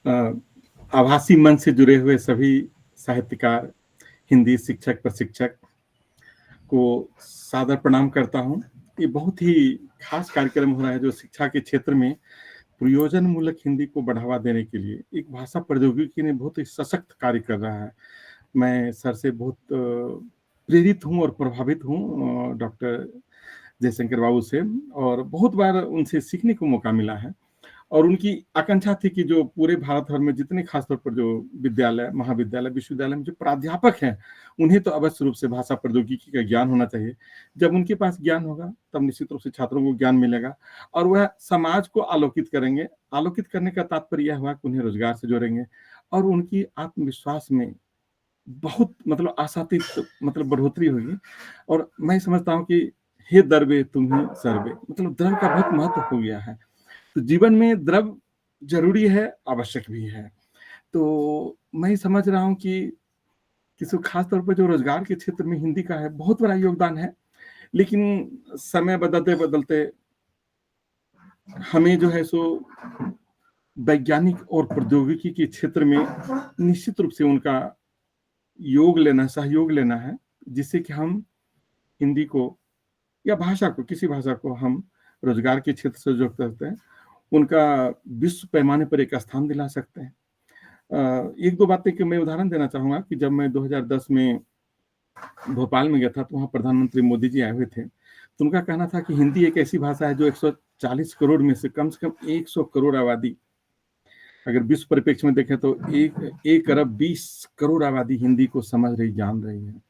अ, आभासी मंच से जुड़े हुए सभी साहित्यकार, हिंदी शिक्षक, प्रशिक्षक को सादर प्रणाम करता हूँ। ये बहुत ही खास कार्यक्रम हो रहा है जो शिक्षा के क्षेत्र में प्रयोजनमूलक हिंदी को बढ़ावा देने के लिए एक भाषा प्रौद्योगिकी ने बहुत ही सशक्त कार्य कर रहा है। मैं सर से बहुत प्रेरित हूँ और प्रभावित हूँ डॉक्टर जयशंकर बाबू से, और बहुत बार उनसे सीखने को मौका मिला है। और उनकी आकांक्षा थी कि जो पूरे भारत भर में जितने खासतौर पर जो विद्यालय, महाविद्यालय, विश्वविद्यालय में जो प्राध्यापक हैं, उन्हें तो अवश्य रूप से भाषा प्रौद्योगिकी का ज्ञान होना चाहिए। जब उनके पास ज्ञान होगा, तब निश्चित रूप से छात्रों को ज्ञान मिलेगा और वह समाज को आलोकित करेंगे। आलोकित करने का तात्पर्य यह हुआ कि उन्हें रोजगार से जोड़ेंगे और उनकी आत्मविश्वास में बहुत मतलब आशातीत मतलब बढ़ोतरी होगी। और मैं समझता हूँ कि हे दर्वे तुम ही सर्वे, मतलब द्रव का बहुत महत्व हो गया है। तो जीवन में द्रव जरूरी है, आवश्यक भी है। तो मैं समझ रहा हूँ कि किसी खास तौर पर जो रोजगार के क्षेत्र में हिंदी का है बहुत बड़ा योगदान है, लेकिन समय बदलते बदलते हमें जो है सो वैज्ञानिक और प्रौद्योगिकी के क्षेत्र में निश्चित रूप से उनका योग लेना, सहयोग लेना है, जिससे कि हम हिंदी को या भाषा को, किसी भाषा को हम रोजगार के क्षेत्र से जोड़ सकते हैं, उनका विश्व पैमाने पर एक स्थान दिला सकते हैं। एक दो बातें कि मैं उदाहरण देना चाहूंगा कि जब मैं 2010 में भोपाल में गया था तो वहाँ प्रधानमंत्री मोदी जी आए हुए थे। तो उनका कहना था कि हिंदी एक ऐसी भाषा है जो 140 करोड़ में से कम 100 करोड़ आबादी, अगर विश्व परिप्रेक्ष्य में देखें तो 1 अरब 20 करोड़ आबादी हिंदी को समझ रही, जान रही है।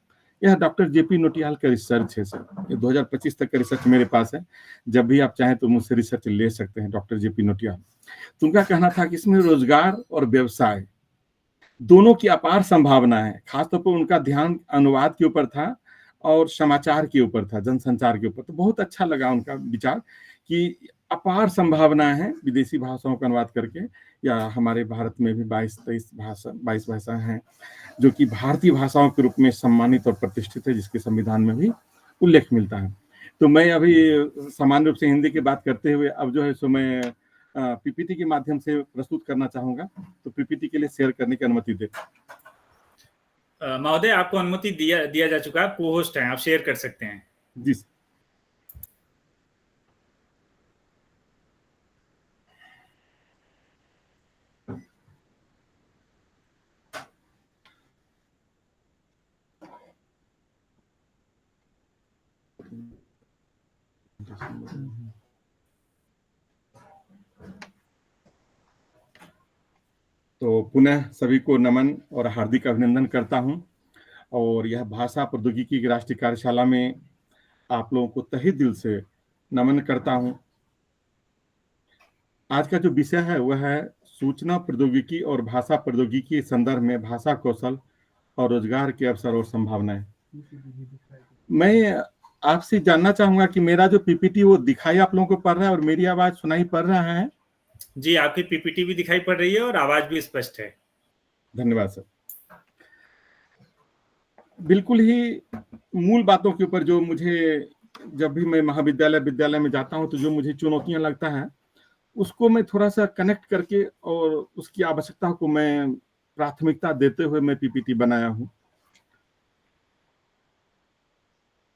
यह डॉक्टर जेपी नोटियाल का रिसर्च है सर। ये 2025 तक का रिसर्च मेरे पास है। जब भी आप चाहें तो मुझसे रिसर्च ले सकते हैं, डॉक्टर जेपी नोटियाल। तो उनका कहना था कि इसमें रोजगार और व्यवसाय दोनों की अपार संभावना है। खासतौर पर उनका ध्यान अनुवाद के ऊपर था और समाचार के ऊपर था, जनसंचार के ऊपर। तो बहुत अच्छा लगा उनका विचार कि अपार संभावनाएं हैं विदेशी भाषाओं का अनुवाद करके, या हमारे भारत में भी 22 भाषाएं हैं जो कि भारतीय भाषाओं के रूप में सम्मानित और प्रतिष्ठित है, जिसके संविधान में भी उल्लेख मिलता है। तो मैं अभी सामान्य रूप से हिंदी की बात करते हुए अब जो है सो मैं पीपीटी के माध्यम से प्रस्तुत करना चाहूंगा। तो पीपीटी के लिए शेयर करने की अनुमति दे। महोदय, आपको अनुमति दिया जा चुका है। आप को होस्ट हैं, आप शेयर कर सकते हैं। जी। तो पुनः सभी को नमन और हार्दिक अभिनंदन करता हूं। और यह भाषा प्रौद्योगिकी की राष्ट्रीय कार्यशाला में आप लोगों को तहे दिल से नमन करता हूं। आज का जो विषय है वह है सूचना प्रौद्योगिकी और भाषा प्रौद्योगिकी के संदर्भ में भाषा कौशल और रोजगार के अवसर और संभावनाएं। मैं आपसे जानना चाहूंगा कि मेरा जो पीपीटी वो दिखाई आप लोगों को पड़ रहा है और मेरी आवाज सुनाई पड़ रहा है? जी, आपकी पीपीटी भी दिखाई पड़ रही है और आवाज भी स्पष्ट है। धन्यवाद सर। बिल्कुल ही मूल बातों के ऊपर जो मुझे, जब भी मैं महाविद्यालय विद्यालय में जाता हूं तो जो मुझे चुनौतियां लगता है उसको मैं थोड़ा सा कनेक्ट करके और उसकी आवश्यकता को मैं प्राथमिकता देते हुए मैं पीपीटी बनाया हूं।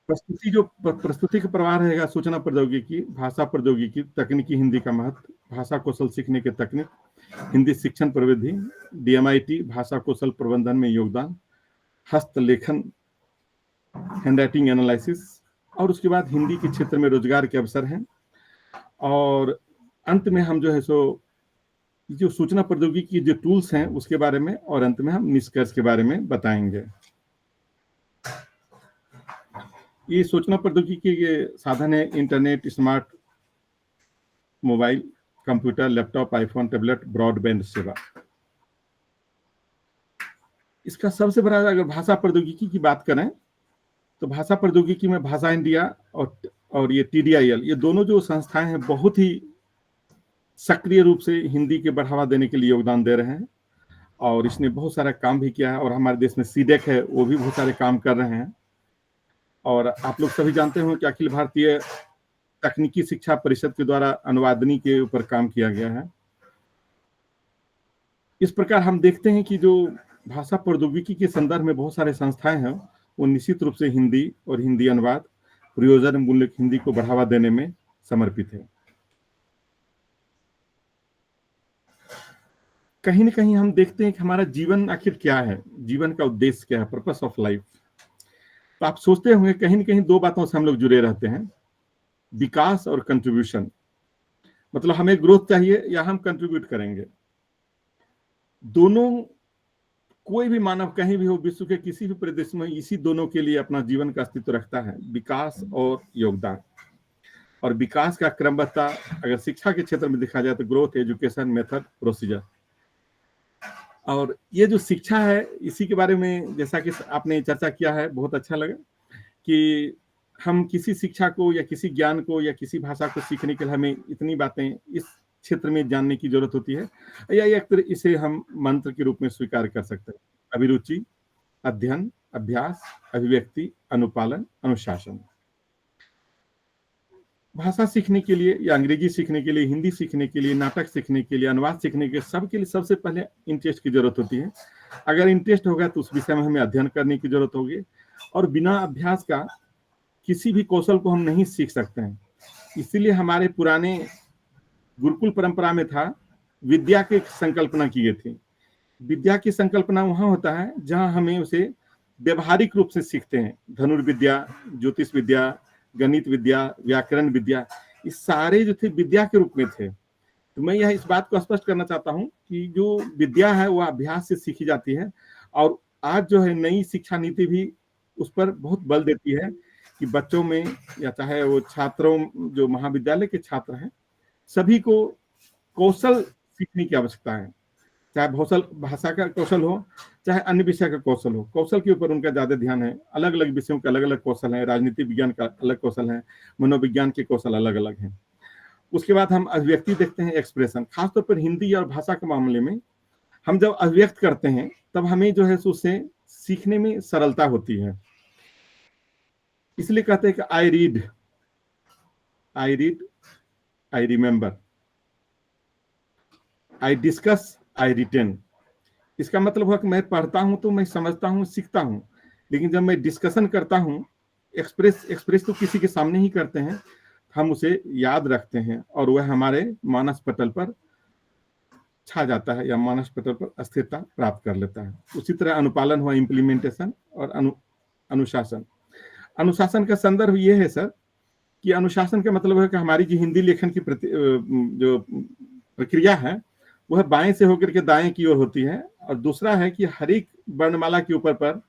प्रस्तुति का प्रवाह रहेगा सूचना प्रौद्योगिकी, भाषा प्रौद्योगिकी, तकनीकी हिंदी का महत्व, भाषा कौशल सीखने के तकनीक, हिंदी शिक्षण प्रविधि, डीएमआईटी भाषा कौशल प्रबंधन में योगदान, हस्तलेखन, हैंडराइटिंग एनालिसिस, और उसके बाद हिंदी के क्षेत्र में रोजगार के अवसर हैं। और अंत में हम जो है सो जो सूचना प्रौद्योगिकी की जो टूल्स हैं उसके बारे में, और अंत में हम निष्कर्ष के बारे में बताएंगे। ये सूचना प्रौद्योगिकी के साधन है internet, smart mobile, computer, laptop, iPhone, tablet, broadband सेवा। इसका सबसे बड़ा, अगर भाषा प्रौद्योगिकी की बात करें तो भाषा प्रौद्योगिकी में भाषा इंडिया और ये TDIL, ये दोनों जो संस्थाएं हैं बहुत ही सक्रिय रूप से हिंदी के बढ़ावा देने के लिए योगदान दे रहे हैं। और इसने बहुत सारा काम भी किया है, और हमारे देश में सीडेक है, वो भी बहुत सारे काम कर रहे हैं। और आप लोग सभी जानते हो कि अखिल भारतीय तकनीकी शिक्षा परिषद के द्वारा अनुवादनी के ऊपर काम किया गया है। इस प्रकार हम देखते हैं कि जो भाषा प्रौद्योगिकी के संदर्भ में बहुत सारे संस्थाएं हैं, वो निश्चित रूप से हिंदी और हिंदी अनुवाद, प्रयोजन मूलक हिंदी को बढ़ावा देने में समर्पित है। कहीं न कहीं हम देखते हैं कि हमारा जीवन आखिर क्या है, जीवन का उद्देश्य क्या है, पर्पस ऑफ लाइफ। तो आप सोचते होंगे कहीं न कहीं 2 बातों से हम लोग जुड़े रहते हैं, विकास और कंट्रीब्यूशन। मतलब हमें ग्रोथ चाहिए या हम कंट्रीब्यूट करेंगे। दोनों, कोई भी मानव कहीं भी हो, विश्व के किसी भी प्रदेश में, इसी दोनों के लिए अपना जीवन का अस्तित्व रखता है, विकास और योगदान। और विकास का क्रमबद्धता अगर शिक्षा के क्षेत्र में देखा जाए तो ग्रोथ, एजुकेशन, मेथड, प्रोसीजर। और ये जो शिक्षा है, इसी के बारे में जैसा कि आपने चर्चा किया है, बहुत अच्छा लगा कि हम किसी शिक्षा को या किसी ज्ञान को या किसी भाषा को सीखने के लिए हमें इतनी बातें इस क्षेत्र में जानने की जरूरत होती है, या एक तरह इसे हम मंत्र के रूप में स्वीकार कर सकते हैं। अभिरुचि, अध्ययन, अभ्यास, अभिव्यक्ति, अनुपालन, अनुशासन। भाषा सीखने के लिए या अंग्रेजी सीखने के लिए, हिंदी सीखने के लिए, नाटक सीखने के लिए, अनुवाद सीखने के लिए, सबके लिए सबसे पहले इंटरेस्ट की जरूरत होती है। अगर इंटरेस्ट होगा तो उस विषय में हमें अध्ययन करने की जरूरत होगी, और बिना अभ्यास का किसी भी कौशल को हम नहीं सीख सकते हैं। इसीलिए हमारे पुराने गुरुकुल परंपरा में था, विद्या की संकल्पना की गई थी। विद्या की संकल्पना वहां होता है जहां हमें उसे व्यवहारिक रूप से सीखते हैं। धनुर्विद्या, ज्योतिष विद्या, गणित विद्या, व्याकरण विद्या, ये सारे जो थे विद्या के रूप में थे। तो मैं यह इस बात को स्पष्ट करना चाहता हूं कि जो विद्या है वो अभ्यास से सीखी जाती है, और आज जो है नई शिक्षा नीति भी उस पर बहुत बल देती है कि बच्चों में, या चाहे वो छात्रों, जो महाविद्यालय के छात्र हैं, सभी को कौशल सीखने की आवश्यकता है। चाहे भाषा का कौशल हो, चाहे अन्य विषय का कौशल हो, कौशल के ऊपर उनका ज्यादा ध्यान है। अलग अलग विषयों के अलग अलग कौशल है, राजनीति विज्ञान का अलग कौशल है, मनोविज्ञान के कौशल अलग अलग हैं। उसके बाद हम अभिव्यक्ति देखते हैं, एक्सप्रेशन। खासतौर पर हिंदी और भाषा के मामले में हम जब अभिव्यक्त करते हैं तब हमें जो है उससे सीखने में सरलता होती है। इसलिए कहते हैं कि I read, I remember, I discuss, I retain. इसका मतलब हुआ कि मैं पढ़ता हूं तो मैं समझता हूं, सीखता हूं, लेकिन जब मैं डिस्कशन करता हूं, एक्सप्रेस तो किसी के सामने ही करते हैं, हम उसे याद रखते हैं और वह हमारे मानस पटल पर छा जाता है या मानस पटल पर स्थिरता प्राप्त कर लेता है। उसी तरह अनुपालन हुआ, इम्प्लीमेंटेशन, और अनुशासन। अनुशासन का संदर्भ ये है सर कि अनुशासन का मतलब है कि हमारी जो हिंदी लेखन की जो प्रक्रिया है वह बाएं से होकर के दाएं की ओर होती है, और दूसरा है कि हर एक वर्णमाला के ऊपर पर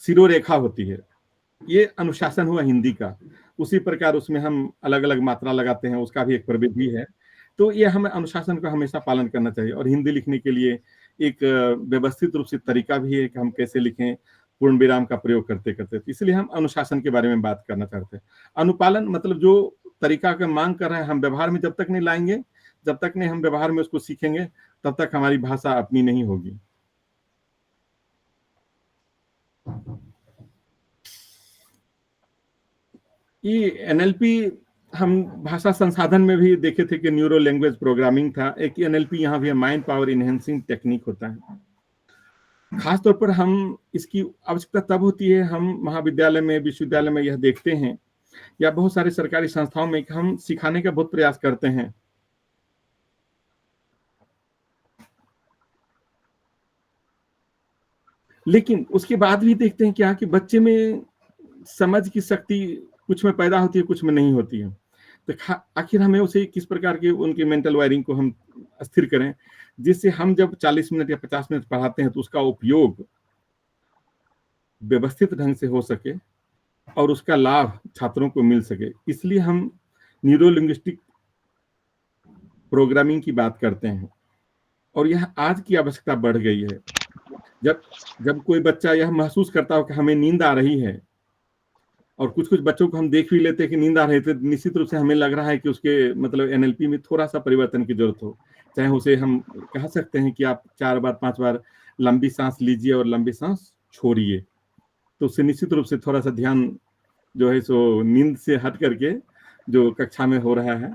शिरोरेखा होती है। ये अनुशासन हुआ हिंदी का। उसी प्रकार उसमें हम अलग अलग मात्रा लगाते हैं, उसका भी एक प्रविधि है। तो ये हमें अनुशासन का हमेशा पालन करना चाहिए। और हिंदी लिखने के लिए एक व्यवस्थित रूप से तरीका भी है कि हम कैसे लिखें, पूर्ण विराम का प्रयोग करते करते। इसलिए हम अनुशासन के बारे में बात करना चाहते हैं। अनुपालन मतलब जो तरीका का मांग कर रहे हैं, हम व्यवहार में जब तक नहीं लाएंगे, जब तक नहीं हम व्यवहार में उसको सीखेंगे, तब तक हमारी भाषा अपनी नहीं होगी। ये एनएलपी हम भाषा संसाधन में भी देखे थे कि न्यूरो लैंग्वेज प्रोग्रामिंग था। एक एनएलपी यहाँ भी माइंड पावर इनहेंसिंग टेक्निक होता है। खासतौर पर हम इसकी आवश्यकता तब होती है, हम महाविद्यालय में, विश्वविद्यालय में यह देखते हैं, या बहुत सारे सरकारी संस्थाओं में, कि हम सिखाने का बहुत प्रयास करते हैं, लेकिन उसके बाद भी देखते हैं क्या कि बच्चे में समझ की शक्ति कुछ में पैदा होती है, कुछ में नहीं होती है। तो आखिर हमें उसे किस प्रकार के उनके मेंटल वायरिंग को हम स्थिर करें, जिससे हम जब 40 मिनट या 50 मिनट पढ़ाते हैं तो उसका उपयोग व्यवस्थित ढंग से हो सके और उसका लाभ छात्रों को मिल सके। इसलिए हम न्यूरो लिंग्विस्टिक प्रोग्रामिंग की बात करते हैं, और यह आज की आवश्यकता बढ़ गई है। जब कोई बच्चा यह महसूस करता हो कि हमें नींद आ रही है, और कुछ कुछ बच्चों को हम देख भी लेते हैं कि नींद आ रही है, तो निश्चित रूप से हमें लग रहा है कि उसके मतलब एनएलपी में थोड़ा सा परिवर्तन की जरूरत हो। चाहे उसे हम कह सकते हैं कि आप 4 बार 5 बार लंबी सांस लीजिए और लंबी सांस छोड़िए, तो उससे निश्चित रूप से थोड़ा सा ध्यान जो है सो नींद से हट करके जो कक्षा में हो रहा है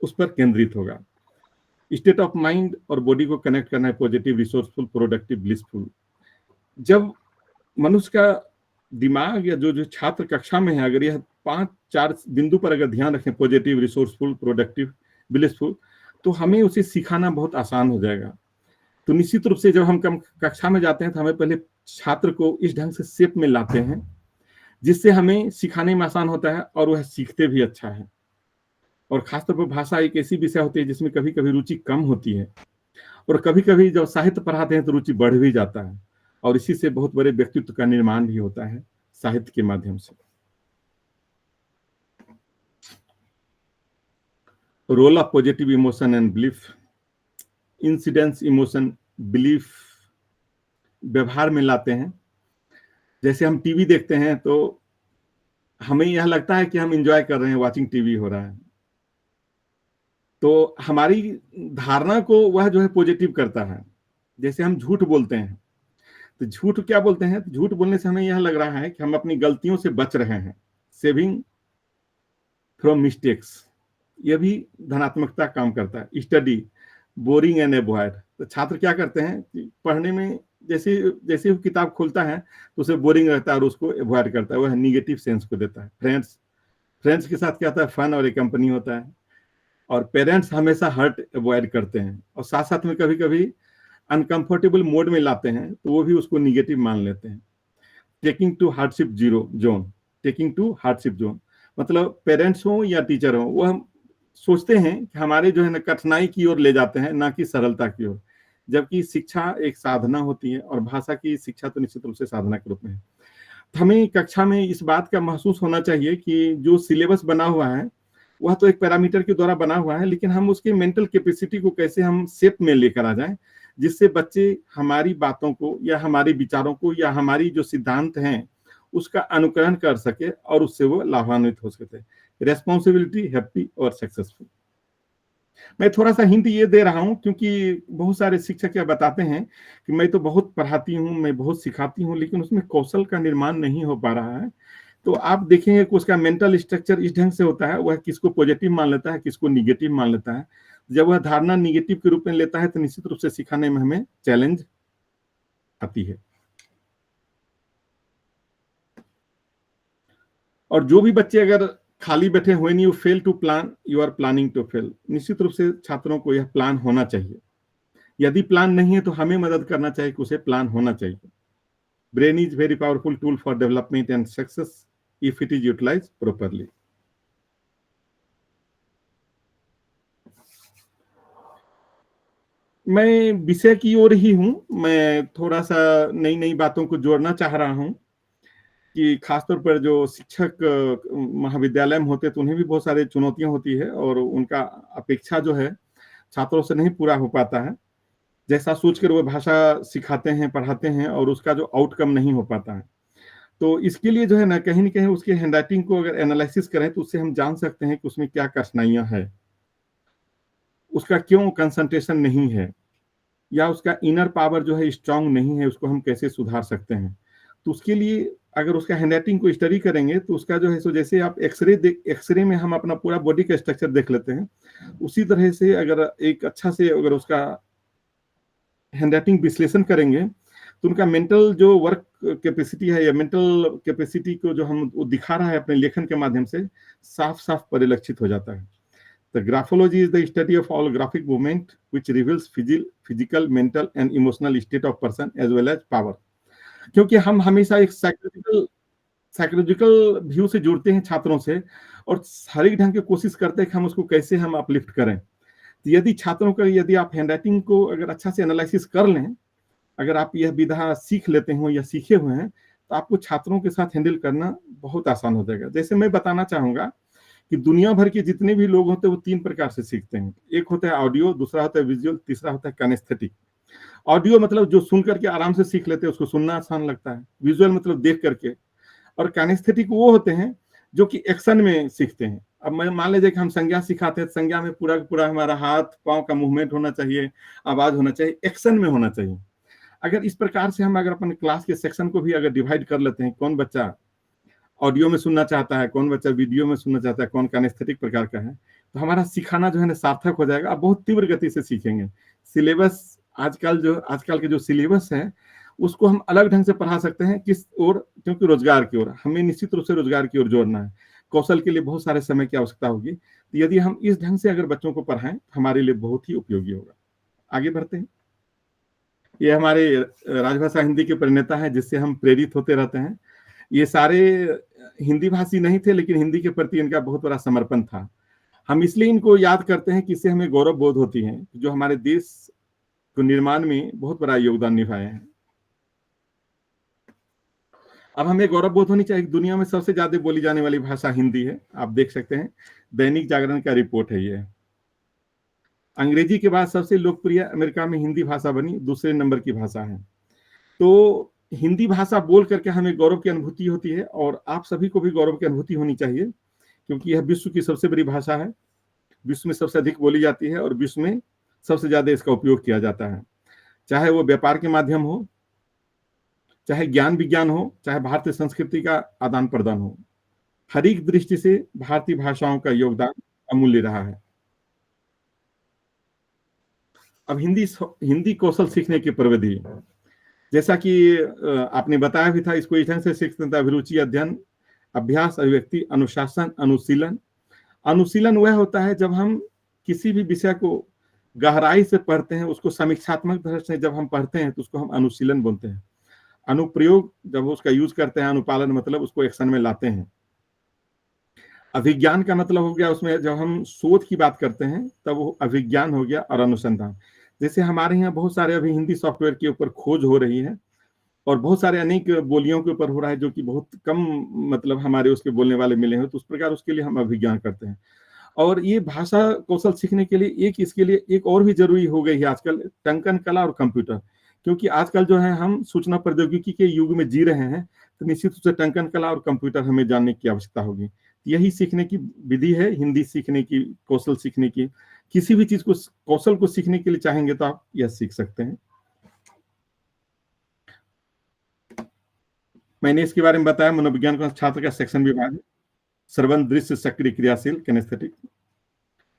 उस पर केंद्रित होगा। स्टेट ऑफ माइंड और बॉडी को कनेक्ट करना है, पॉजिटिव, रिसोर्सफुल, प्रोडक्टिव, ब्लिसफुल। जब मनुष्य का दिमाग या जो जो छात्र कक्षा में है, अगर यह 5-4 बिंदु पर अगर ध्यान रखें, पॉजिटिव, रिसोर्सफुल, प्रोडक्टिव, ब्लिसफुल, तो हमें उसे सिखाना बहुत आसान हो जाएगा। तो निश्चित रूप से जब हम कक्षा में जाते हैं तो हमें पहले छात्र को इस ढंग से शेप में लाते हैं जिससे हमें सिखाने में आसान होता है और वह सीखते भी अच्छा है। और खासतौर पर भाषा एक ऐसी विषय होती है जिसमें कभी कभी रुचि कम होती है, और कभी कभी जब साहित्य पढ़ाते हैं तो रुचि बढ़ भी जाता है, और इसी से बहुत बड़े व्यक्तित्व का निर्माण भी होता है साहित्य के माध्यम से। Role of positive emotion and belief. Incidence, emotion, belief व्यवहार में लाते हैं। जैसे हम टीवी देखते हैं तो हमें यह लगता है कि हम एंजॉय कर रहे हैं, वाचिंग टीवी हो रहा है, तो हमारी धारणा को वह जो है पॉजिटिव करता है। जैसे हम झूठ बोलते हैं तो झूठ क्या बोलते हैं, तो झूठ बोलने से हमें यह लग रहा है कि हम अपनी गलतियों से बच रहे हैं, सेविंग फ्रॉम मिस्टेक्स, यह भी धनात्मकता काम करता है। Study, boring and avoid. तो छात्र क्या करते हैं कि पढ़ने में जैसे जैसे वो किताब खोलता है तो उसे बोरिंग रहता है और उसको अवॉइड करता है, वह निगेटिव सेंस को देता है। फ्रेंड्स के साथ क्या होता है, फन और एक कंपनी होता है। और पेरेंट्स हमेशा हर्ट अवॉइड करते हैं, और साथ साथ में कभी कभी अनकंफर्टेबल मोड में लाते हैं तो वो भी उसको निगेटिव मान लेते हैं। Taking to hardship zone. Taking to hardship zone मतलब पेरेंट्स हो या टीचर हो, वह सोचते हैं कि हमारे जो है ना कठिनाई की ओर ले जाते हैं, ना कि सरलता की ओर। जबकि शिक्षा एक साधना होती है, और भाषा की शिक्षा तो निश्चित रूप से साधना के रूप में है। हमें कक्षा में इस बात का महसूस होना चाहिए कि जो सिलेबस बना हुआ है वह तो एक पैरामीटर के द्वारा बना हुआ है, लेकिन हम उसकी मेंटल कैपेसिटी को कैसे हम शेप में लेकर आ जाएं, जिससे बच्चे हमारी बातों को या हमारे विचारों को या हमारी जो सिद्धांत हैं उसका अनुकरण कर सके और उससे वो लाभान्वित हो सके। रेस्पॉन्सिबिलिटी, हैप्पी और सक्सेसफुल। मैं थोड़ा सा हिंट ये दे रहा हूं क्योंकि बहुत सारे शिक्षक क्या बताते हैं कि मैं तो बहुत पढ़ाती हूं, मैं बहुत सिखाती हूं, लेकिन उसमें कौशल का निर्माण नहीं हो पा रहा है। तो आप देखेंगे कि उसका मेंटल स्ट्रक्चर इस ढंग से होता है, वह किसको पॉजिटिव मान लेता है, किसको निगेटिव मान लेता है। जब वह धारणा निगेटिव के रूप में लेता है तो निश्चित रूप से सिखाने में हमें चैलेंज आती है। और जो भी बच्चे अगर खाली बैठे हुए नहीं, you fail to plan, you are planning to fail. निश्चित रूप से छात्रों को यह प्लान होना चाहिए। यदि प्लान नहीं है तो हमें मदद करना चाहिए कि उसे प्लान होना चाहिए। Brain is very powerful tool for development and success if it is utilized properly. मैं विषय की ओर ही हूं, मैं थोड़ा सा नई नई बातों को जोड़ना चाह रहा हूं कि खासतौर पर जो शिक्षक महाविद्यालय में होते हैं तो उन्हें भी बहुत सारी चुनौतियां होती है, और उनका अपेक्षा जो है छात्रों से नहीं पूरा हो पाता है जैसा सोचकर वो भाषा सिखाते हैं, पढ़ाते हैं, और उसका जो आउटकम नहीं हो पाता है। तो इसके लिए जो है ना कहीं उसके हैंडराइटिंग को अगर एनालिसिस करें तो उससे हम जान सकते हैं कि उसमें क्या कठिनाइयां हैं, उसका क्यों कंसंट्रेशन नहीं है, या उसका इनर पावर जो है स्ट्रांग नहीं है, उसको हम कैसे सुधार सकते हैं। तो उसके लिए अगर उसका हैंडराइटिंग को स्टडी करेंगे तो उसका जो है सो जैसे आप एक्सरे में हम अपना पूरा बॉडी का स्ट्रक्चर देख लेते हैं, उसी तरह से अगर एक अच्छा से अगर उसका हैंडराइटिंग विश्लेषण करेंगे तो उनका मेंटल जो वर्क कैपेसिटी है या मेंटल कैपेसिटी को जो हम वो दिखा रहा है अपने लेखन के माध्यम से साफ साफ परिलक्षित हो जाता है। The graphology is the study of all graphic movement which reveals physical, mental and emotional state of person as well as power। क्योंकि हम हमेशा एक साइकोलॉजिकल व्यू से जुड़ते हैं छात्रों से, और हर एक ढंग की कोशिश करते हैं कि हम उसको कैसे हम अपलिफ्ट करें। तो यदि छात्रों का यदि आप हैंडराइटिंग को अगर अच्छा से एनालिसिस कर लें, अगर आप यह विधा सीख लेते हो या सीखे हुए हैं, तो आपको छात्रों के साथ हैंडल करना बहुत आसान हो जाएगा। जैसे मैं बताना चाहूंगा कि दुनिया भर के जितने भी लोग होते हैं वो 3 प्रकार से सीखते हैं। एक होता है ऑडियो, दूसरा होता है विजुअल, तीसरा होता है काइनेस्थेटिक। ऑडियो मतलब जो सुन करके आराम से सीख लेते हैं, उसको सुनना आसान लगता है। विजुअल मतलब देख करके। और काइनेस्थेटिक वो होते हैं जो कि एक्शन में सीखते हैं। अब मैं मान लीजिए कि हम संज्ञा सिखाते हैं, संज्ञा में पूरा पूरा हमारा हाथ पांव का मूवमेंट होना चाहिए, आवाज होना चाहिए, एक्शन में होना चाहिए। अगर इस प्रकार से हम अगर अपने क्लास के सेक्शन को भी अगर डिवाइड कर लेते हैं, कौन बच्चा ऑडियो में सुनना चाहता है, कौन बच्चा वीडियो में सुनना चाहता है, कौन काइनेस्थेटिक प्रकार का है, तो हमारा सिखाना जो है ना सार्थक हो जाएगा, आप बहुत तीव्र गति से सीखेंगे। सिलेबस आजकल के जो सिलेबस है उसको हम अलग ढंग से पढ़ा सकते हैं, किस ओर, क्योंकि रोजगार की ओर हमें निश्चित रूप से रोजगार की ओर जोड़ना है। कौशल के लिए बहुत सारे समय की आवश्यकता होगी, तो यदि हम इस ढंग से अगर बच्चों को पढ़ाएं तो हमारे लिए बहुत ही उपयोगी होगा। आगे बढ़ते हैं। ये हमारे राजभाषा हिंदी के प्रणेता हैं, जिससे हम प्रेरित होते रहते हैं। ये सारे हिंदी भाषी नहीं थे, लेकिन हिंदी के प्रति इनका बहुत बड़ा समर्पण था। हम इसलिए इनको याद करते हैं कि इससे हमें गौरव बोध होती है, जो हमारे देश को निर्माण में बहुत बड़ा योगदान निभाए हैं। अब हमें गौरव बोध होनी चाहिए, दुनिया में सबसे ज्यादा बोली जाने वाली भाषा हिंदी है। आप देख सकते हैं, दैनिक जागरण का रिपोर्ट है ये। अंग्रेजी के बाद सबसे लोकप्रिय अमेरिका में हिंदी भाषा बनी, दूसरे नंबर की भाषा है। तो हिंदी भाषा बोल करके हमें गौरव की अनुभूति होती है, और आप सभी को भी गौरव की अनुभूति होनी चाहिए, क्योंकि यह विश्व की सबसे बड़ी भाषा है, विश्व में सबसे अधिक बोली जाती है, और विश्व में सबसे ज्यादा इसका उपयोग किया जाता है। चाहे वो व्यापार के माध्यम हो, चाहे ज्ञान विज्ञान हो, चाहे भारतीय संस्कृति का आदान प्रदान हो, हर एक दृष्टि से भारतीय भाषाओं का योगदान अमूल्य रहा है। अब हिंदी कौशल सीखने की प्रविधि, जैसा कि आपने बताया भी था, इसको इस ढंग से सीखते हैं: अभिरुचि, अध्ययन, अभ्यास, अभिव्यक्ति, अनुशासन, अनुशीलन। अनुशीलन वह होता है जब हम किसी भी विषय को गहराई से पढ़ते हैं, उसको समीक्षात्मक तरह से जब हम पढ़ते हैं तो उसको हम अनुशीलन बोलते हैं। अनुप्रयोग जब उसका यूज करते हैं, अनुपालन मतलब उसको एक्शन में लाते हैं। अभिज्ञान का मतलब हो गया, उसमें जब हम शोध की बात करते हैं तब वो अभिज्ञान हो गया, और अनुसंधान। जैसे हमारे यहाँ बहुत सारे अभी हिंदी सॉफ्टवेयर के ऊपर खोज हो रही है, और बहुत सारे अनेक बोलियों के ऊपर हो रहा है, जो कि बहुत कम मतलब हमारे उसके बोलने वाले मिले हैं, तो उस प्रकार उसके लिए हम अभिज्ञान करते हैं। और ये भाषा कौशल सीखने के लिए इसके लिए एक और भी जरूरी हो गई है आजकल, टंकन कला और कंप्यूटर। क्योंकि आजकल जो है हम सूचना प्रौद्योगिकी के युग में जी रहे हैं, तो निश्चित रूप से टंकन कला और कंप्यूटर हमें जानने की आवश्यकता होगी। यही सीखने की विधि है, हिंदी सीखने की, कौशल सीखने की। किसी भी चीज को, कौशल को सीखने के लिए चाहेंगे तो आप यह सीख सकते हैं। मैंने इसके बारे में बताया, मनोविज्ञान का छात्र का सेक्शन विभाग है। श्रवण, दृश्य, सक्रिय, क्रियाशील, किनेस्थेटिक।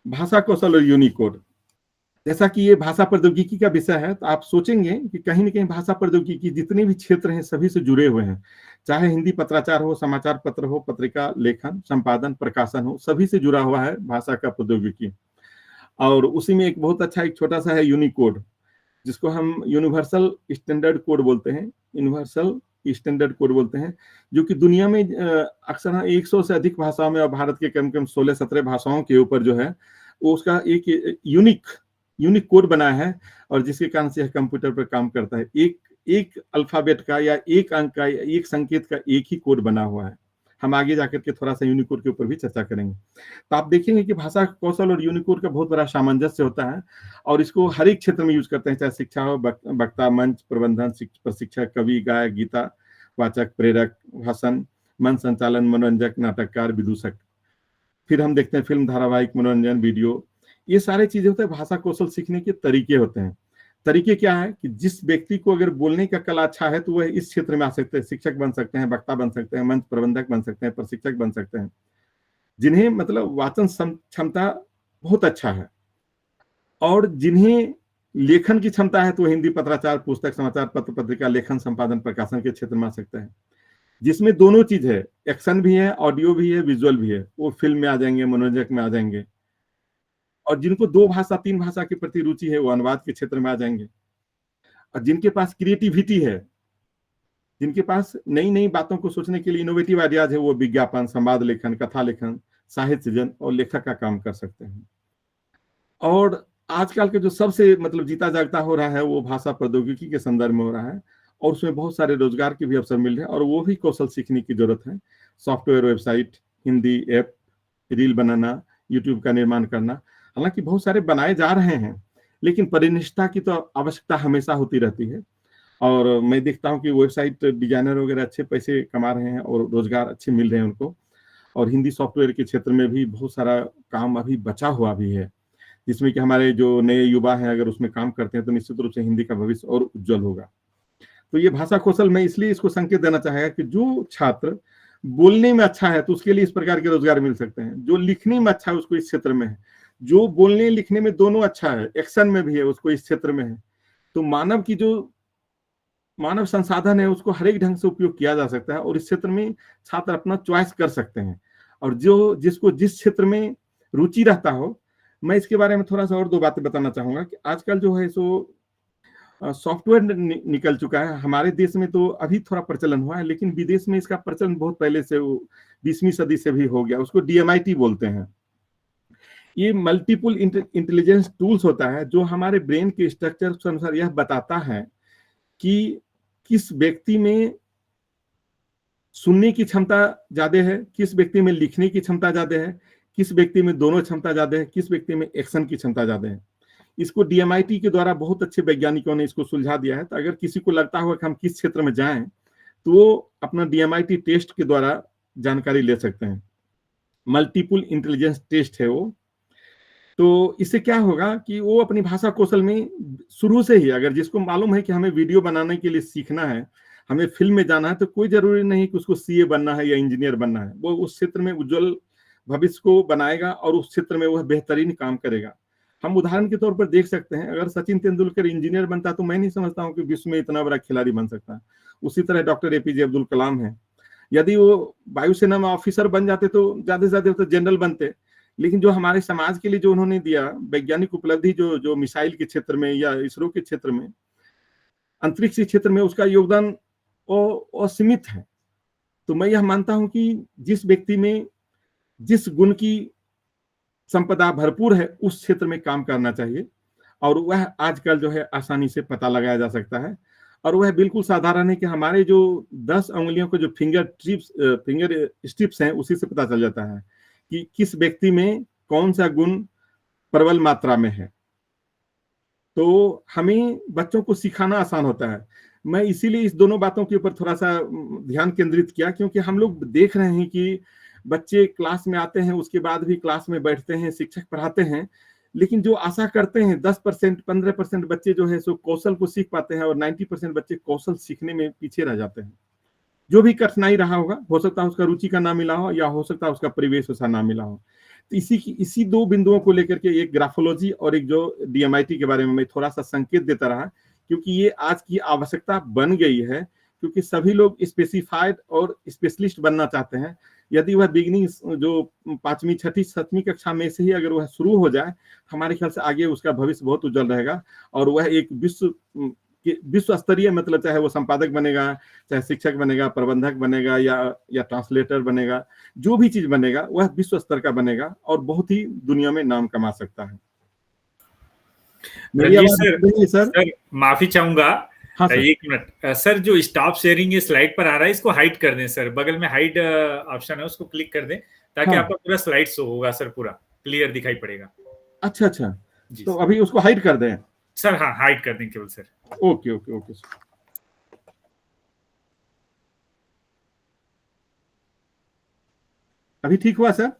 भाषा कौशल और यूनिकोड, जैसा कि ये भाषा प्रौद्योगिकी का विषय है, तो आप सोचेंगे कि कहीं ना कहीं भाषा प्रौद्योगिकी जितने भी क्षेत्र हैं सभी से जुड़े हुए हैं। चाहे हिंदी पत्राचार हो, समाचार पत्र हो, पत्रिका लेखन, संपादन, प्रकाशन हो, सभी से जुड़ा हुआ है भाषा का प्रौद्योगिकी। और उसी में एक बहुत अच्छा एक छोटा सा है यूनिकोड, जिसको हम यूनिवर्सल स्टैंडर्ड कोड बोलते हैं। यूनिवर्सल स्टैंडर्ड कोड बोलते हैं, जो कि दुनिया में अक्सर 100 से अधिक भाषाओं में, और भारत के कम कम 16-17 भाषाओं के ऊपर जो है वो उसका एक यूनिक कोड बना है, और जिसके कारण से यह कंप्यूटर पर काम करता है। एक अल्फाबेट का या एक अंक का या एक संकेत का एक ही कोड बना हुआ है। हम आगे जाकर के थोड़ा सा यूनिकोड के ऊपर भी चर्चा करेंगे। तो आप देखेंगे कि भाषा कौशल और यूनिकोड का बहुत बड़ा सामंजस्य होता है, और इसको हर एक क्षेत्र में यूज करते हैं, चाहे शिक्षा हो, वक्ता, मंच प्रबंधन, प्रशिक्षक, कवि, गायक, गीता वाचक, प्रेरक, भाषण, मंच संचालन, मनोरंजक, नाटककार, विदूषक। फिर हम देखते हैं फिल्म, धारावाहिक, मनोरंजन, वीडियो। ये सारे चीजें होते हैं, भाषा कौशल सीखने के तरीके होते हैं। तरीके क्या है कि जिस व्यक्ति को अगर बोलने का कला अच्छा है तो वह इस क्षेत्र में आ सकते हैं, शिक्षक बन सकते हैं, वक्ता बन सकते हैं, मंच प्रबंधक बन सकते हैं, प्रशिक्षक बन सकते हैं। जिन्हें मतलब वाचन क्षमता बहुत अच्छा है, और जिन्हें लेखन की क्षमता है तो हिंदी पत्राचार, पुस्तक, समाचार पत्र, पत्रिका, लेखन, संपादन, प्रकाशन के क्षेत्र में आ सकता है। जिसमें दोनों चीज है, एक्शन भी है, ऑडियो भी है, विजुअल भी है, वो फिल्म में आ जाएंगे, मनोरंजक में आ जाएंगे। और जिनको 2 भाषा 3 भाषा के प्रति रुचि है वो अनुवाद के क्षेत्र में आ जाएंगे। और जिनके पास क्रिएटिविटी है, जिनके पास नई नई बातों को सोचने के लिए इनोवेटिव आइडियाज है, वो विज्ञापन, संवाद लेखन, कथा लेखन, साहित्य सृजन और लेखक का काम कर सकते हैं। और आजकल के जो सबसे मतलब जीता जागता हो रहा है वो भाषा प्रौद्योगिकी के संदर्भ में हो रहा है, और उसमें बहुत सारे रोजगार के भी अवसर मिल रहे हैं, और वो भी कौशल सीखने की जरूरत है। Software, website, Hindi app, reel बनाना, यूट्यूब का निर्माण करना। हालांकि बहुत सारे बनाए जा रहे हैं, लेकिन परिनिष्ठा की तो आवश्यकता हमेशा होती रहती है। और मैं देखता हूँ कि वेबसाइट डिजाइनर वगैरह अच्छे पैसे कमा रहे हैं और रोजगार अच्छे मिल रहे हैं उनको। और हिंदी सॉफ्टवेयर के क्षेत्र में भी बहुत सारा काम अभी बचा हुआ भी है, जिसमें कि हमारे जो नए युवा हैं अगर उसमें काम करते हैं तो निश्चित रूप से हिंदी का भविष्य और उज्जवल होगा। तो ये भाषा कौशल में इसलिए इसको संकेत देना चाहेगा कि जो छात्र बोलने में अच्छा है तो उसके लिए इस प्रकार के रोजगार मिल सकते हैं। जो लिखने में अच्छा है उसको इस क्षेत्र में है, जो बोलने लिखने में दोनों अच्छा है, एक्शन में भी है, उसको इस क्षेत्र में है। तो मानव की जो मानव संसाधन है उसको हर एक ढंग से उपयोग किया जा सकता है और इस क्षेत्र में छात्र अपना चॉइस कर सकते हैं। और जो जिसको जिस क्षेत्र में रुचि रहता हो, मैं इसके बारे में थोड़ा सा और 2 बातें बताना चाहूंगा कि आजकल जो है सो सॉफ्टवेयर निकल चुका है। हमारे देश में तो अभी थोड़ा प्रचलन हुआ है, लेकिन विदेश में इसका प्रचलन बहुत पहले से 20वीं सदी से भी हो गया। उसको DMIT बोलते हैं। ये मल्टीपल इंटेलिजेंस टूल्स होता है जो हमारे ब्रेन के स्ट्रक्चर के अनुसार यह बताता है कि किस व्यक्ति में सुनने की क्षमता ज्यादा है, किस व्यक्ति में लिखने की क्षमता ज्यादा है, किस व्यक्ति में दोनों क्षमता ज्यादा है, किस व्यक्ति में एक्शन की क्षमता ज्यादा है। इसको DMIT के द्वारा बहुत अच्छे वैज्ञानिकों ने इसको सुलझा दिया है। तो अगर किसी को लगता हो कि हम किस क्षेत्र में जाएं तो वो अपना DMIT टेस्ट के द्वारा जानकारी ले सकते हैं। मल्टीपल इंटेलिजेंस टेस्ट है वो। तो इससे क्या होगा कि वो अपनी भाषा कौशल में शुरू से ही, अगर जिसको मालूम है कि हमें वीडियो बनाने के लिए सीखना है, हमें फिल्म में जाना है, तो कोई जरूरी नहीं कि उसको CA बनना है या इंजीनियर बनना है। वो उस क्षेत्र में उज्जवल भविष्य को बनाएगा और उस क्षेत्र में वह बेहतरीन काम करेगा। हम उदाहरण के तौर पर देख सकते हैं, अगर सचिन तेंदुलकर इंजीनियर बनता तो मैं नहीं समझता हूँ कि विश्व में इतना बड़ा खिलाड़ी बन सकता है। उसी तरह डॉक्टर APJ अब्दुल कलाम है। यदि वो वायुसेना में ऑफिसर बन जाते तो ज्यादा से ज्यादा तो जनरल बनते, लेकिन जो हमारे समाज के लिए जो उन्होंने दिया वैज्ञानिक उपलब्धि, जो मिसाइल के क्षेत्र में या इसरो के क्षेत्र में, अंतरिक्ष क्षेत्र में उसका योगदान असीमित है। तो मैं यह मानता हूं कि जिस व्यक्ति में जिस गुण की संपदा भरपूर है उस क्षेत्र में काम करना चाहिए, और वह आजकल जो है आसानी से पता लगाया जा सकता है। और वह बिल्कुल साधारण है कि हमारे जो 10 उंगलियों को जो फिंगर स्टिप्स हैं उसी से पता चल जाता है कि किस व्यक्ति में कौन सा गुण प्रबल मात्रा में है। तो हमें बच्चों को सिखाना आसान होता है। मैं इसीलिए इस दोनों बातों के ऊपर थोड़ा सा ध्यान केंद्रित किया, क्योंकि हम लोग देख रहे हैं कि बच्चे क्लास में आते हैं, उसके बाद भी क्लास में बैठते हैं, शिक्षक पढ़ाते हैं, लेकिन जो आशा करते हैं 10% 15% बच्चे जो है सो कौशल को सीख पाते हैं और 90% बच्चे कौशल सीखने में पीछे रह जाते हैं। जो भी कठिनाई रहा होगा, हो सकता है उसका रुचि का ना मिला हो या हो सकता है उसका परिवेश वैसा ना मिला हो। तो इसी 2 बिंदुओं को लेकर के एक ग्राफोलॉजी और एक जो DMIT के बारे में मैं थोड़ा सा संकेत देता रहा, क्योंकि ये आज की आवश्यकता बन गई है, क्योंकि सभी लोग स्पेसिफाइड और स्पेशलिस्ट बनना चाहते हैं। यदि वह बिगिनिंग जो 5वीं 6वीं 7वीं कक्षा में से ही अगर वह शुरू हो जाए, हमारे ख्याल से आगे उसका भविष्य बहुत उज्जवल रहेगा और वह एक विश्व स्तरीय, मतलब चाहे वो संपादक बनेगा, चाहे शिक्षक बनेगा, प्रबंधक बनेगा या ट्रांसलेटर बनेगा, जो भी चीज बनेगा वह विश्व स्तर का बनेगा और बहुत ही दुनिया में नाम कमा सकता है। मेरी रंजीत आवाज सर, सर माफी चाहूंगा। हाँ सर। 1 मिनट सर, जो स्टॉप शेयरिंग ये स्लाइड पर आ रहा है इसको हाइड कर दें सर। बगल में हाइड ऑप्शन है, उसको क्लिक कर दें ताकि हाँ। आपका पूरा स्लाइड शो होगा सर, पूरा क्लियर दिखाई पड़ेगा। अच्छा अच्छा, जी तो सर। अभी उसको हाइड कर दें? सर हाँ, हाइड कर दें केवल sir. Okay okay okay sir. अभी ठीक हुआ सर?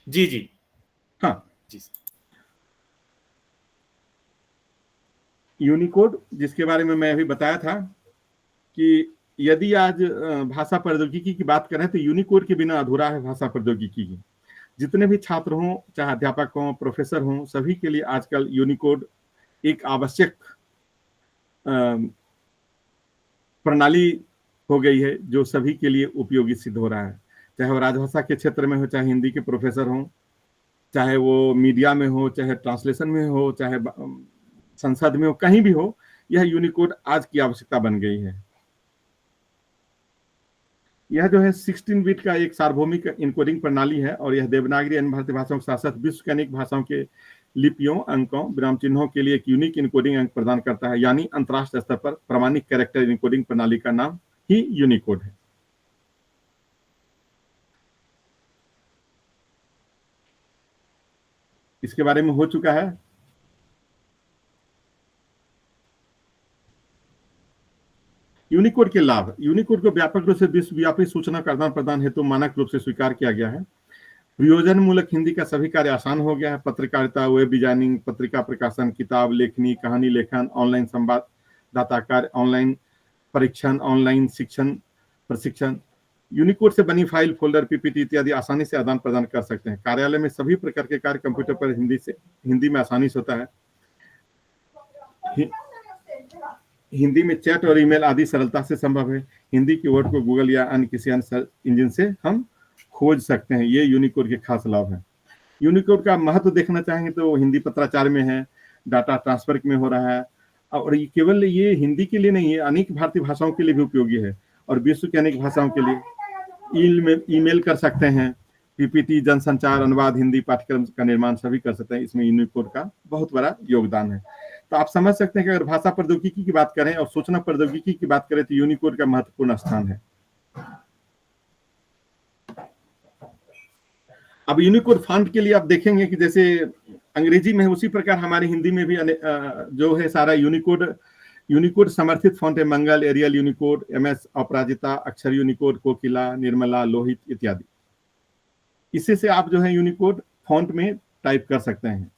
जी जी हाँ। जी। यूनिकोड जिसके बारे में मैं अभी बताया था कि यदि आज भाषा प्रौद्योगिकी की बात करें तो यूनिकोड के बिना अधूरा है भाषा प्रौद्योगिकी की। जितने भी छात्र हों, चाहे अध्यापक हों, प्रोफेसर हों, सभी के लिए आजकल यूनिकोड एक आवश्यक प्रणाली हो गई है जो सभी के लिए उपयोगी सिद्ध हो रहा है। चाहे वो राजभाषा के क्षेत्र में हो, चाहे हिंदी के प्रोफेसर हों, चाहे वो मीडिया में हो, चाहे ट्रांसलेशन में हो, चाहे संसद में हो, कहीं भी हो, यह यूनिकोड आज की आवश्यकता बन गई है। यह जो है 16 बिट का एक सार्वभौमिक इनकोडिंग प्रणाली है और यह देवनागरी अन्य भारतीय भाषाओं के साथ साथ विश्व के अनेक भाषाओं के लिपियों, अंकों, विराम चिन्हों के लिए एक यूनिक इनकोडिंग अंक प्रदान करता है, यानी अंतरराष्ट्रीय स्तर पर प्रमाणिक कैरेक्टर इनकोडिंग प्रणाली का नाम ही यूनिकोड है। इसके बारे में हो चुका है। यूनिकोड के लाभ। यूनिकोड को व्यापक रूप से विश्वव्यापी सूचना का आदान प्रदान हेतु मानक रूप से स्वीकार किया गया है। प्रयोजन मूलक हिंदी का सभी कार्य आसान हो गया है। पत्रकारिता, वेब डिजाइनिंग, पत्रिका प्रकाशन, किताब लेखनी, कहानी लेखन, ऑनलाइन संवाददाता कार्य, ऑनलाइन परीक्षण, ऑनलाइन शिक्षण प्रशिक्षण, यूनिकोड से बनी फाइल, फोल्डर, पीपीटी इत्यादि आसानी से आदान प्रदान कर सकते हैं। कार्यालय में सभी प्रकार के कार्य कंप्यूटर पर हिंदी में आसानी से होता है। हिंदी में चैट और ईमेल आदि सरलता से संभव है। हिंदी कीवर्ड को गूगल या अन्य किसी अन्य सर्च इंजन से हम खोज सकते हैं। ये यूनिकोड के खास लाभ हैं। यूनिकोड का महत्व देखना चाहेंगे तो हिंदी पत्राचार में है, डाटा ट्रांसफर में हो रहा है, और ये केवल ये हिंदी के लिए नहीं है, अनेक भारतीय भाषाओं के लिए भी उपयोगी है और विश्व की अनेक भाषाओं के लिए ईमेल कर सकते हैं, पीपीटी, जनसंचार, अनुवाद, हिंदी पाठ्यक्रम का निर्माण सभी कर सकते हैं। इसमें यूनिकोड का बहुत बड़ा योगदान है। तो आप समझ सकते हैं कि अगर भाषा प्रौद्योगिकी की बात करें और सूचना प्रौद्योगिकी की बात करें तो यूनिकोड का महत्वपूर्ण स्थान है। अब यूनिकोड फॉन्ट के लिए आप देखेंगे कि जैसे अंग्रेजी में है उसी प्रकार हमारी हिंदी में भी जो है सारा यूनिकोड समर्थित फॉन्ट है। मंगल, एरियल यूनिकोड, MS अपराजिता, अक्षर यूनिकोड, कोकिला, निर्मला, लोहित इत्यादि। इससे से आप जो है यूनिकोड फॉन्ट में टाइप कर सकते हैं।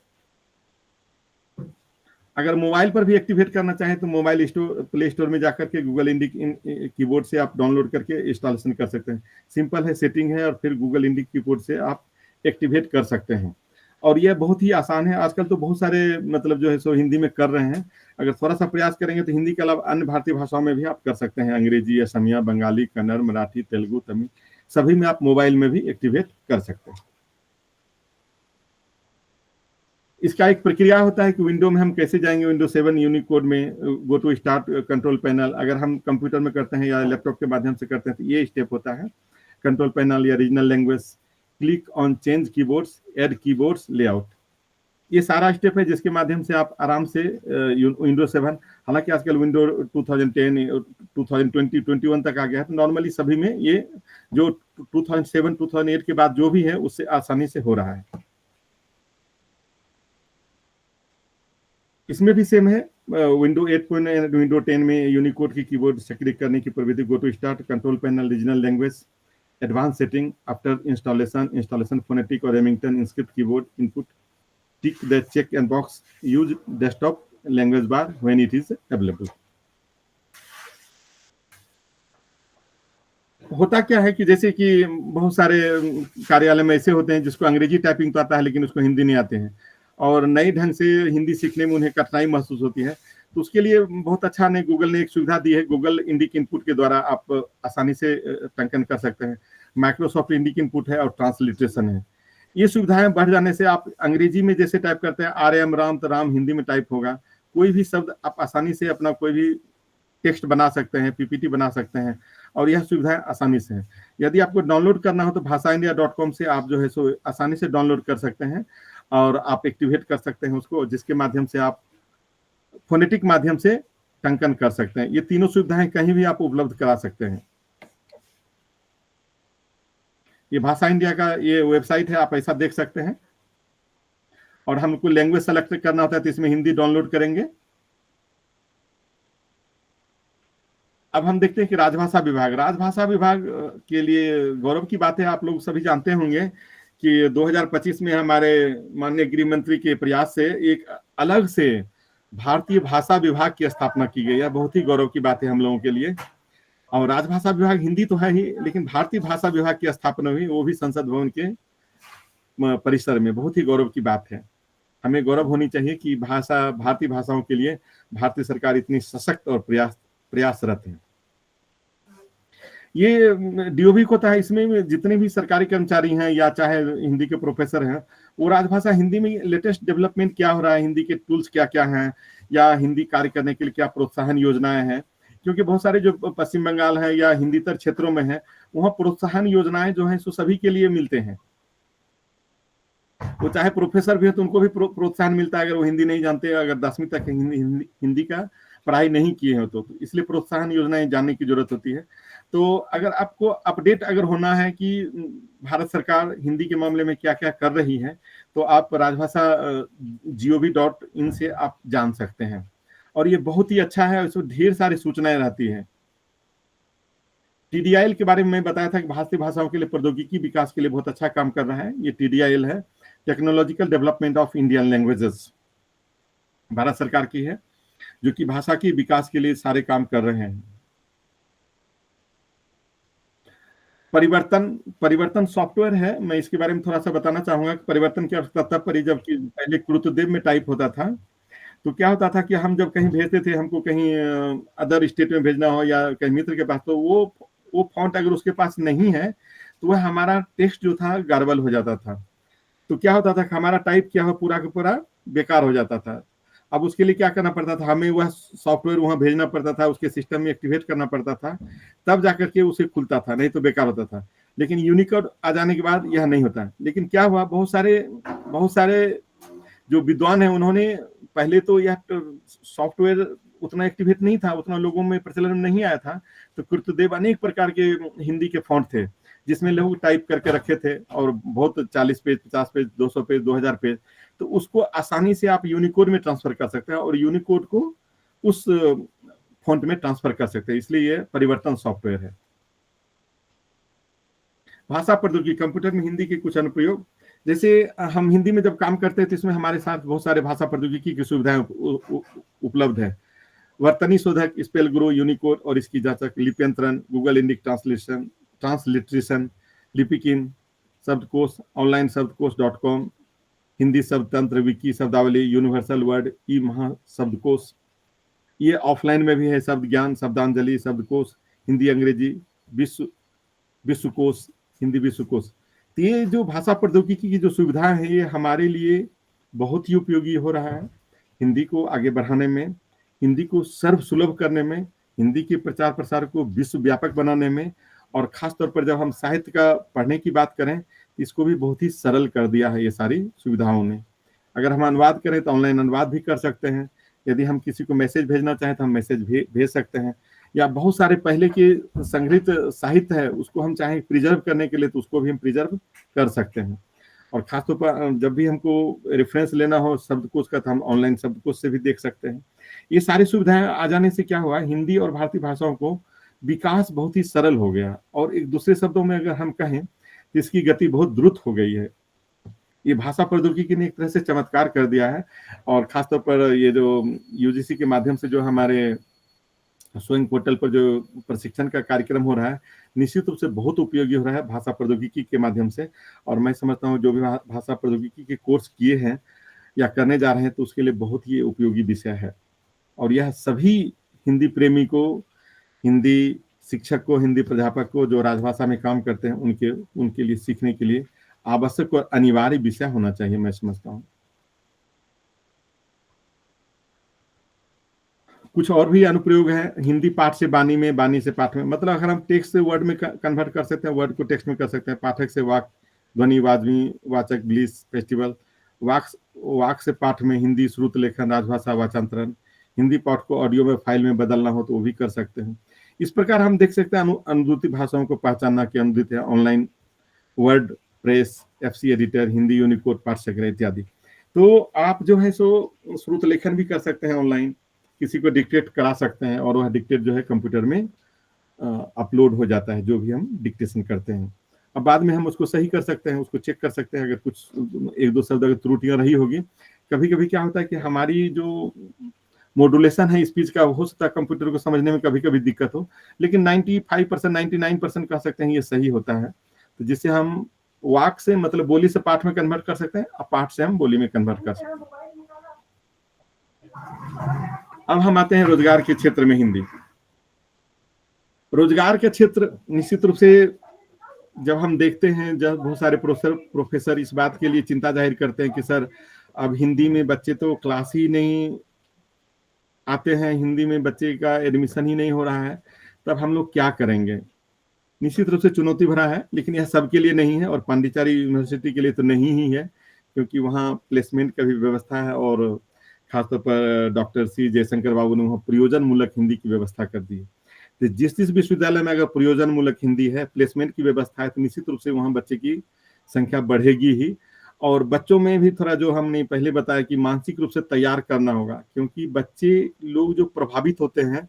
अगर मोबाइल पर भी एक्टिवेट करना चाहें तो मोबाइल प्ले स्टोर में जाकर के गूगल इंडी कीबोर्ड से आप डाउनलोड करके इंस्टॉलेशन कर सकते हैं। सिंपल है, सेटिंग है, और फिर गूगल इंडी कीबोर्ड से आप एक्टिवेट कर सकते हैं। और यह बहुत ही आसान है। आजकल तो बहुत सारे मतलब जो है सो हिंदी में कर रहे हैं। अगर थोड़ा सा प्रयास करेंगे तो हिंदी के अलावा अन्य भारतीय भाषाओं में भी आप कर सकते हैं। अंग्रेजी, असमिया, बंगाली, कन्नड़, मराठी, तेलुगु, तमिल सभी में आप मोबाइल में भी एक्टिवेट कर सकते हैं। इसका एक प्रक्रिया होता है कि विंडो में हम कैसे जाएंगे। विंडो 7 यूनिकोड में go to start control panel, अगर हम कंप्यूटर में करते हैं या लैपटॉप के माध्यम से करते हैं तो ये स्टेप होता है। कंट्रोल पैनल या regional language, click on change keyboards, add keyboards layout, ये सारा स्टेप है जिसके माध्यम से आप आराम से विंडो 7, हालांकि आजकल विंडो 2010, 2020, 21 तक आ गया है, तो नॉर्मली सभी में ये जो 2007, 2008 के बाद जो भी है उससे आसानी से हो रहा है। इसमें भी सेम है। विंडो 8 विंडो 10 में यूनिकोड की कीबोर्ड सक्रिय करने की प्रविधि, go to start, control panel, regional language, advance setting, after installation phonetic और Remington inscript keyboard input, tick the check and box, use desktop language bar when it is available. होता क्या है कि जैसे कि बहुत सारे कार्यालय में ऐसे होते हैं जिसको अंग्रेजी टाइपिंग तो आता है लेकिन उसको हिंदी नहीं आते हैं, और नए ढंग से हिंदी सीखने में उन्हें कठिनाई महसूस होती है। तो उसके लिए बहुत अच्छा ने गूगल ने एक सुविधा दी है। गूगल इंडिक इनपुट के द्वारा आप आसानी से टंकन कर सकते हैं। माइक्रोसॉफ्ट इंडिक इनपुट है और ट्रांसलिटरेशन है। ये सुविधाएं बढ़ जाने से आप अंग्रेजी में जैसे टाइप करते हैं RM राम, तो राम हिंदी में टाइप होगा। कोई भी शब्द आप आसानी से अपना कोई भी टेक्स्ट बना सकते हैं, PPT बना सकते हैं, और यह सुविधाएं आसानी से है। यदि आपको डाउनलोड करना हो तो भाषाइंडिया.com से आप जो है सो आसानी से डाउनलोड कर सकते हैं और आप एक्टिवेट कर सकते हैं उसको, जिसके माध्यम से आप फोनेटिक माध्यम से टंकन कर सकते हैं। ये तीनों सुविधाएं कहीं भी आप उपलब्ध करा सकते हैं। ये भाषा इंडिया का ये वेबसाइट है, आप ऐसा देख सकते हैं। और हमको लैंग्वेज सेलेक्ट करना होता है तो इसमें हिंदी डाउनलोड करेंगे। अब हम देखते हैं कि राजभाषा विभाग के लिए गौरव की बात है। आप लोग सभी जानते होंगे कि 2025 में हमारे माननीय गृह मंत्री के प्रयास से एक अलग से भारतीय भाषा विभाग की स्थापना की गई है। बहुत ही गौरव की बात है हम लोगों के लिए। और राजभाषा विभाग हिंदी तो है ही, लेकिन भारतीय भाषा विभाग की स्थापना हुई, वो भी संसद भवन के परिसर में। बहुत ही गौरव की बात है। हमें गौरव होनी चाहिए कि भारतीय भाषाओं के लिए भारतीय सरकार इतनी सशक्त और प्रयासरत है। ये DOV को होता है, इसमें जितने भी सरकारी कर्मचारी हैं या चाहे हिंदी के प्रोफेसर हैं, वो राजभाषा हिंदी में लेटेस्ट डेवलपमेंट क्या हो रहा है, हिंदी के टूल्स क्या क्या हैं, या हिंदी कार्य करने के लिए क्या प्रोत्साहन योजनाएं हैं। क्योंकि बहुत सारे जो पश्चिम बंगाल है या हिंदीतर क्षेत्रों में है, वहाँ प्रोत्साहन योजनाएं जो है सो सभी के लिए मिलते हैं। वो चाहे प्रोफेसर भी है तो उनको भी प्रोत्साहन मिलता है अगर वो हिंदी नहीं जानते, अगर 10वीं तक हिंदी का पढ़ाई नहीं किए हो तो इसलिए प्रोत्साहन योजनाएं जानने की जरूरत होती है। तो अगर आपको अपडेट अगर होना है कि भारत सरकार हिंदी के मामले में क्या क्या कर रही है, तो आप राजभाषा gov.in से आप जान सकते हैं। और ये बहुत ही अच्छा है, इसमें ढेर सारी सूचनाएं रहती हैं। TDIL के बारे में मैं बताया था कि भारतीय भाषाओं के लिए प्रौद्योगिकी विकास के लिए बहुत अच्छा काम कर रहा है। ये TDIL है, technological development of Indian languages, Bharat सरकार की है, जो कि भाषा के विकास के लिए सारे काम कर रहे हैं। परिवर्तन सॉफ्टवेयर है। मैं इसके बारे में थोड़ा सा बताना चाहूंगा कि परिवर्तन की आवश्यकता तब पड़ी जबकि पहले कृतदेव में टाइप होता था। तो क्या होता था कि हम जब कहीं भेजते थे, हमको कहीं अदर स्टेट में भेजना हो या कहीं मित्र के पास, तो वो फॉन्ट अगर उसके पास नहीं है तो वह हमारा टेक्स्ट जो था गार्बल हो जाता था। तो क्या होता था कि हमारा टाइप किया हुआ पूरा का पूरा बेकार हो जाता था। अब उसके लिए क्या करना पड़ता था, हमें वह सॉफ्टवेयर वहां भेजना पड़ता था, उसके सिस्टम में एक्टिवेट करना पड़ता था, तब जाकर के उसे खुलता था, नहीं तो बेकार होता था। लेकिन यूनिकोड आ जाने के बाद यह नहीं होता। लेकिन क्या हुआ, बहुत सारे जो विद्वान है उन्होंने पहले तो यह सॉफ्टवेयर उतना एक्टिवेट नहीं था, उतना लोगों में प्रचलन में नहीं आया था। तो कृतदेव अनेक प्रकार के हिंदी के फॉन्ट थे जिसमें लोग टाइप करके रखे थे, और बहुत 40 पेज, 50 पेज, 200 पेज, 2000 पेज। तो उसको आसानी से आप यूनिकोड में ट्रांसफर कर सकते हैं और यूनिकोड को उस फॉन्ट में ट्रांसफर कर सकते हैं। इसलिए यह परिवर्तन सॉफ्टवेयर है। भाषा प्रौद्योगिकी, कंप्यूटर में हिंदी के कुछ अनुप्रयोग। जैसे हम हिंदी में जब काम करते हैं तो इसमें हमारे साथ बहुत सारे भाषा प्रौद्योगिकी की सुविधाएं उपलब्ध है। वर्तनी शोधक, स्पेल गुरु, यूनिकोड और इसकी जांचक, लिप्यंतरण, गूगल इंडिक ट्रांसलिटरेशन, लिपिकिन, शब्दकोश, ऑनलाइन शब्दकोश.com, हिंदी शब्द तंत्र, विकी शब्दावली, यूनिवर्सल वर्ड, ई महाशब्दकोश। ये ऑफलाइन में भी है, शब्द ज्ञान, शब्दांजलि, शब्दकोश, हिंदी अंग्रेजी, विश्वकोश, हिंदी विश्वकोश। तो ये जो भाषा प्रौद्योगिकी की जो सुविधा है ये हमारे लिए बहुत ही उपयोगी हो रहा है। हिंदी को आगे बढ़ाने में, हिंदी को सर्वसुलभ करने में, हिंदी के प्रचार प्रसार को विश्वव्यापक बनाने में, और खासतौर पर जब हम साहित्य का पढ़ने की बात करें इसको भी बहुत ही सरल कर दिया है ये सारी सुविधाओं ने। अगर हम अनुवाद करें तो ऑनलाइन अनुवाद भी कर सकते हैं। यदि हम किसी को मैसेज भेजना चाहें तो हम मैसेज भेज सकते हैं। या बहुत सारे पहले के संग्रहित साहित्य है उसको हम चाहें प्रिजर्व करने के लिए तो उसको भी हम प्रिजर्व कर सकते हैं। और खासतौर पर जब भी हमको रेफरेंस लेना हो शब्दकोश का तो हम ऑनलाइन शब्दकोश से भी देख सकते हैं। ये सारी सुविधाएं आ जाने से क्या हुआ, हिंदी और भारतीय भाषाओं को विकास बहुत ही सरल हो गया, और एक दूसरे शब्दों में अगर हम कहें तो इसकी गति बहुत द्रुत हो गई है। ये भाषा प्रौद्योगिकी ने एक तरह से चमत्कार कर दिया है। और खासतौर पर ये जो यूजीसी के माध्यम से जो हमारे स्वयं पोर्टल पर जो प्रशिक्षण का कार्यक्रम हो रहा है, निश्चित रूप से बहुत उपयोगी हो रहा है भाषा प्रौद्योगिकी के माध्यम से। और मैं समझता हूँ जो भी भाषा प्रौद्योगिकी के कोर्स किए हैं या करने जा रहे हैं तो उसके लिए बहुत ही उपयोगी विषय है। और यह सभी हिंदी प्रेमी को, हिंदी शिक्षक को, हिंदी प्राध्यापक को जो राजभाषा में काम करते हैं उनके लिए सीखने के लिए आवश्यक और अनिवार्य विषय होना चाहिए, मैं समझता हूँ। कुछ और भी अनुप्रयोग है हिंदी पाठ से बानी में, बानी से पाठ में। मतलब अगर हम टेक्स्ट से वर्ड में कन्वर्ट कर सकते हैं, वर्ड को टेक्स्ट में कर सकते हैं। पाठक से वाक, ध्वनि, वाजवी, वाचक, ग्लिस, फेस्टिवल। वाक से पाठ में हिंदी श्रुत लेखन, राजभाषा, वाचांतरण। हिंदी पाठ को ऑडियो में, फाइल में बदलना हो तो वो भी कर सकते हैं। इस प्रकार हम देख सकते हैं अनुद्रुति भाषाओं को पहचानना कि अनुदित है। Online word press, FC editor, Hindi Unicode पाठ संग्रह इत्यादि। तो आप जो है सो श्रुत लेखन भी कर सकते हैं ऑनलाइन, किसी को डिक्टेट करा सकते हैं और वह डिक्टेट जो है कंप्यूटर में अपलोड हो जाता है जो भी हम डिक्टेशन करते हैं। अब बाद में हम उसको सही कर सकते हैं, उसको चेक कर सकते हैं अगर कुछ एक दो शब्द अगर त्रुटियां रही होगी। कभी कभी क्या होता है कि हमारी जो मॉड्यूलेशन है स्पीच का, हो सकता है कंप्यूटर को समझने में कभी कभी दिक्कत हो, लेकिन 95%, 99% कह सकते हैं ये सही होता है। तो जिससे हम वाक से मतलब बोली से पाठ में कन्वर्ट कर सकते हैं और पाठ से हम बोली में कन्वर्ट कर सकते हैं। अब हम आते हैं रोजगार के क्षेत्र में हिंदी। रोजगार के क्षेत्र निश्चित रूप से जब हम देखते हैं, जब बहुत सारे प्रोफेसर इस बात के लिए चिंता जाहिर करते हैं कि सर अब हिंदी में बच्चे तो क्लास ही नहीं आते हैं, हिंदी में बच्चे का एडमिशन ही नहीं हो रहा है, तब हम लोग क्या करेंगे। निश्चित रूप से चुनौती भरा है, लेकिन यह सबके लिए नहीं है और पांडिचेरी यूनिवर्सिटी के लिए तो नहीं ही है, क्योंकि वहाँ प्लेसमेंट का भी व्यवस्था है और खासतौर पर डॉक्टर सी जयशंकर बाबू ने वहाँ प्रयोजन मूलक हिंदी की व्यवस्था कर दी है। तो जिस विश्वविद्यालय में अगर प्रयोजन मूलक हिंदी है, प्लेसमेंट की व्यवस्था है, तो निश्चित रूप से वहाँ बच्चे की संख्या बढ़ेगी ही। और बच्चों में भी थोड़ा जो हमने पहले बताया कि मानसिक रूप से तैयार करना होगा, क्योंकि बच्चे लोग जो प्रभावित होते हैं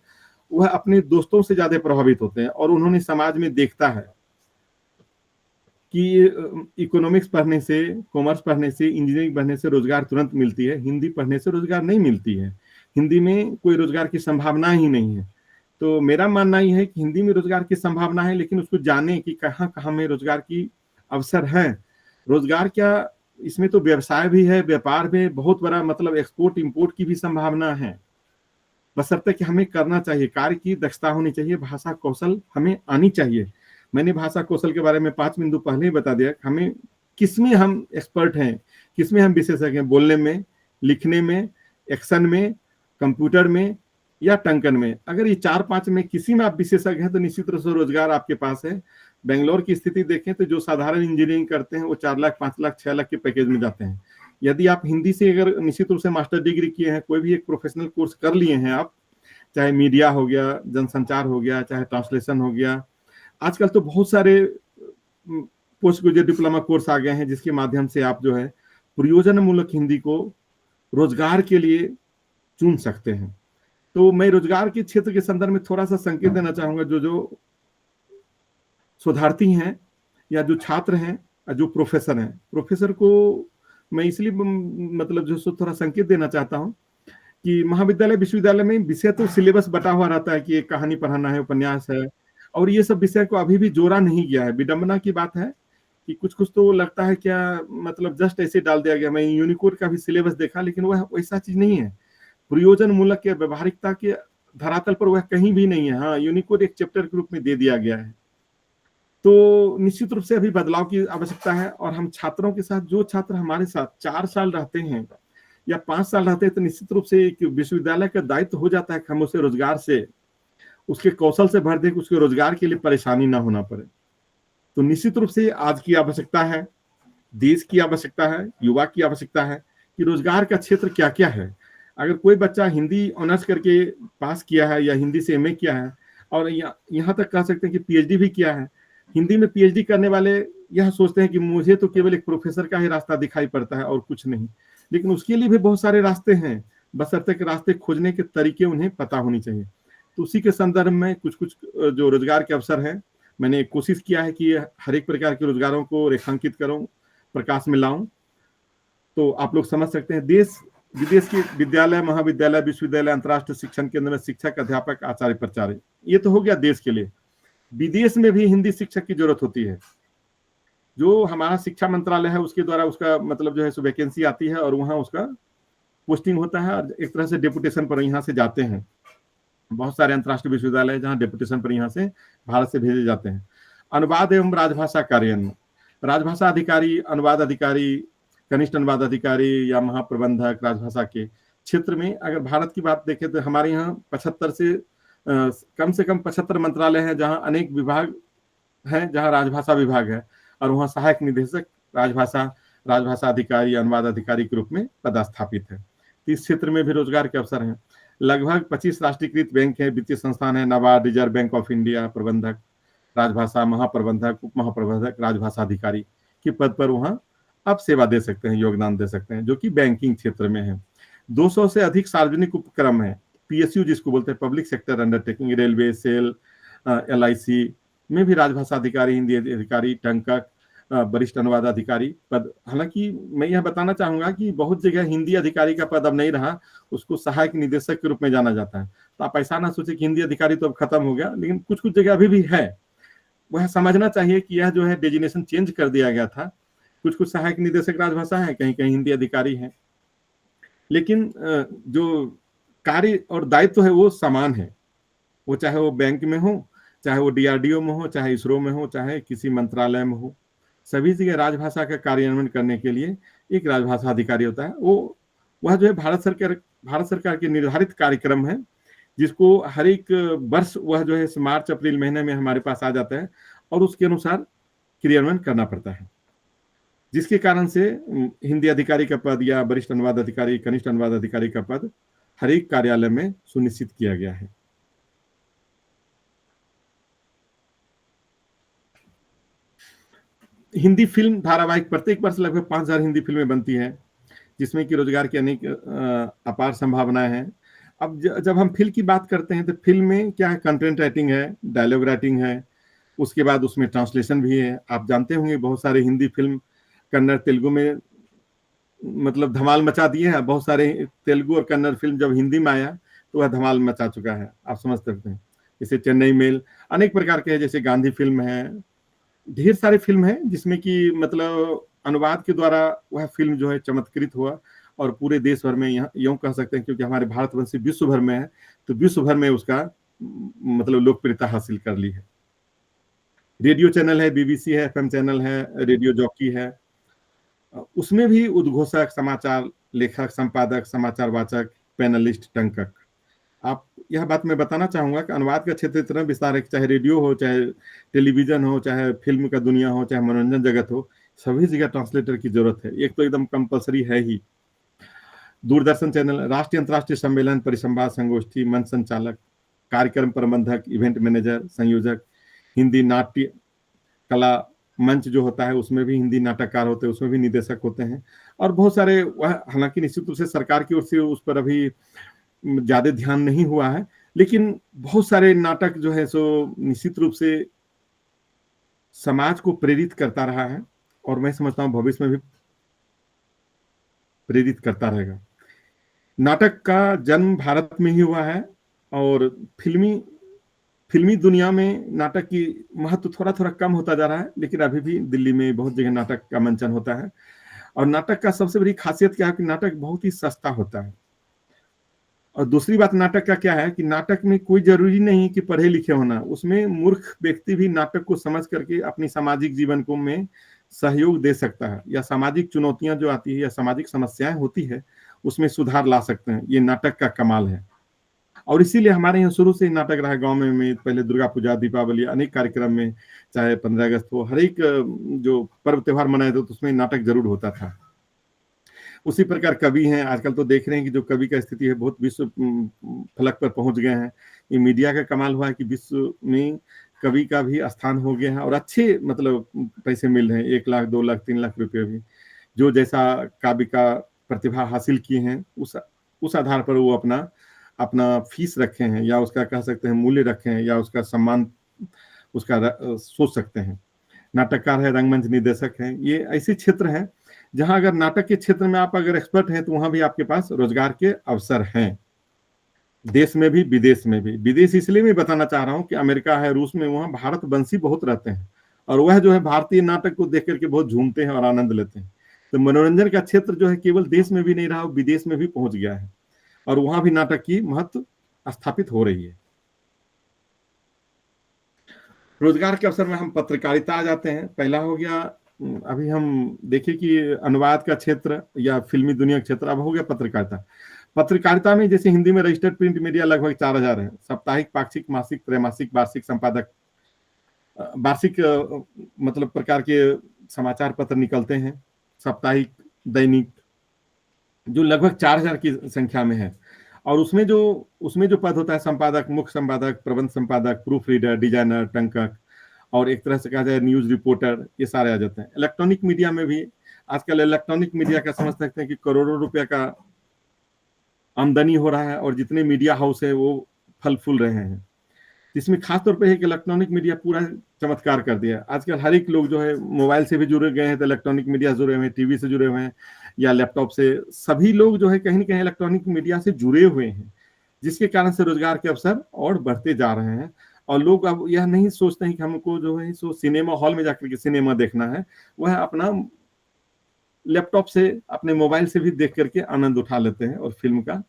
वह अपने दोस्तों से ज्यादा प्रभावित होते हैं, और उन्होंने समाज में देखता है कि इकोनॉमिक्स पढ़ने से, कॉमर्स पढ़ने से, इंजीनियरिंग पढ़ने से रोजगार तुरंत मिलती है, हिंदी पढ़ने से रोजगार नहीं मिलती है, हिंदी में कोई रोजगार की संभावना ही नहीं है। तो मेरा मानना ये है कि हिंदी में रोजगार की संभावना है, लेकिन उसको जाने कि कहाँ कहाँ में रोजगार की अवसर है। रोजगार क्या, इसमें तो व्यवसाय भी है, व्यापार भी, बहुत बड़ा मतलब एक्सपोर्ट इंपोर्ट की भी संभावना है, बशर्ते कि हमें करना चाहिए। कार्य की दक्षता होनी चाहिए, भाषा कौशल हमें आनी चाहिए। मैंने भाषा कौशल के बारे में 5 बिंदु पहले ही बता दिया। हमें किसमें हम एक्सपर्ट हैं, किसमें हम विशेषज्ञ हैं, बोलने में, लिखने में, एक्शन में, कंप्यूटर में या टंकन में। अगर ये 4-5 में किसी में आप विशेषज्ञ हैं तो निश्चित रूप से रोजगार आपके पास है। बेंगलोर की स्थिति देखें तो जो साधारण इंजीनियरिंग करते हैं वो 4 लाख, 5 लाख, 6 लाख के पैकेज में जाते हैं। यदि आप हिंदी से अगर निश्चित रूप से मास्टर डिग्री किए हैं, कोई भी एक प्रोफेशनल कोर्स कर लिए हैं आप, चाहे मीडिया हो गया, जनसंचार हो गया, चाहे ट्रांसलेशन हो गया, आजकल तो बहुत सारे पोस्ट ग्रेजुएट डिप्लोमा कोर्स आ गए हैं जिसके माध्यम से आप जो है प्रयोजन मूलक हिंदी को रोजगार के लिए चुन सकते हैं। तो मैं रोजगार के क्षेत्र के संदर्भ में थोड़ा सा संकेत देना चाहूंगा। जो शोधार्थी हैं या जो छात्र हैं, जो प्रोफेसर हैं, प्रोफेसर को मैं इसलिए मतलब जो थोड़ा संकेत देना चाहता हूं कि महाविद्यालय विश्वविद्यालय में विषय तो सिलेबस बटा हुआ रहता है कि एक कहानी पढ़ाना है, उपन्यास है, और ये सब विषय को अभी भी जोड़ा नहीं गया है। विडंबना की बात है कि कुछ कुछ तो लगता है क्या मतलब जस्ट ऐसे डाल दिया गया। मैं यूनिकोड का भी सिलेबस देखा, लेकिन वह वैसा चीज नहीं है। प्रयोजन मूलक या व्यवहारिकता के धरातल पर वह कहीं भी नहीं है। हाँ, यूनिकोड एक चैप्टर के रूप में दे दिया गया है। तो निश्चित रूप से अभी बदलाव की आवश्यकता है। और हम छात्रों के साथ, जो छात्र हमारे साथ 4 साल रहते हैं या 5 साल रहते हैं, तो निश्चित रूप से एक विश्वविद्यालय का दायित्व हो जाता है कि हम उसे रोजगार से, उसके कौशल से भर दें कि उसके रोजगार के लिए परेशानी ना होना पड़े। तो निश्चित रूप से आज की आवश्यकता है, देश की आवश्यकता है, युवा की आवश्यकता है कि रोजगार का क्षेत्र क्या क्या है। अगर कोई बच्चा हिंदी ऑनर्स करके पास किया है या हिंदी से एमए किया है और यहाँ तक कह सकते हैं कि पीएचडी भी किया है, हिंदी में पीएचडी करने वाले यह सोचते हैं कि मुझे तो केवल एक प्रोफेसर का ही रास्ता दिखाई पड़ता है और कुछ नहीं, लेकिन उसके लिए भी बहुत सारे रास्ते हैं, बशर्ते के रास्ते खोजने के तरीके उन्हें पता होनी चाहिए। तो उसी के संदर्भ में कुछ कुछ जो रोजगार के अवसर हैं, मैंने कोशिश किया है कि हर एक प्रकार के रोजगारों को रेखांकित करूं, प्रकाश में लाऊं, तो आप लोग समझ सकते हैं। देश विदेश के विद्यालय, महाविद्यालय, विश्वविद्यालय, अंतर्राष्ट्रीय शिक्षण केंद्र में शिक्षक, अध्यापक, आचार्य, प्राचार्य, ये तो हो गया देश के लिए। विदेश में भी हिंदी शिक्षक की जरूरत होती है। जो हमारा शिक्षा मंत्रालय है उसके द्वारा उसका मतलब जो है सो वैकेंसी आती है और वहां उसका पोस्टिंग होता है और एक तरह से डेपुटेशन पर यहाँ से जाते हैं। बहुत सारे अंतर्राष्ट्रीय विश्वविद्यालय जहाँ डेपुटेशन पर यहाँ से भारत से भेजे जाते हैं। अनुवाद एवं राजभाषा कार्यान्वयन, राजभाषा अधिकारी, अनुवाद अधिकारी, कनिष्ठ अनुवाद अधिकारी या महाप्रबंधक राजभाषा के क्षेत्र में अगर भारत की बात देखें तो हमारे यहाँ 75 से कम 75 मंत्रालय हैं जहाँ अनेक विभाग हैं, जहाँ राजभाषा विभाग है और वहाँ सहायक निदेशक राजभाषा अधिकारी, अनुवाद अधिकारी के रूप में पदस्थापित है। इस क्षेत्र में भी रोजगार के अवसर हैं। लगभग 25 राष्ट्रीयकृत बैंक है, वित्तीय संस्थान है, NABARD, reserve bank of India, प्रबंधक राजभाषा, महाप्रबंधक, उप महाप्रबंधक, राजभाषा अधिकारी के पद पर वहाँ आप सेवा दे सकते हैं, योगदान दे सकते हैं, जो कि बैंकिंग क्षेत्र में है। 200 से अधिक सार्वजनिक उपक्रम है, पीएसयू जिसको बोलते हैं, public sector undertaking, railway, SAIL, LIC में भी राजभाषा अधिकारी, हिंदी अधिकारी, टंकक, वरिष्ठ अनुवाद अधिकारी पद। हालांकि मैं यह बताना चाहूंगा कि बहुत जगह हिंदी अधिकारी का पद अब नहीं रहा, उसको सहायक निदेशक के रूप में जाना जाता है। तो आप ऐसा ना सोचे कि हिंदी अधिकारी तो अब खत्म हो गया, लेकिन कुछ कुछ जगह अभी भी है। वह समझना चाहिए कि यह जो है डेजिग्नेशन चेंज कर दिया गया था। कुछ कुछ सहायक निदेशक राजभाषा है, कहीं कहीं हिंदी अधिकारी है, लेकिन जो कार्य और दायित्व है वो समान है। वो चाहे वो बैंक में हो, चाहे वो डीआरडीओ में हो, चाहे इसरो में हो, चाहे किसी मंत्रालय में हो, सभी जगह राजभाषा का कार्यान्वयन करने के लिए एक राजभाषा अधिकारी होता है। वह जो है भारत सरकार के निर्धारित कार्यक्रम है, जिसको हर एक वर्ष वह जो है मार्च अप्रैल महीने में हमारे पास आ जाता है और उसके अनुसार क्रियान्वयन करना पड़ता है, जिसके कारण से हिंदी अधिकारी का पद या वरिष्ठ अनुवाद अधिकारी, कनिष्ठ अनुवाद अधिकारी का पद हर एक कार्यालय में सुनिश्चित किया गया है। हिंदी फिल्म धारावाहिक, प्रत्येक वर्ष लगभग 5000 हिंदी फिल्में बनती हैं, जिसमें कि रोजगार की अनेक अपार संभावनाएं हैं। अब जब हम फिल्म की बात करते हैं तो फिल्म में क्या है, कंटेंट राइटिंग है, डायलॉग राइटिंग है, उसके बाद उसमें ट्रांसलेशन भी है। आप जानते होंगे बहुत सारे हिंदी फिल्म कन्नड़ तेलुगु में मतलब धमाल मचा दिए हैं। बहुत सारे तेलुगु और कन्नड़ फिल्म जब हिंदी में आया तो वह धमाल मचा चुका है, आप समझ सकते हैं। जैसे चेन्नई मेल, अनेक प्रकार के हैं, जैसे गांधी फिल्म है, ढेर सारे फिल्म हैं जिसमें कि मतलब अनुवाद के द्वारा वह फिल्म जो है चमत्कृत हुआ और पूरे देश भर में, यहाँ यूं कह सकते हैं क्योंकि हमारे भारतवंशी विश्व भर में है, तो विश्व भर में उसका मतलब लोकप्रियता हासिल कर ली है। रेडियो चैनल है, बीबीसी है, एफएम चैनल है, रेडियो जॉकी है, उसमें भी उद्घोषक, समाचार लेखक, संपादक, समाचार वाचक, पैनलिस्ट, टंकक। आप यह बात मैं बताना चाहूंगा कि अनुवाद का क्षेत्र इतना विस्तार है कि चाहे रेडियो हो, चाहे टेलीविजन हो, चाहे फिल्म का दुनिया हो, चाहे मनोरंजन जगत हो, सभी जगह ट्रांसलेटर की जरूरत है। एक तो एकदम कंपलसरी है ही। दूरदर्शन चैनल, राष्ट्रीय अंतर्राष्ट्रीय सम्मेलन, परिसंवाद, संगोष्ठी, मंच संचालक, कार्यक्रम प्रबंधक, इवेंट मैनेजर, संयोजक, हिंदी नाट्य कला मंच जो होता है उसमें भी हिंदी नाटककार होते हैं, उसमें भी निदेशक होते हैं, और बहुत सारे, वह हालांकि निश्चित रूप से सरकार की ओर से उस पर अभी ज्यादा ध्यान नहीं हुआ है, लेकिन बहुत सारे नाटक जो है सो निश्चित रूप से समाज को प्रेरित करता रहा है, और मैं समझता हूं भविष्य में भी प्रेरित करता रहेगा। नाटक का जन्म भारत में ही हुआ है, और फिल्मी दुनिया में नाटक की महत्व थोड़ा थोड़ा कम होता जा रहा है, लेकिन अभी भी दिल्ली में बहुत जगह नाटक का मंचन होता है। और नाटक का सबसे बड़ी खासियत क्या है कि नाटक बहुत ही सस्ता होता है। और दूसरी बात नाटक का क्या है कि नाटक में कोई जरूरी नहीं कि पढ़े लिखे होना, उसमें मूर्ख व्यक्ति भी नाटक को समझ करके अपनी सामाजिक जीवन को में सहयोग दे सकता है, या सामाजिक चुनौतियां जो आती है या सामाजिक समस्याएं होती है उसमें सुधार ला सकते हैं। ये नाटक का कमाल है, और इसीलिए हमारे यहाँ शुरू से ही नाटक रहा है। गाँव में पहले दुर्गा पूजा, दीपावली, अनेक कार्यक्रम में, चाहे 15 अगस्त हो, हर एक जो पर्व त्योहार मनाए थे तो उसमें नाटक जरूर होता था। उसी प्रकार कवि हैं, आजकल तो देख रहे हैं कि जो कवि का स्थिति है बहुत विश्व फलक पर पहुंच गए हैं। ये मीडिया का कमाल हुआ है कि विश्व में कवि का भी स्थान हो गया है, और अच्छे मतलब पैसे मिल रहे हैं, 1 लाख, 2 लाख, 3 लाख रुपए भी। जो जैसा काव्य का प्रतिभा हासिल किए हैं उस आधार पर वो अपना फीस रखे हैं, या उसका कह सकते हैं मूल्य रखे हैं, या उसका सम्मान उसका सोच सकते हैं। नाटककार है, रंगमंच निदेशक हैं, ये ऐसे क्षेत्र हैं जहां अगर नाटक के क्षेत्र में आप अगर एक्सपर्ट हैं तो वहां भी आपके पास रोजगार के अवसर हैं, देश में भी विदेश में भी। विदेश इसलिए मैं बताना चाह रहा हूं कि अमेरिका है, रूस में, वहां भारतवंशी बहुत रहते हैं, और वह जो है भारतीय नाटक को देख करके बहुत झूमते हैं और आनंद लेते हैं। तो मनोरंजन का क्षेत्र जो है केवल देश में भी नहीं रहा, विदेश में भी पहुंच गया है, और वहां भी नाटक की महत्व स्थापित हो रही है। रोजगार के अवसर में हम पत्रकारिता आ जाते हैं। पहला हो गया, अभी हम देखें कि अनुवाद का क्षेत्र या फिल्मी दुनिया का क्षेत्र, अब हो गया पत्रकारिता। पत्रकारिता में जैसे हिंदी में रजिस्टर्ड प्रिंट मीडिया लगभग 4000 है। साप्ताहिक, पाक्षिक, मासिक, त्रैमासिक, वार्षिक संपादक, वार्षिक मतलब प्रकार के समाचार पत्र निकलते हैं, साप्ताहिक, दैनिक, जो लगभग 4000 की संख्या में है। और उसमें जो पद होता है, संपादक, मुख्य संपादक, प्रबंध संपादक, प्रूफ रीडर, डिजाइनर, टंकक, और एक तरह से कहा जाए न्यूज रिपोर्टर, ये सारे आ जाते हैं। इलेक्ट्रॉनिक मीडिया में भी आजकल इलेक्ट्रॉनिक मीडिया का समझ सकते हैं कि करोड़ों रुपया का आमदनी हो रहा है, और जितने मीडिया हाउस है वो फल फूल रहे हैं। इसमें खासतौर पर है कि इलेक्ट्रॉनिक मीडिया पूरा चमत्कार कर दिया। आजकल हर एक लोग जो है मोबाइल से भी जुड़े गए हैं, तो इलेक्ट्रॉनिक मीडिया से जुड़े हुए हैं, टीवी से जुड़े हुए हैं, या लैपटॉप से। सभी लोग जो है कहीं ना कहीं इलेक्ट्रॉनिक मीडिया से जुड़े हुए हैं, जिसके कारण से रोजगार के अवसर और बढ़ते जा रहे हैं। और लोग अब यह नहीं सोचते हैं कि हमको जो है सो सिनेमा हॉल में जाकर के सिनेमा देखना है, वह अपना लैपटॉप से, अपने मोबाइल से भी देख करके आनंद उठा लेते हैं और फिल्म का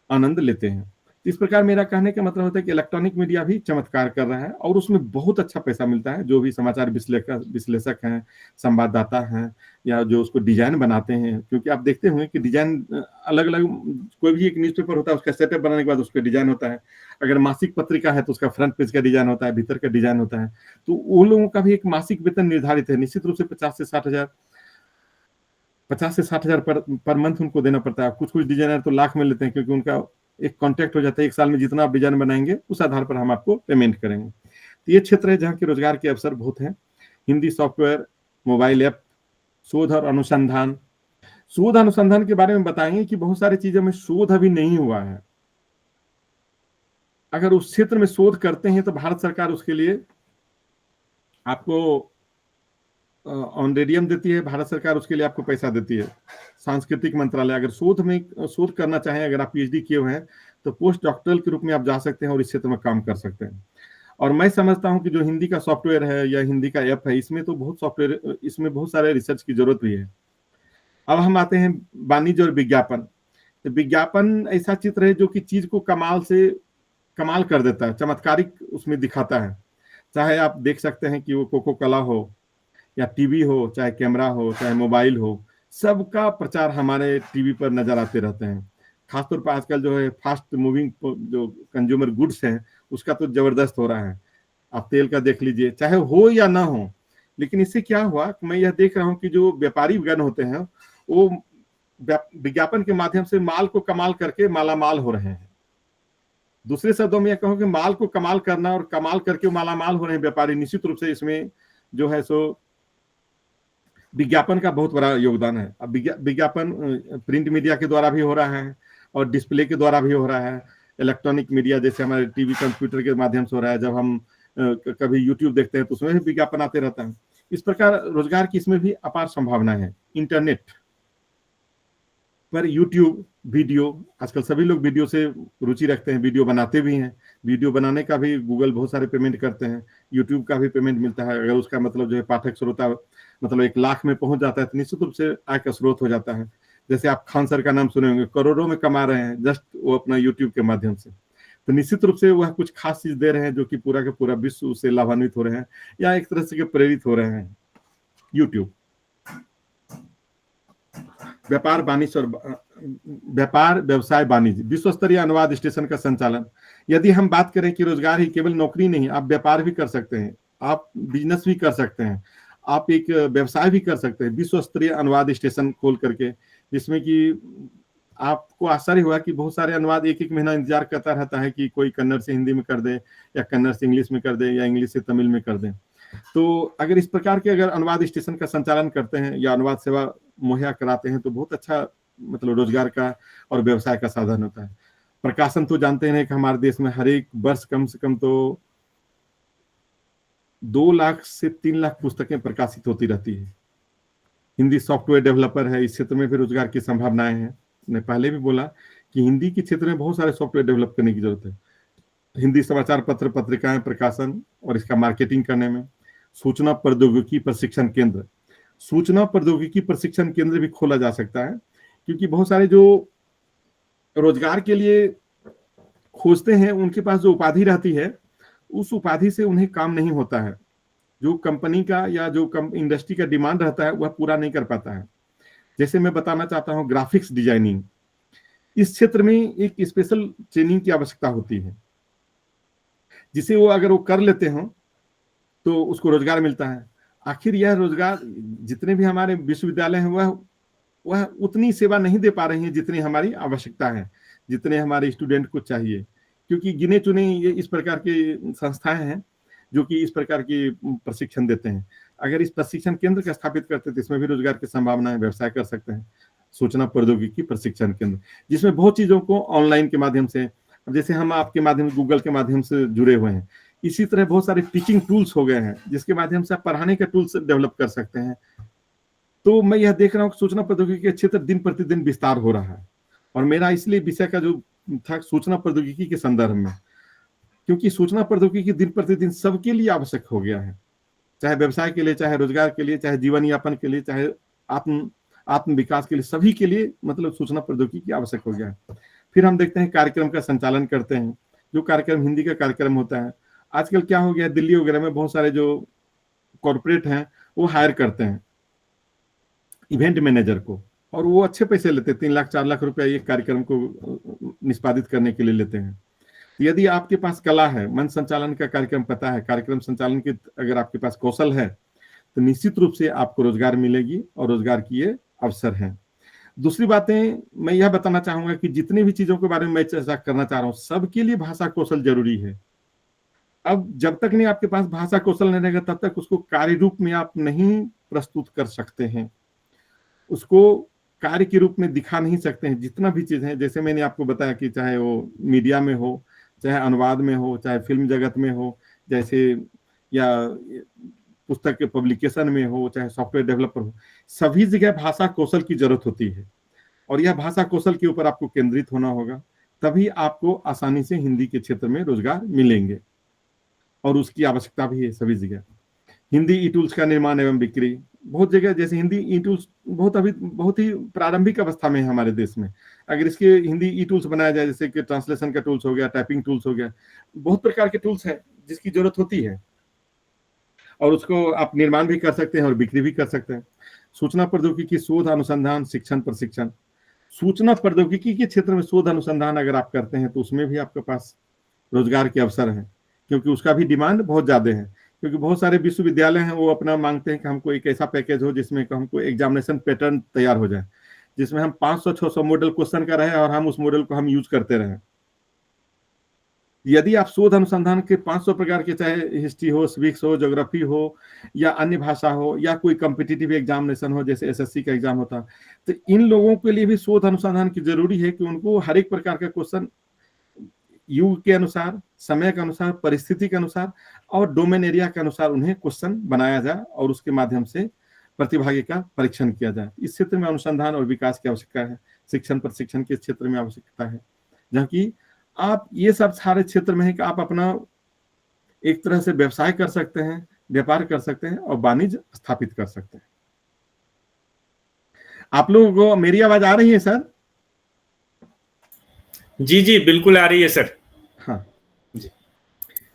आनंद लेते हैं। इस प्रकार मेरा कहने का मतलब होता है कि इलेक्ट्रॉनिक मीडिया भी चमत्कार कर रहा है, और उसमें बहुत अच्छा पैसा मिलता है। जो भी समाचार विश्लेषक हैं, संवाददाता हैं, या जो उसको डिजाइन बनाते हैं, क्योंकि आप देखते होंगे कि डिजाइन अलग अलग, कोई भी एक न्यूज़पेपर होता है, उसका सेटअप बनाने के बाद उसका डिजाइन होता है। अगर मासिक पत्रिका है तो उसका फ्रंट पेज का डिजाइन होता है, भीतर का डिजाइन होता है। तो वो लोगों का भी एक मासिक वेतन निर्धारित है, निश्चित रूप से 50 से 60 हजार पर मंथ उनको देना पड़ता है। कुछ डिजाइनर तो लाख में लेते हैं, क्योंकि उनका एक कॉन्ट्रैक्ट हो जाता है, 1 साल में जितना आप डिजाइन बनाएंगे उस आधार पर हम आपको पेमेंट करेंगे। तो ये क्षेत्र है जहाँ के रोजगार के अवसर बहुत हैं। हिंदी सॉफ्टवेयर, मोबाइल ऐप, शोध और अनुसंधान। शोध अनुसंधान के बारे में बताएंगे कि बहुत सारी चीजों में शोध अभी नहीं हुआ है। अगर उस क्षेत्र में शोध करते हैं तो भारत सरकार उसके लिए आपको ऑनरेडियम देती है, भारत सरकार उसके लिए आपको पैसा देती है। सांस्कृतिक मंत्रालय, अगर शोध करना चाहें, अगर आप पीएचडी किए हुए हैं तो पोस्ट डॉक्टरल के रूप में आप जा सकते हैं और इस क्षेत्र में काम कर सकते हैं। और मैं समझता हूँ कि जो हिंदी का सॉफ्टवेयर है या हिंदी का ऐप है, इसमें तो बहुत सॉफ्टवेयर, इसमें बहुत सारे रिसर्च की जरूरत भी है। अब हम आते हैं वाणिज्य और विज्ञापन। तो विज्ञापन ऐसा चित्र है जो कि चीज को कमाल कर देता है, चमत्कारिक उसमें दिखाता है। चाहे आप देख सकते हैं कि वो कोको कोला हो या टीवी हो, चाहे कैमरा हो, चाहे मोबाइल हो, सबका प्रचार हमारे टीवी पर नजर आते रहते हैं। खासतौर पर आजकल जो है फास्ट मूविंग जो कंज्यूमर गुड्स हैं, उसका तो जबरदस्त हो रहा है। आप तेल का देख लीजिए, चाहे हो या ना हो। लेकिन इससे क्या हुआ, मैं यह देख रहा हूँ कि जो व्यापारी गण होते हैं, वो विज्ञापन के माध्यम से माल को कमाल करके मालामाल हो रहे हैं। दूसरे शब्दों में यह कहूँ कि माल को कमाल करना और कमाल करके मालामाल हो रहे हैं व्यापारी, निश्चित रूप से इसमें जो है सो विज्ञापन का बहुत बड़ा योगदान है। अब विज्ञापन प्रिंट मीडिया के द्वारा भी हो रहा है और डिस्प्ले के द्वारा भी हो रहा है। इलेक्ट्रॉनिक मीडिया जैसे हमारे टीवी, कंप्यूटर के माध्यम से हो रहा है। जब हम कभी यूट्यूब देखते हैं तो उसमें भी विज्ञापन आते रहता है। इस प्रकार रोजगार की इसमें भी अपार संभावना है। इंटरनेट पर यूट्यूब वीडियो, आजकल सभी लोग वीडियो से रुचि रखते हैं, वीडियो बनाते भी हैं। वीडियो बनाने का भी गूगल बहुत सारे पेमेंट करते हैं, यूट्यूब का भी पेमेंट मिलता है। अगर उसका मतलब जो है पाठक श्रोता मतलब 1 लाख में पहुंच जाता है तो निश्चित रूप से आय का स्रोत हो जाता है। जैसे आप खान सर का नाम सुने होंगे, करोड़ों में कमा रहे हैं जस्ट वो अपना यूट्यूब के माध्यम से। तो निश्चित रूप से वह कुछ खास चीज दे रहे हैं जो कि पूरा का पूरा विश्व उससे लाभान्वित हो रहे हैं या एक तरह से प्रेरित हो रहे हैं। यूट्यूब व्यापार वाणिज्य और व्यापार व्यवसाय वाणिज्य, विश्व स्तरीय अनुवाद स्टेशन का संचालन। यदि हम बात करें कि रोजगार ही केवल नौकरी नहीं, आप व्यापार भी कर सकते हैं, आप बिजनेस भी कर सकते हैं, आप एक व्यवसाय भी कर सकते हैं विश्व स्तरीय अनुवाद स्टेशन खोल करके, जिसमें कि आपको आश्चर्य हुआ कि बहुत सारे अनुवाद एक महीना इंतजार करता रहता है कि कोई कन्नड़ से हिंदी में कर दे या कन्नड़ से इंग्लिश में कर दे या इंग्लिश से तमिल में कर दे। तो अगर इस प्रकार के अगर अनुवाद स्टेशन का संचालन करते हैं या अनुवाद सेवा मुहैया कराते हैं तो बहुत अच्छा मतलब रोजगार का और व्यवसाय का साधन होता है। प्रकाशन तो जानते हैं कि हमारे देश में हर एक वर्ष कम से कम तो 2 लाख से 3 लाख पुस्तकें प्रकाशित होती रहती है। हिंदी सॉफ्टवेयर डेवलपर है, इस क्षेत्र में भी रोजगार की संभावनाएं हैं। मैंने पहले भी बोला कि हिंदी के क्षेत्र में बहुत सारे सॉफ्टवेयर डेवलप करने की जरूरत है। हिंदी समाचार पत्र, पत्रिकाएं, प्रकाशन और इसका मार्केटिंग करने में। सूचना प्रौद्योगिकी प्रशिक्षण केंद्र, सूचना प्रौद्योगिकी प्रशिक्षण केंद्र भी खोला जा सकता है, क्योंकि बहुत सारे जो रोजगार के लिए खोजते हैं उनके पास जो उपाधि रहती है उस उपाधि से उन्हें काम नहीं होता है। जो कंपनी का या जो इंडस्ट्री का डिमांड रहता है वह पूरा नहीं कर पाता है। जैसे मैं बताना चाहता हूँ ग्राफिक्स डिजाइनिंग, इस क्षेत्र में एक स्पेशल ट्रेनिंग की आवश्यकता होती है, जिसे वो अगर वो कर लेते हो तो उसको रोजगार मिलता है। आखिर यह रोजगार जितने भी हमारे विश्वविद्यालय हैं वह उतनी सेवा नहीं दे पा रही हैं जितनी हमारी आवश्यकता है, जितने हमारे स्टूडेंट को चाहिए, क्योंकि गिने चुने ये इस प्रकार की संस्थाएं हैं जो कि इस प्रकार की प्रशिक्षण देते हैं। अगर इस प्रशिक्षण केंद्र का स्थापित करते तो इसमें भी रोजगार की संभावना है, व्यवसाय कर सकते हैं। सूचना प्रौद्योगिकी प्रशिक्षण केंद्र, जिसमें बहुत चीजों को ऑनलाइन के माध्यम से, जैसे हम आपके माध्यम से गूगल के माध्यम से जुड़े हुए हैं, इसी तरह बहुत सारे टीचिंग टूल्स हो गए हैं जिसके माध्यम से आप पढ़ाने का टूल्स डेवलप कर सकते हैं। तो मैं यह देख रहा हूँ कि सूचना प्रौद्योगिकी का क्षेत्र दिन प्रतिदिन विस्तार हो रहा है, और मेरा इसलिए विषय का जो था सूचना प्रौद्योगिकी के संदर्भ में, क्योंकि सूचना प्रौद्योगिकी दिन प्रतिदिन सबके लिए आवश्यक हो गया है, चाहे व्यवसाय के लिए, चाहे रोजगार के लिए, चाहे जीवन यापन के लिए, चाहे आत्म विकास के लिए, सभी के लिए मतलब सूचना प्रौद्योगिकी आवश्यक हो गया है। फिर हम देखते हैं कार्यक्रम का संचालन करते हैं, जो कार्यक्रम हिंदी का कार्यक्रम होता है। आजकल क्या हो गया, दिल्ली वगैरह में बहुत सारे जो कॉर्पोरेट हैं वो हायर करते हैं इवेंट मैनेजर को, और वो अच्छे पैसे लेते हैं, 3 लाख 4 लाख रुपया एक कार्यक्रम को निष्पादित करने के लिए लेते हैं। यदि आपके पास कला है, मंच संचालन का कार्यक्रम पता है, कार्यक्रम संचालन के अगर आपके पास कौशल है, तो निश्चित रूप से आपको रोजगार मिलेगी और रोजगार की ये अवसर है। दूसरी बातें मैं यह बताना चाहूंगा कि जितनी भी चीजों के बारे में मैं चर्चा करना चाह रहा हूँ, सबके लिए भाषा कौशल जरूरी है। अब जब तक नहीं आपके पास भाषा कौशल नहीं रहेगा तब तक उसको कार्य रूप में आप नहीं प्रस्तुत कर सकते हैं, उसको कार्य के रूप में दिखा नहीं सकते हैं। जितना भी चीज है, जैसे मैंने आपको बताया कि चाहे वो मीडिया में हो, चाहे अनुवाद में हो, चाहे फिल्म जगत में हो, जैसे या पुस्तक के पब्लिकेशन में हो, चाहे सॉफ्टवेयर डेवलपर हो, सभी जगह भाषा कौशल की जरूरत होती है, और यह भाषा कौशल के ऊपर आपको केंद्रित होना होगा। तभी आपको आसानी से हिंदी के क्षेत्र में रोजगार मिलेंगे, और उसकी आवश्यकता भी है सभी जगह। हिंदी ई टूल्स का निर्माण एवं बिक्री बहुत जगह, जैसे हिंदी ई टूल्स बहुत ही प्रारंभिक अवस्था में है हमारे देश में। अगर इसके हिंदी ई टूल्स बनाया जाए, जैसे कि ट्रांसलेशन का टूल्स हो गया, टाइपिंग टूल्स हो गया, बहुत प्रकार के टूल्स हैं जिसकी जरूरत होती है, और उसको आप निर्माण भी कर सकते हैं और बिक्री भी कर सकते हैं। सूचना प्रौद्योगिकी शोध अनुसंधान शिक्षण प्रशिक्षण, सूचना प्रौद्योगिकी के क्षेत्र में शोध अनुसंधान अगर आप करते हैं तो उसमें भी आपके पास रोजगार के अवसर हैं, क्योंकि उसका भी डिमांड बहुत ज्यादा है। क्योंकि बहुत सारे विश्वविद्यालय हैं वो अपना मांगते हैं कि हमको एक ऐसा पैकेज हो जिसमें हमको एग्जामिनेशन पैटर्न तैयार हो जाए, जिसमें हम 500-600 मॉडल क्वेश्चन का रहे और हम उस मॉडल को हम यूज करते रहें। यदि आप शोध अनुसंधान के 500 प्रकार के, चाहे हिस्ट्री हो, सिविक्स हो, ज्योग्राफी हो, या अन्य भाषा हो, या कोई कॉम्पिटिटिव एग्जामिनेशन हो जैसे एसएससी का एग्जाम होता है, तो इन लोगों के लिए भी शोध अनुसंधान की जरूरी है कि उनको हर एक प्रकार का क्वेश्चन युग के अनुसार, समय के अनुसार, परिस्थिति के अनुसार और डोमेन एरिया के अनुसार उन्हें क्वेश्चन बनाया जाए और उसके माध्यम से प्रतिभागी का परीक्षण किया जाए। इस क्षेत्र में अनुसंधान और विकास की आवश्यकता है। शिक्षण प्रशिक्षण के क्षेत्र में आवश्यकता है, जहाँ की आप ये सब सारे क्षेत्र में है कि आप अपना एक तरह से व्यवसाय कर सकते हैं, व्यापार कर सकते हैं और वाणिज्य स्थापित कर सकते हैं। आप लोगों को मेरी आवाज आ रही है सर? जी जी बिल्कुल आ रही है सर। हाँ जी,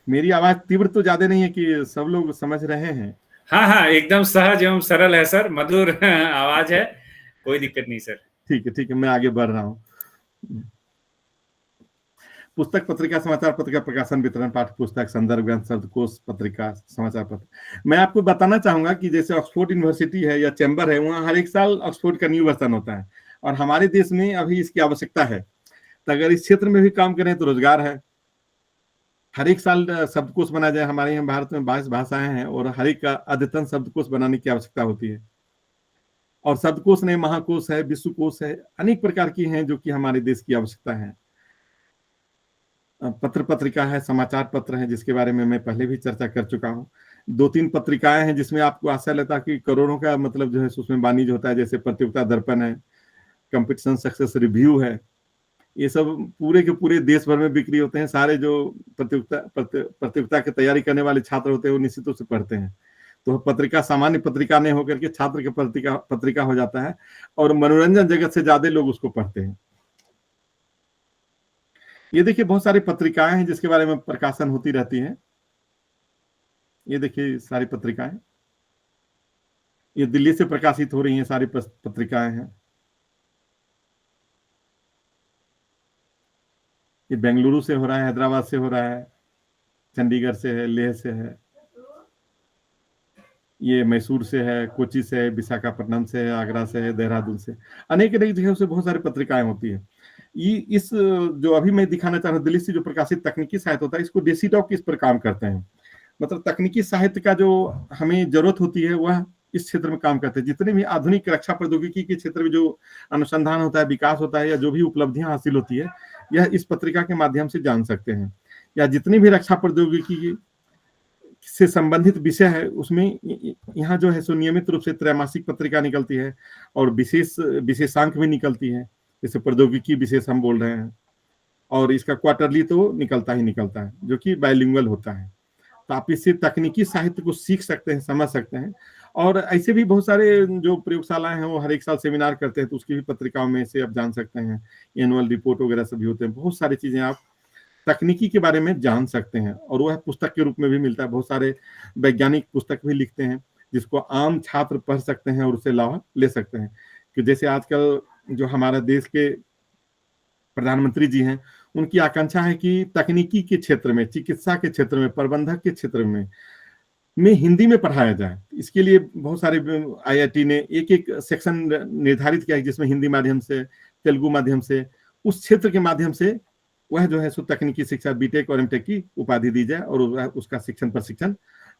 मेरी आवाज तीव्र तो ज्यादा नहीं है कि सब लोग समझ रहे हैं? हाँ हाँ एकदम सहज एवं सरल है सर, मधुर आवाज है, कोई दिक्कत नहीं सर। ठीक है, मैं आगे बढ़ रहा हूँ। पुस्तक पत्रिका समाचार पत्र का प्रकाशन वितरण, पाठ्य पुस्तक, संदर्भ ग्रंथ, शब्दकोश, पत्रिका, समाचार पत्र। मैं आपको बताना चाहूंगा कि जैसे ऑक्सफोर्ड यूनिवर्सिटी है या चैम्बर है, वहाँ हर एक साल ऑक्सफोर्ड का न्यू वर्जन होता है, और हमारे देश में अभी इसकी आवश्यकता है। तो अगर इस क्षेत्र में भी काम करें तो रोजगार है। हर एक साल शब्दकोश बना जाए। हमारे यहाँ भारत में 22 भाषाएं हैं और हर एक का अद्यतन शब्दकोश बनाने की आवश्यकता होती है। और शब्दकोश नहीं, महाकोश है, विश्वकोश है, अनेक प्रकार की हैं जो कि हमारे देश की आवश्यकता है। पत्र पत्रिका है, समाचार पत्र है, जिसके बारे में मैं पहले भी चर्चा कर चुका हूँ। 2-3 पत्रिकाएं हैं जिसमें आपको आशा लगता है कि करोड़ों का मतलब जो है उसमें वाणिज्य होता है, जैसे प्रतियोगिता दर्पण है, कंपटीशन सक्सेस रिव्यू है। ये सब पूरे के पूरे देश भर में बिक्री होते हैं। सारे जो प्रतियोगिता की तैयारी करने वाले छात्र होते हैं वो निश्चित रूप से पढ़ते हैं। तो पत्रिका सामान्य पत्रिका नहीं होकर के छात्र की पत्रिका हो जाता है, और मनोरंजन जगत से ज्यादा लोग उसको पढ़ते हैं। ये देखिए बहुत सारी पत्रिकाएं हैं जिसके बारे में प्रकाशन होती रहती है। ये देखिए सारी पत्रिकाएं, ये दिल्ली से प्रकाशित हो रही हैं, सारी पत्रिकाएं हैं। ये बेंगलुरु से हो रहा है, हैदराबाद से हो रहा है, चंडीगढ़ से है, लेह से है, ये मैसूर से है, कोची से है, विशाखापट्टनम से है, आगरा से है, देहरादून से, अनेक अनेक जगह से बहुत सारी पत्रिकाएं होती है। ये इस जो अभी मैं दिखाना चाह रहा हूँ, दिल्ली से जो प्रकाशित तकनीकी साहित्य होता है, इसको डेसीटॉक इस पर काम करते हैं। मतलब तकनीकी साहित्य का जो हमें जरूरत होती है वह इस क्षेत्र में काम करते हैं। जितने भी आधुनिक रक्षा प्रौद्योगिकी के क्षेत्र में जो अनुसंधान होता है, विकास होता है, या जो भी उपलब्धियां हासिल होती है, यह इस पत्रिका के माध्यम से जान सकते हैं। या जितनी भी रक्षा प्रौद्योगिकी से संबंधित विषय है उसमें यहाँ जो है सो नियमित रूप से त्रैमासिक पत्रिका निकलती है, और विशेषांक भी निकलती है, जैसे प्रौद्योगिकी विशेष हम बोल रहे हैं, और इसका क्वार्टरली तो निकलता ही निकलता है जो कि बाइलिंगुअल होता है। तो आप इससे तकनीकी साहित्य को सीख सकते हैं, समझ सकते हैं। और ऐसे भी बहुत सारे जो प्रयोगशालाएं हैं वो हर एक साल सेमिनार करते हैं, तो उसकी भी पत्रिकाओं में से आप जान सकते हैं। एनुअल रिपोर्ट वगैरह सभी होते हैं। बहुत सारी चीजें आप तकनीकी के बारे में जान सकते हैं, और वह पुस्तक के रूप में भी मिलता है। बहुत सारे वैज्ञानिक पुस्तक भी लिखते हैं जिसको आम छात्र पढ़ सकते हैं और उससे लाभ ले सकते हैं। कि जैसे आजकल जो हमारा देश के प्रधानमंत्री जी हैं, उनकी आकांक्षा है कि तकनीकी के क्षेत्र में, चिकित्सा के क्षेत्र में, प्रबंधक के क्षेत्र में हिंदी में पढ़ाया जाए। इसके लिए बहुत सारे आईआईटी ने एक एक सेक्शन निर्धारित किया है जिसमें हिंदी माध्यम से, तेलुगु माध्यम से, उस क्षेत्र के माध्यम से वह जो है सो तकनीकी शिक्षा बीटेक और एमटेक की उपाधि दी जाए और उसका शिक्षण प्रशिक्षण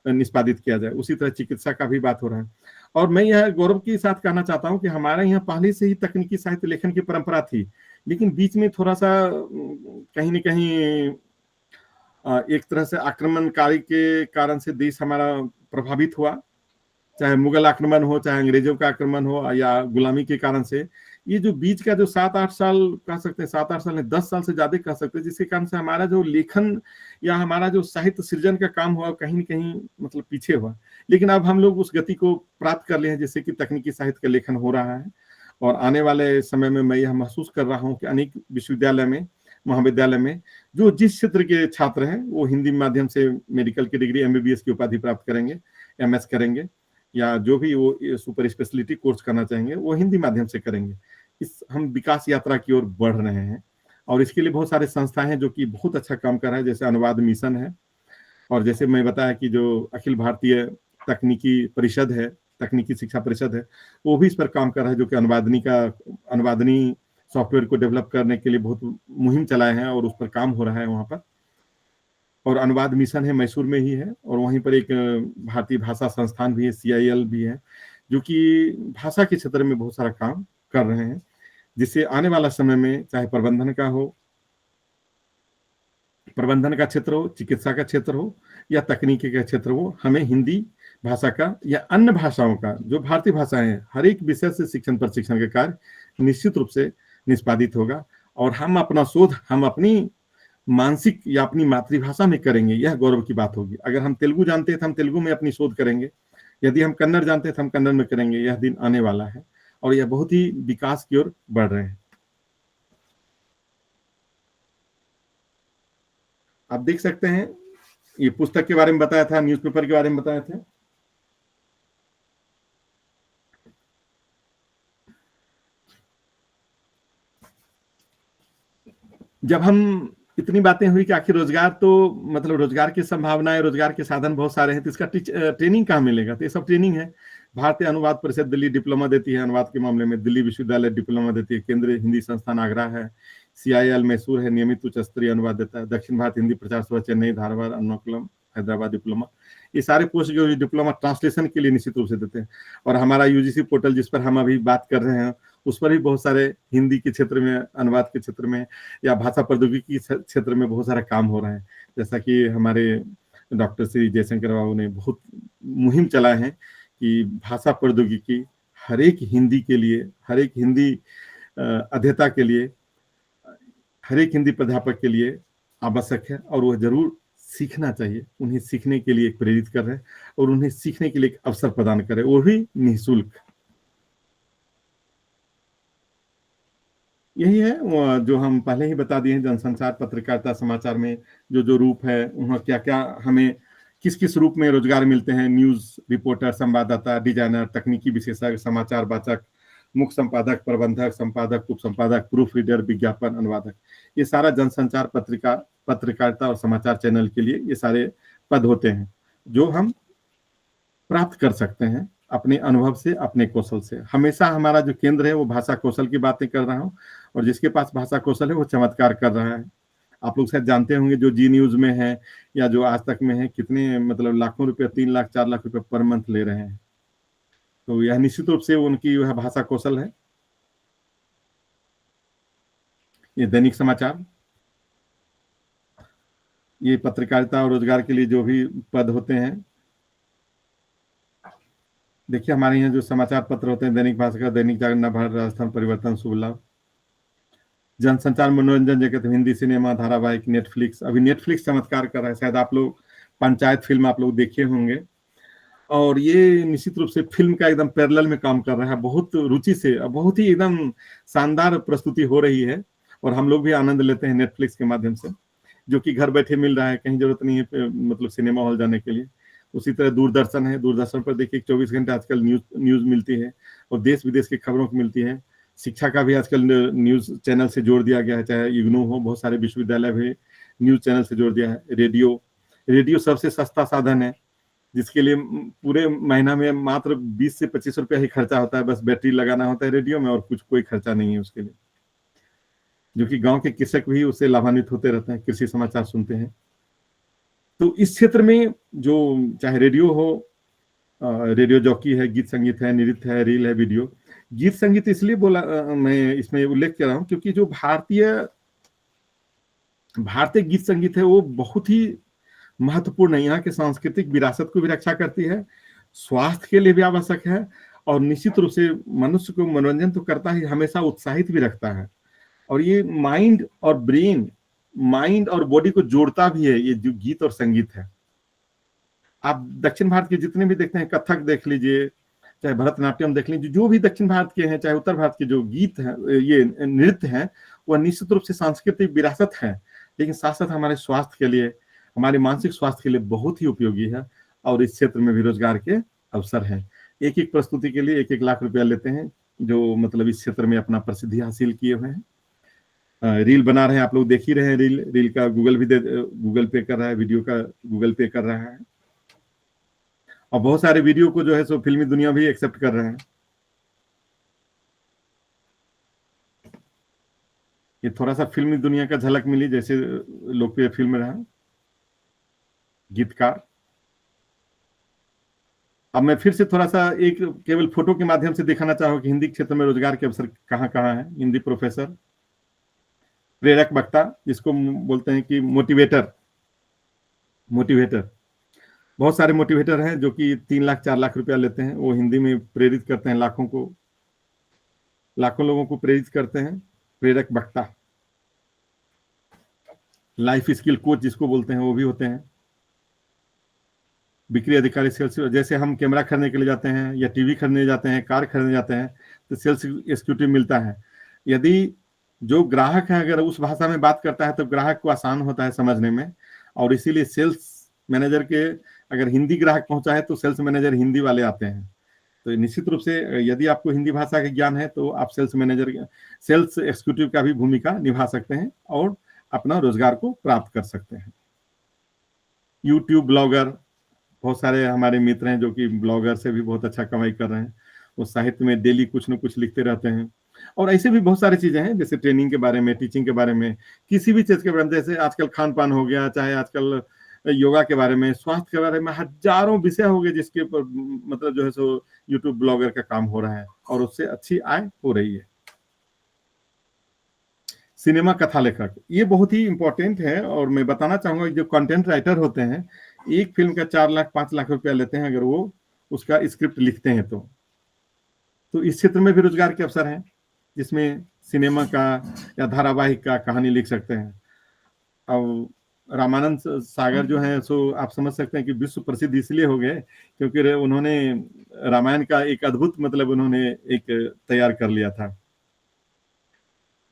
निष्पादित किया जाए। उसी तरह चिकित्सा का भी बात हो रहा है। और मैं यह गौरव के साथ कहना चाहता हूं कि हमारे यहाँ पहले से ही तकनीकी साहित्य लेखन की परंपरा थी, लेकिन बीच में थोड़ा सा कहीं न कहीं एक तरह से आक्रमणकारी के कारण से देश हमारा प्रभावित हुआ, चाहे मुगल आक्रमण हो, चाहे अंग्रेजों का आक्रमण हो, या गुलामी के कारण से ये जो बीच का जो 7-8 साल कह सकते हैं, 7-8 साल नहीं 10 साल से ज्यादा कह सकते हैं, जिसके कारण से हमारा जो लेखन या हमारा जो साहित्य सृजन का काम हुआ कहीं न कहीं मतलब पीछे हुआ। लेकिन अब हम लोग उस गति को प्राप्त कर लिए हैं, जिससे कि तकनीकी साहित्य का लेखन हो रहा है। और आने वाले समय में मैं यह महसूस कर रहा हूँ कि अनेक विश्वविद्यालय में, महाविद्यालय में जो जिस क्षेत्र के छात्र हैं वो हिंदी माध्यम से मेडिकल की डिग्री, एमबीबीएस की उपाधि प्राप्त करेंगे, एमएस करेंगे, या जो भी वो सुपर स्पेशलिटी कोर्स करना चाहेंगे वो हिंदी माध्यम से करेंगे। इस हम विकास यात्रा की ओर बढ़ रहे हैं और इसके लिए बहुत सारे संस्थाएं हैं जो कि बहुत अच्छा काम कर रहा है, जैसे अनुवाद मिशन है, और जैसे मैं बताया कि जो अखिल भारतीय तकनीकी परिषद है, तकनीकी शिक्षा परिषद है, वो भी इस पर काम कर रहा है, जो कि अनुवादनी सॉफ्टवेयर को डेवलप करने के लिए बहुत मुहिम चलाए हैं और उस पर काम हो रहा है वहाँ पर। और अनुवाद मिशन है, मैसूर में ही है, और वहीं पर एक भारतीय भाषा संस्थान भी है, CIL भी है, जो कि भाषा के क्षेत्र में बहुत सारा काम कर रहे हैं, जिससे आने वाला समय में चाहे प्रबंधन का क्षेत्र हो, चिकित्सा का क्षेत्र हो या तकनीकी का क्षेत्र हो, हमें हिंदी भाषा का या अन्य भाषाओं का, जो भारतीय भाषाएं हैं, हर एक विषय से शिक्षण प्रशिक्षण का कार्य निश्चित रूप से निष्पादित होगा। और हम अपना शोध हम अपनी मानसिक या अपनी मातृभाषा में करेंगे, यह गौरव की बात होगी। अगर हम तेलुगु जानते हैं तो हम तेलुगु में अपनी शोध करेंगे, यदि हम कन्नड़ जानते हैं तो हम कन्नड़ में करेंगे। यह दिन आने वाला है और यह बहुत ही विकास की ओर बढ़ रहे हैं। आप देख सकते हैं, ये पुस्तक के बारे में बताया था, न्यूज़पेपर के बारे में बताया था। जब हम इतनी बातें हुई कि आखिर रोजगार तो मतलब रोजगार की संभावनाएं, रोजगार के साधन बहुत सारे हैं, तो इसका ट्रेनिंग कहाँ मिलेगा? तो ये सब ट्रेनिंग है। भारतीय अनुवाद परिषद दिल्ली डिप्लोमा देती है अनुवाद के मामले में, दिल्ली विश्वविद्यालय डिप्लोमा देती है, केंद्रीय हिंदी संस्थान आगरा है, CIL मैसूर है, नियमित उच्च स्तरीय अनुवाद देता है, दक्षिण भारत हिंदी प्रचार सभा चेन्नई, धारवाड़, एर्नाकुलम, हैदराबाद डिप्लोमा। ये सारे पोस्ट जो डिप्लोमा ट्रांसलेशन के लिए निश्चित रूप से देते हैं। और हमारा UGC पोर्टल जिस पर हम अभी बात कर रहे हैं, उस पर भी बहुत सारे हिंदी के क्षेत्र में, अनुवाद के क्षेत्र में या भाषा प्रौद्योगिकी के क्षेत्र में बहुत सारा काम हो रहा है। जैसा कि हमारे डॉक्टर श्री जयशंकर बाबू ने बहुत मुहिम चलाए हैं कि भाषा प्रौद्योगिकी हर एक हिंदी के लिए, हर एक हिंदी अध्येता के लिए, हर एक हिंदी प्राध्यापक के लिए आवश्यक है और वह जरूर सीखना चाहिए। उन्हें सीखने के लिए प्रेरित कर रहे हैं और उन्हें सीखने के लिए एक अवसर प्रदान करें, वो भी निःशुल्क। यही है जो हम पहले ही बता दिए हैं, जनसंचार, पत्रकारिता, समाचार में जो जो रूप है, उन्हें क्या क्या हमें किस किस रूप में रोजगार मिलते हैं। न्यूज रिपोर्टर, संवाददाता, डिजाइनर, तकनीकी विशेषज्ञ, समाचार वाचक, मुख्य संपादक, प्रबंधक, संपादक, उप संपादक, प्रूफ रीडर, विज्ञापन अनुवादक, ये सारा जनसंचार, पत्रकारिता और समाचार चैनल के लिए ये सारे पद होते हैं जो हम प्राप्त कर सकते हैं अपने अनुभव से, अपने कौशल से। हमेशा हमारा जो केंद्र है वो भाषा कौशल की बातें कर रहा हूँ, और जिसके पास भाषा कौशल है वो चमत्कार कर रहा है। आप लोग शायद जानते होंगे जो जी न्यूज में है या जो आज तक में है, कितने मतलब लाखों रुपए, 3 लाख 4 लाख रुपए पर मंथ ले रहे हैं। तो यह निश्चित रूप से उनकी यह भाषा कौशल है। ये दैनिक समाचार, ये पत्रकारिता और रोजगार के लिए जो भी पद होते हैं, देखिए हमारे यहाँ जो समाचार पत्र होते हैं, दैनिक भास्कर, दैनिक जागरण, नवभारत, राजस्थान परिवर्तन, शुभ लाभ। जनसंचार, मनोरंजन जगत, हिंदी सिनेमा, धारावाहिक, नेटफ्लिक्स। अभी नेटफ्लिक्स चमत्कार कर रहा है, शायद आप लोग पंचायत फिल्म आप लोग देखे होंगे, और ये निश्चित रूप से फिल्म का एकदम पैरेलल में काम कर रहा है, बहुत रुचि से, बहुत ही एकदम शानदार प्रस्तुति हो रही है, और हम लोग भी आनंद लेते हैं नेटफ्लिक्स के माध्यम से, जो कि घर बैठे मिल रहा है, कहीं जरूरत नहीं है मतलब सिनेमा हॉल जाने के लिए। उसी तरह दूरदर्शन है, दूरदर्शन पर देखिए 24 घंटे आजकल न्यूज मिलती है, और देश विदेश की खबरों की मिलती है। शिक्षा का भी आजकल न्यूज चैनल से जोड़ दिया गया है, चाहे इग्नू हो, बहुत सारे विश्वविद्यालय भी न्यूज चैनल से जोड़ दिया है। रेडियो सबसे सस्ता साधन है, जिसके लिए पूरे महीना में मात्र 20 से 25 रुपया ही खर्चा होता है, बस बैटरी लगाना होता है रेडियो में, और कोई खर्चा नहीं है उसके लिए, जो कि गांव के कृषक भी उससे लाभान्वित होते रहते हैं, कृषि समाचार सुनते हैं। तो इस क्षेत्र में जो चाहे रेडियो हो, रेडियो जॉकी है, गीत संगीत है, नृत्य है, रील है, वीडियो। गीत संगीत इसलिए बोला मैं इसमें उल्लेख कर रहा हूँ क्योंकि जो भारतीय गीत संगीत है वो बहुत ही महत्वपूर्ण है, यहाँ के सांस्कृतिक विरासत को भी रक्षा करती है, स्वास्थ्य के लिए भी आवश्यक है, और निश्चित रूप से मनुष्य को मनोरंजन तो करता ही, हमेशा उत्साहित भी रखता है। और ये माइंड और ब्रेन, माइंड और बॉडी को जोड़ता भी है, ये जो गीत और संगीत है। आप दक्षिण भारत के जितने भी देखते हैं, कथक देख लीजिए, चाहे भरतनाट्यम देख लीजिए, जो भी दक्षिण भारत के हैं, चाहे उत्तर भारत के जो गीत हैं, ये नृत्य हैं, वह निश्चित रूप से सांस्कृतिक विरासत है, लेकिन साथ साथ हमारे स्वास्थ्य के लिए, हमारे मानसिक स्वास्थ्य के लिए बहुत ही उपयोगी है। और इस क्षेत्र में भी रोजगार के अवसर हैं। एक एक प्रस्तुति के लिए 1-1 लाख रुपया लेते हैं, जो मतलब इस क्षेत्र में अपना प्रसिद्धि हासिल किए हुए हैं। रील बना रहे हैं, आप लोग देख ही रहे हैं, रील का गूगल पे कर रहा है, वीडियो का गूगल पे कर रहा है, और बहुत सारे वीडियो को जो है सो फिल्मी दुनिया भी एक्सेप्ट कर रहे हैं। ये थोड़ा सा फिल्मी दुनिया का झलक मिली, जैसे लोकप्रिय फिल्म रहा गीतकार। अब मैं फिर से थोड़ा सा एक केवल फोटो के माध्यम से दिखाना चाहूंगा कि हिंदी क्षेत्र में रोजगार के अवसर कहाँ कहाँ है। हिंदी प्रोफेसर, प्रेरक वक्ता, जिसको बोलते हैं कि मोटिवेटर। बहुत सारे मोटिवेटर हैं जो कि 3 लाख 4 लाख रुपया लेते हैं। वो हिंदी में प्रेरित करते हैं, लाखों लोगों को प्रेरित करते हैं। प्रेरक वक्ता, लाइफ स्किल कोच जिसको बोलते हैं, वो भी होते हैं। बिक्री अधिकारी, सेल्स, जैसे हम कैमरा खरीदने के लिए जाते हैं या टीवी खरीदने जाते हैं, कार खरीदने जाते हैं, तो सेल्स एग्जीक्यूटिव मिलता है। यदि जो ग्राहक है अगर उस भाषा में बात करता है तो ग्राहक को आसान होता है समझने में, और इसीलिए सेल्स मैनेजर के अगर हिंदी ग्राहक पहुंचा है तो सेल्स मैनेजर हिंदी वाले आते हैं। तो निश्चित रूप से यदि आपको हिंदी भाषा का ज्ञान है तो आप सेल्स एग्जीक्यूटिव का भी भूमिका निभा सकते हैं और अपना रोजगार को प्राप्त कर सकते हैं। यूट्यूब ब्लॉगर, बहुत सारे हमारे मित्र हैं जो कि ब्लॉगर से भी बहुत अच्छा कमाई कर रहे हैं। वो साहित्य में डेली कुछ न कुछ लिखते रहते हैं, और ऐसे भी बहुत सारी चीजें हैं, जैसे ट्रेनिंग के बारे में, टीचिंग के बारे में, किसी भी चीज के बारे में, जैसे आजकल खान पान हो गया, चाहे आजकल योगा के बारे में, स्वास्थ्य के बारे में, हजारों विषय हो गए जिसके ऊपर मतलब जो है सो यूट्यूब ब्लॉगर का काम हो रहा है और उससे अच्छी आय हो रही है। सिनेमा कथा लेखक, ये बहुत ही इंपॉर्टेंट है, और मैं बताना चाहूंगा जो कंटेंट राइटर होते हैं, एक फिल्म का 4 लाख 5 लाख रुपया लेते हैं अगर वो उसका स्क्रिप्ट लिखते हैं। तो इस क्षेत्र में भी रोजगार के अवसर हैं, जिसमें सिनेमा का या धारावाहिक का कहानी लिख सकते हैं। अब रामानंद सागर जो है सो आप समझ सकते हैं कि विश्व प्रसिद्ध इसलिए हो गए क्योंकि उन्होंने रामायण का एक अद्भुत मतलब उन्होंने एक तैयार कर लिया था,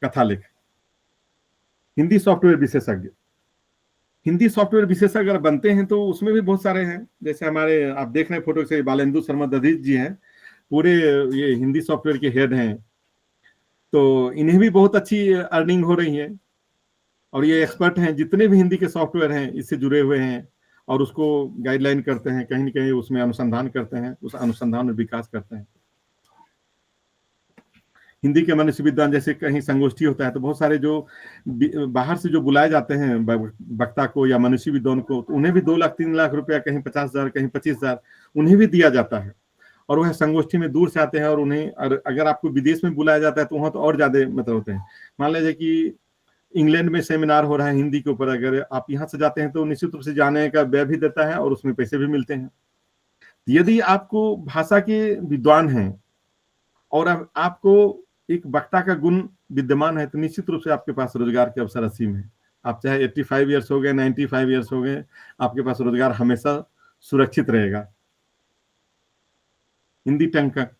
कथा लेख। हिंदी सॉफ्टवेयर विशेषज्ञ अगर बनते हैं तो उसमें भी बहुत सारे हैं, जैसे हमारे आप देख रहे हैं फोटो से बालेंदु शर्मा दधीच जी हैं, पूरे ये हिंदी सॉफ्टवेयर के हेड हैं, तो इन्हें भी बहुत अच्छी अर्निंग हो रही है। और ये एक्सपर्ट हैं, जितने भी हिंदी के सॉफ्टवेयर हैं इससे जुड़े हुए हैं और उसको गाइडलाइन करते हैं, कहीं न कहीं उसमें अनुसंधान करते हैं, उस अनुसंधान में विकास करते हैं। हिंदी के मनुष्य विद्वान, जैसे कहीं संगोष्ठी होता है तो बहुत सारे जो बाहर से जो बुलाए जाते हैं वक्ता को या मनुष्य विद्वान को, तो उन्हें भी 2 लाख 3 लाख रुपया, कहीं 50,000 कहीं 25,000 उन्हें भी दिया जाता है। और वह संगोष्ठी में दूर से आते हैं, और उन्हें अगर आपको विदेश में बुलाया जाता है तो वहाँ तो और ज्यादा मतलब होते हैं। मान लीजिए कि इंग्लैंड में सेमिनार हो रहा है हिंदी के ऊपर, अगर आप यहाँ से जाते हैं तो निश्चित रूप से जाने का व्यय भी देता है और उसमें पैसे भी मिलते हैं। यदि आपको भाषा के विद्वान हैं और आपको एक वक्ता का गुण विद्यमान है तो निश्चित रूप से आपके पास रोजगार के अवसर असीम है। आप चाहे 85 ईयर्स हो गए, 95 ईयर्स हो गए, आपके पास रोजगार हमेशा सुरक्षित रहेगा। हिंदी टंकक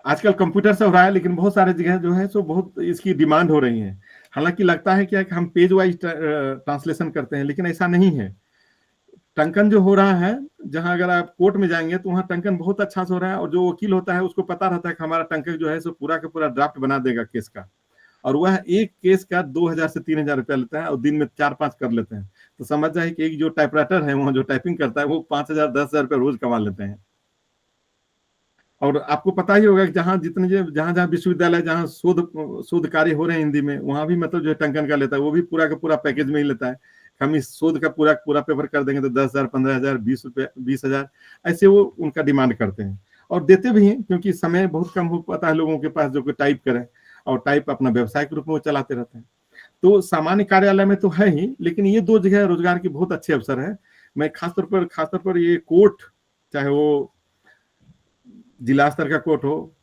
आजकल कंप्यूटर से हो रहा है, लेकिन बहुत सारे जगह जो है सो बहुत इसकी डिमांड हो रही है। हालांकि लगता है क्या कि हम पेज वाइज ट्रांसलेशन करते हैं, लेकिन ऐसा नहीं है। टंकन जो हो रहा है, जहां अगर आप कोर्ट में जाएंगे तो वहां टंकन बहुत अच्छा से हो रहा है, और जो वकील होता है उसको पता रहता है कि हमारा टंकन जो है सो पूरा का पूरा ड्राफ्ट बना देगा केस का, और वह एक केस का 2,000 से 3,000 रुपया लेता है और दिन में 4-5 कर लेते हैं। तो समझ जाए कि एक जो टाइपराइटर है वहां जो टाइपिंग करता है वो 5,000 10,000 रुपया रोज कमा लेते हैं। और आपको पता ही होगा कि जहां विश्वविद्यालय जहां शोध कार्य हो रहे हैं हिंदी में, वहां भी मतलब जो है टंकन का लेता है, वो भी पूरा का पूरा पैकेज में ही लेता है। हम इस शोध का पूरा पेपर कर देंगे तो 10,000 15,000 20,000 ऐसे वो उनका डिमांड करते हैं, और देते भी हैं, क्योंकि समय बहुत कम हो पाता है लोगों के पास जो कि टाइप करें, और टाइप अपना व्यवसाय के रूप में वो चलाते रहते हैं। तो सामान्य कार्यालय में तो है ही, लेकिन ये 2 जगह रोजगार के बहुत अच्छे अवसर है। मैं खासतौर पर ये कोर्ट, चाहे वो जिला स्तर का कोर्ट हो,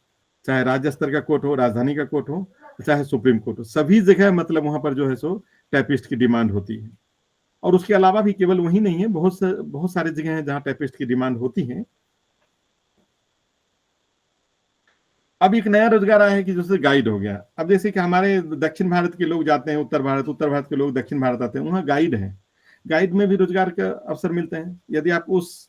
चाहे राज्य स्तर का कोर्ट हो, राजधानी का कोर्ट हो, चाहे सुप्रीम कोर्ट हो, सभी जगह मतलब वहां पर जो है सो टाइपिस्ट की डिमांड होती है। और उसके अलावा भी केवल वही नहीं है, बहुत सारे जगह हैं जहां टाइपिस्ट की डिमांड होती है। अब एक नया रोजगार आया है कि जैसे गाइड हो गया। अब जैसे कि हमारे दक्षिण भारत के लोग जाते हैं उत्तर भारत के लोग दक्षिण भारत आते हैं, वहाँ गाइड है। गाइड में भी रोजगार का अवसर मिलते हैं। यदि आप उस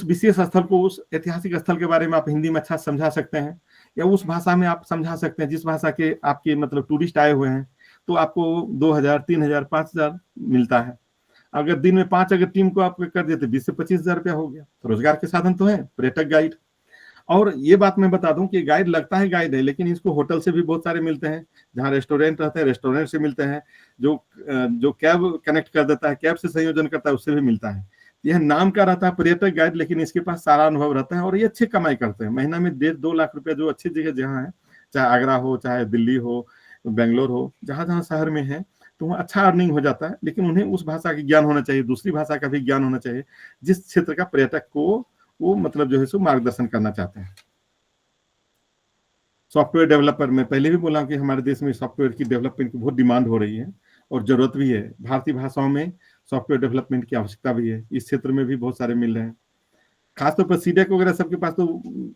विशेष स्थल को, उस ऐतिहासिक स्थल के बारे में आप हिंदी में अच्छा समझा सकते हैं, या उस भाषा में आप समझा सकते हैं जिस भाषा के आपके मतलब टूरिस्ट आए हुए हैं, तो आपको 2000, 3000, 5000 मिलता है। अगर दिन में 5 अगर टीम को आप कर देते 20 से 25,000 रुपया हो गया। तो रोजगार के साधन तो है पर्यटक गाइड। और ये बात मैं बता दूं कि गाइड लगता है गाइड है, लेकिन इसको होटल से भी बहुत सारे मिलते हैं। जहाँ रेस्टोरेंट रहते हैं, रेस्टोरेंट से मिलते हैं। जो कैब कनेक्ट कर देता है, कैब से संयोजन करता है, उससे भी मिलता है। यह नाम का रहता है पर्यटक गाइड, लेकिन इसके पास सारा अनुभव रहता है और ये अच्छे कमाई करते हैं। महीना में 1.5-2 लाख रुपया जो अच्छी जगह जहाँ है, चाहे आगरा हो, चाहे दिल्ली हो, बेंगलोर हो, जहाँ जहाँ शहर में है, तो वहाँ अच्छा अर्निंग हो जाता है। लेकिन उन्हें उस भाषा का ज्ञान होना चाहिए, दूसरी भाषा का भी ज्ञान होना चाहिए, जिस क्षेत्र का पर्यटक को वो मतलब जो है सो मार्गदर्शन करना चाहते हैं। सॉफ्टवेयर डेवलपर, मैं पहले भी बोला कि हमारे देश में सॉफ्टवेयर की डेवलपमेंट की बहुत डिमांड हो रही है और जरूरत भी है। भारतीय भाषाओं में सॉफ्टवेयर डेवलपमेंट की आवश्यकता भी है। इस क्षेत्र में भी बहुत सारे मिल रहे हैं। खासतौर पर सीडेक वगैरह सबके पास तो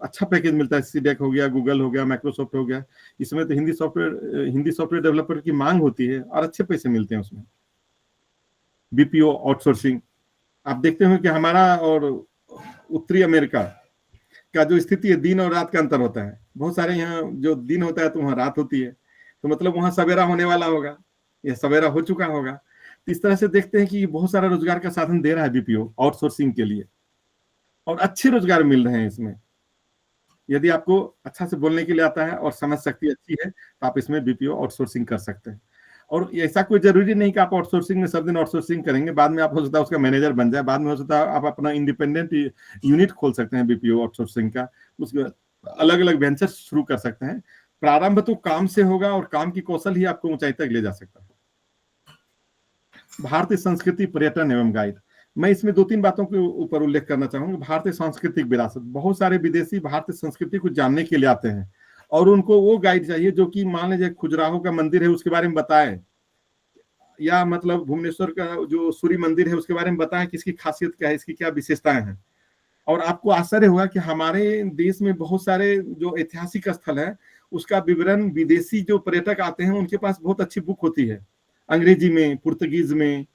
अच्छा पैकेज मिलता है। सीडेक हो गया, गूगल हो गया, माइक्रोसॉफ्ट हो गया। इसमें तो हिंदी सॉफ्टवेयर डेवलपर की मांग होती है और अच्छे पैसे मिलते हैं उसमें। बीपीओ आउटसोर्सिंग, आप देखते हो कि हमारा और उत्तरी अमेरिका का जो स्थिति है, दिन और रात का अंतर होता है। बहुत सारे यहाँ जो दिन होता है तो वहाँ रात होती है, तो मतलब वहाँ सवेरा होने वाला होगा या सवेरा हो चुका होगा। तो इस तरह से देखते हैं कि बहुत सारा रोजगार का साधन दे रहा है बीपीओ आउटसोर्सिंग के लिए, और अच्छे रोजगार मिल रहे हैं इसमें। यदि आपको अच्छा से बोलने के लिए आता है और समझ शक्ति अच्छी है, तो आप इसमें बीपीओ आउटसोर्सिंग कर सकते हैं। और ऐसा कोई जरूरी नहीं कि आप आउटसोर्सिंग में सब दिन आउटसोर्सिंग करेंगे, बाद में आप हो सकता है उसका मैनेजर बन जाए, बाद में हो सकता है आप अपना इंडिपेंडेंट यूनिट खोल सकते हैं बीपीओ आउटसोर्सिंग का। उसमें अलग अलग वेंचर शुरू कर सकते हैं। प्रारंभ तो काम से होगा और काम की कौशल ही आपको ऊंचाई तक ले जा सकता है। भारतीय संस्कृति, पर्यटन एवं गाइड, मैं इसमें 2-3 बातों के ऊपर उल्लेख करना चाहूंगा। भारतीय सांस्कृतिक विरासत, बहुत सारे विदेशी भारतीय संस्कृति को जानने के लिए आते हैं और उनको वो गाइड चाहिए जो कि मान लीजिए खजुराहो का मंदिर है उसके बारे में बताए, या मतलब भुवनेश्वर का जो सूर्य मंदिर है उसके बारे में बताएं कि इसकी खासियत क्या है, इसकी क्या विशेषताएं हैं। और आपको आश्चर्य होगा कि हमारे देश में बहुत सारे जो ऐतिहासिक स्थल है उसका विवरण विदेशी जो पर्यटक आते हैं उनके पास बहुत अच्छी बुक होती है, अंग्रेजी में, पुर्तगीज में।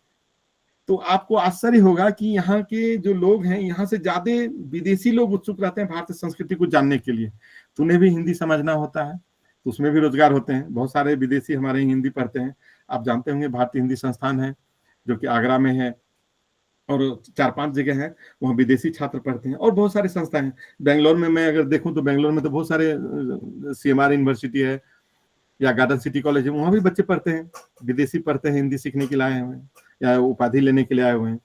तो आपको आश्चर्य होगा कि यहाँ के जो लोग हैं, यहाँ से ज्यादा विदेशी लोग उत्सुक रहते हैं भारतीय संस्कृति को जानने के लिए। तो उन्हें भी हिंदी समझना होता है, तो उसमें भी रोजगार होते हैं। बहुत सारे विदेशी हमारे हिंदी पढ़ते हैं। आप जानते होंगे भारतीय हिंदी संस्थान है जो कि आगरा में है, और 4-5 जगह है वहाँ विदेशी छात्र पढ़ते हैं। और बहुत सारे संस्थाएं हैं। बेंगलोर में मैं अगर देखूं तो बेंगलोर में तो बहुत सारे CMR यूनिवर्सिटी है या गार्डन सिटी कॉलेज है, वहाँ भी बच्चे पढ़ते हैं, विदेशी पढ़ते हैं, हिंदी सीखने के लिए आए हुए हैं या उपाधि लेने के लिए आए हुए हैं।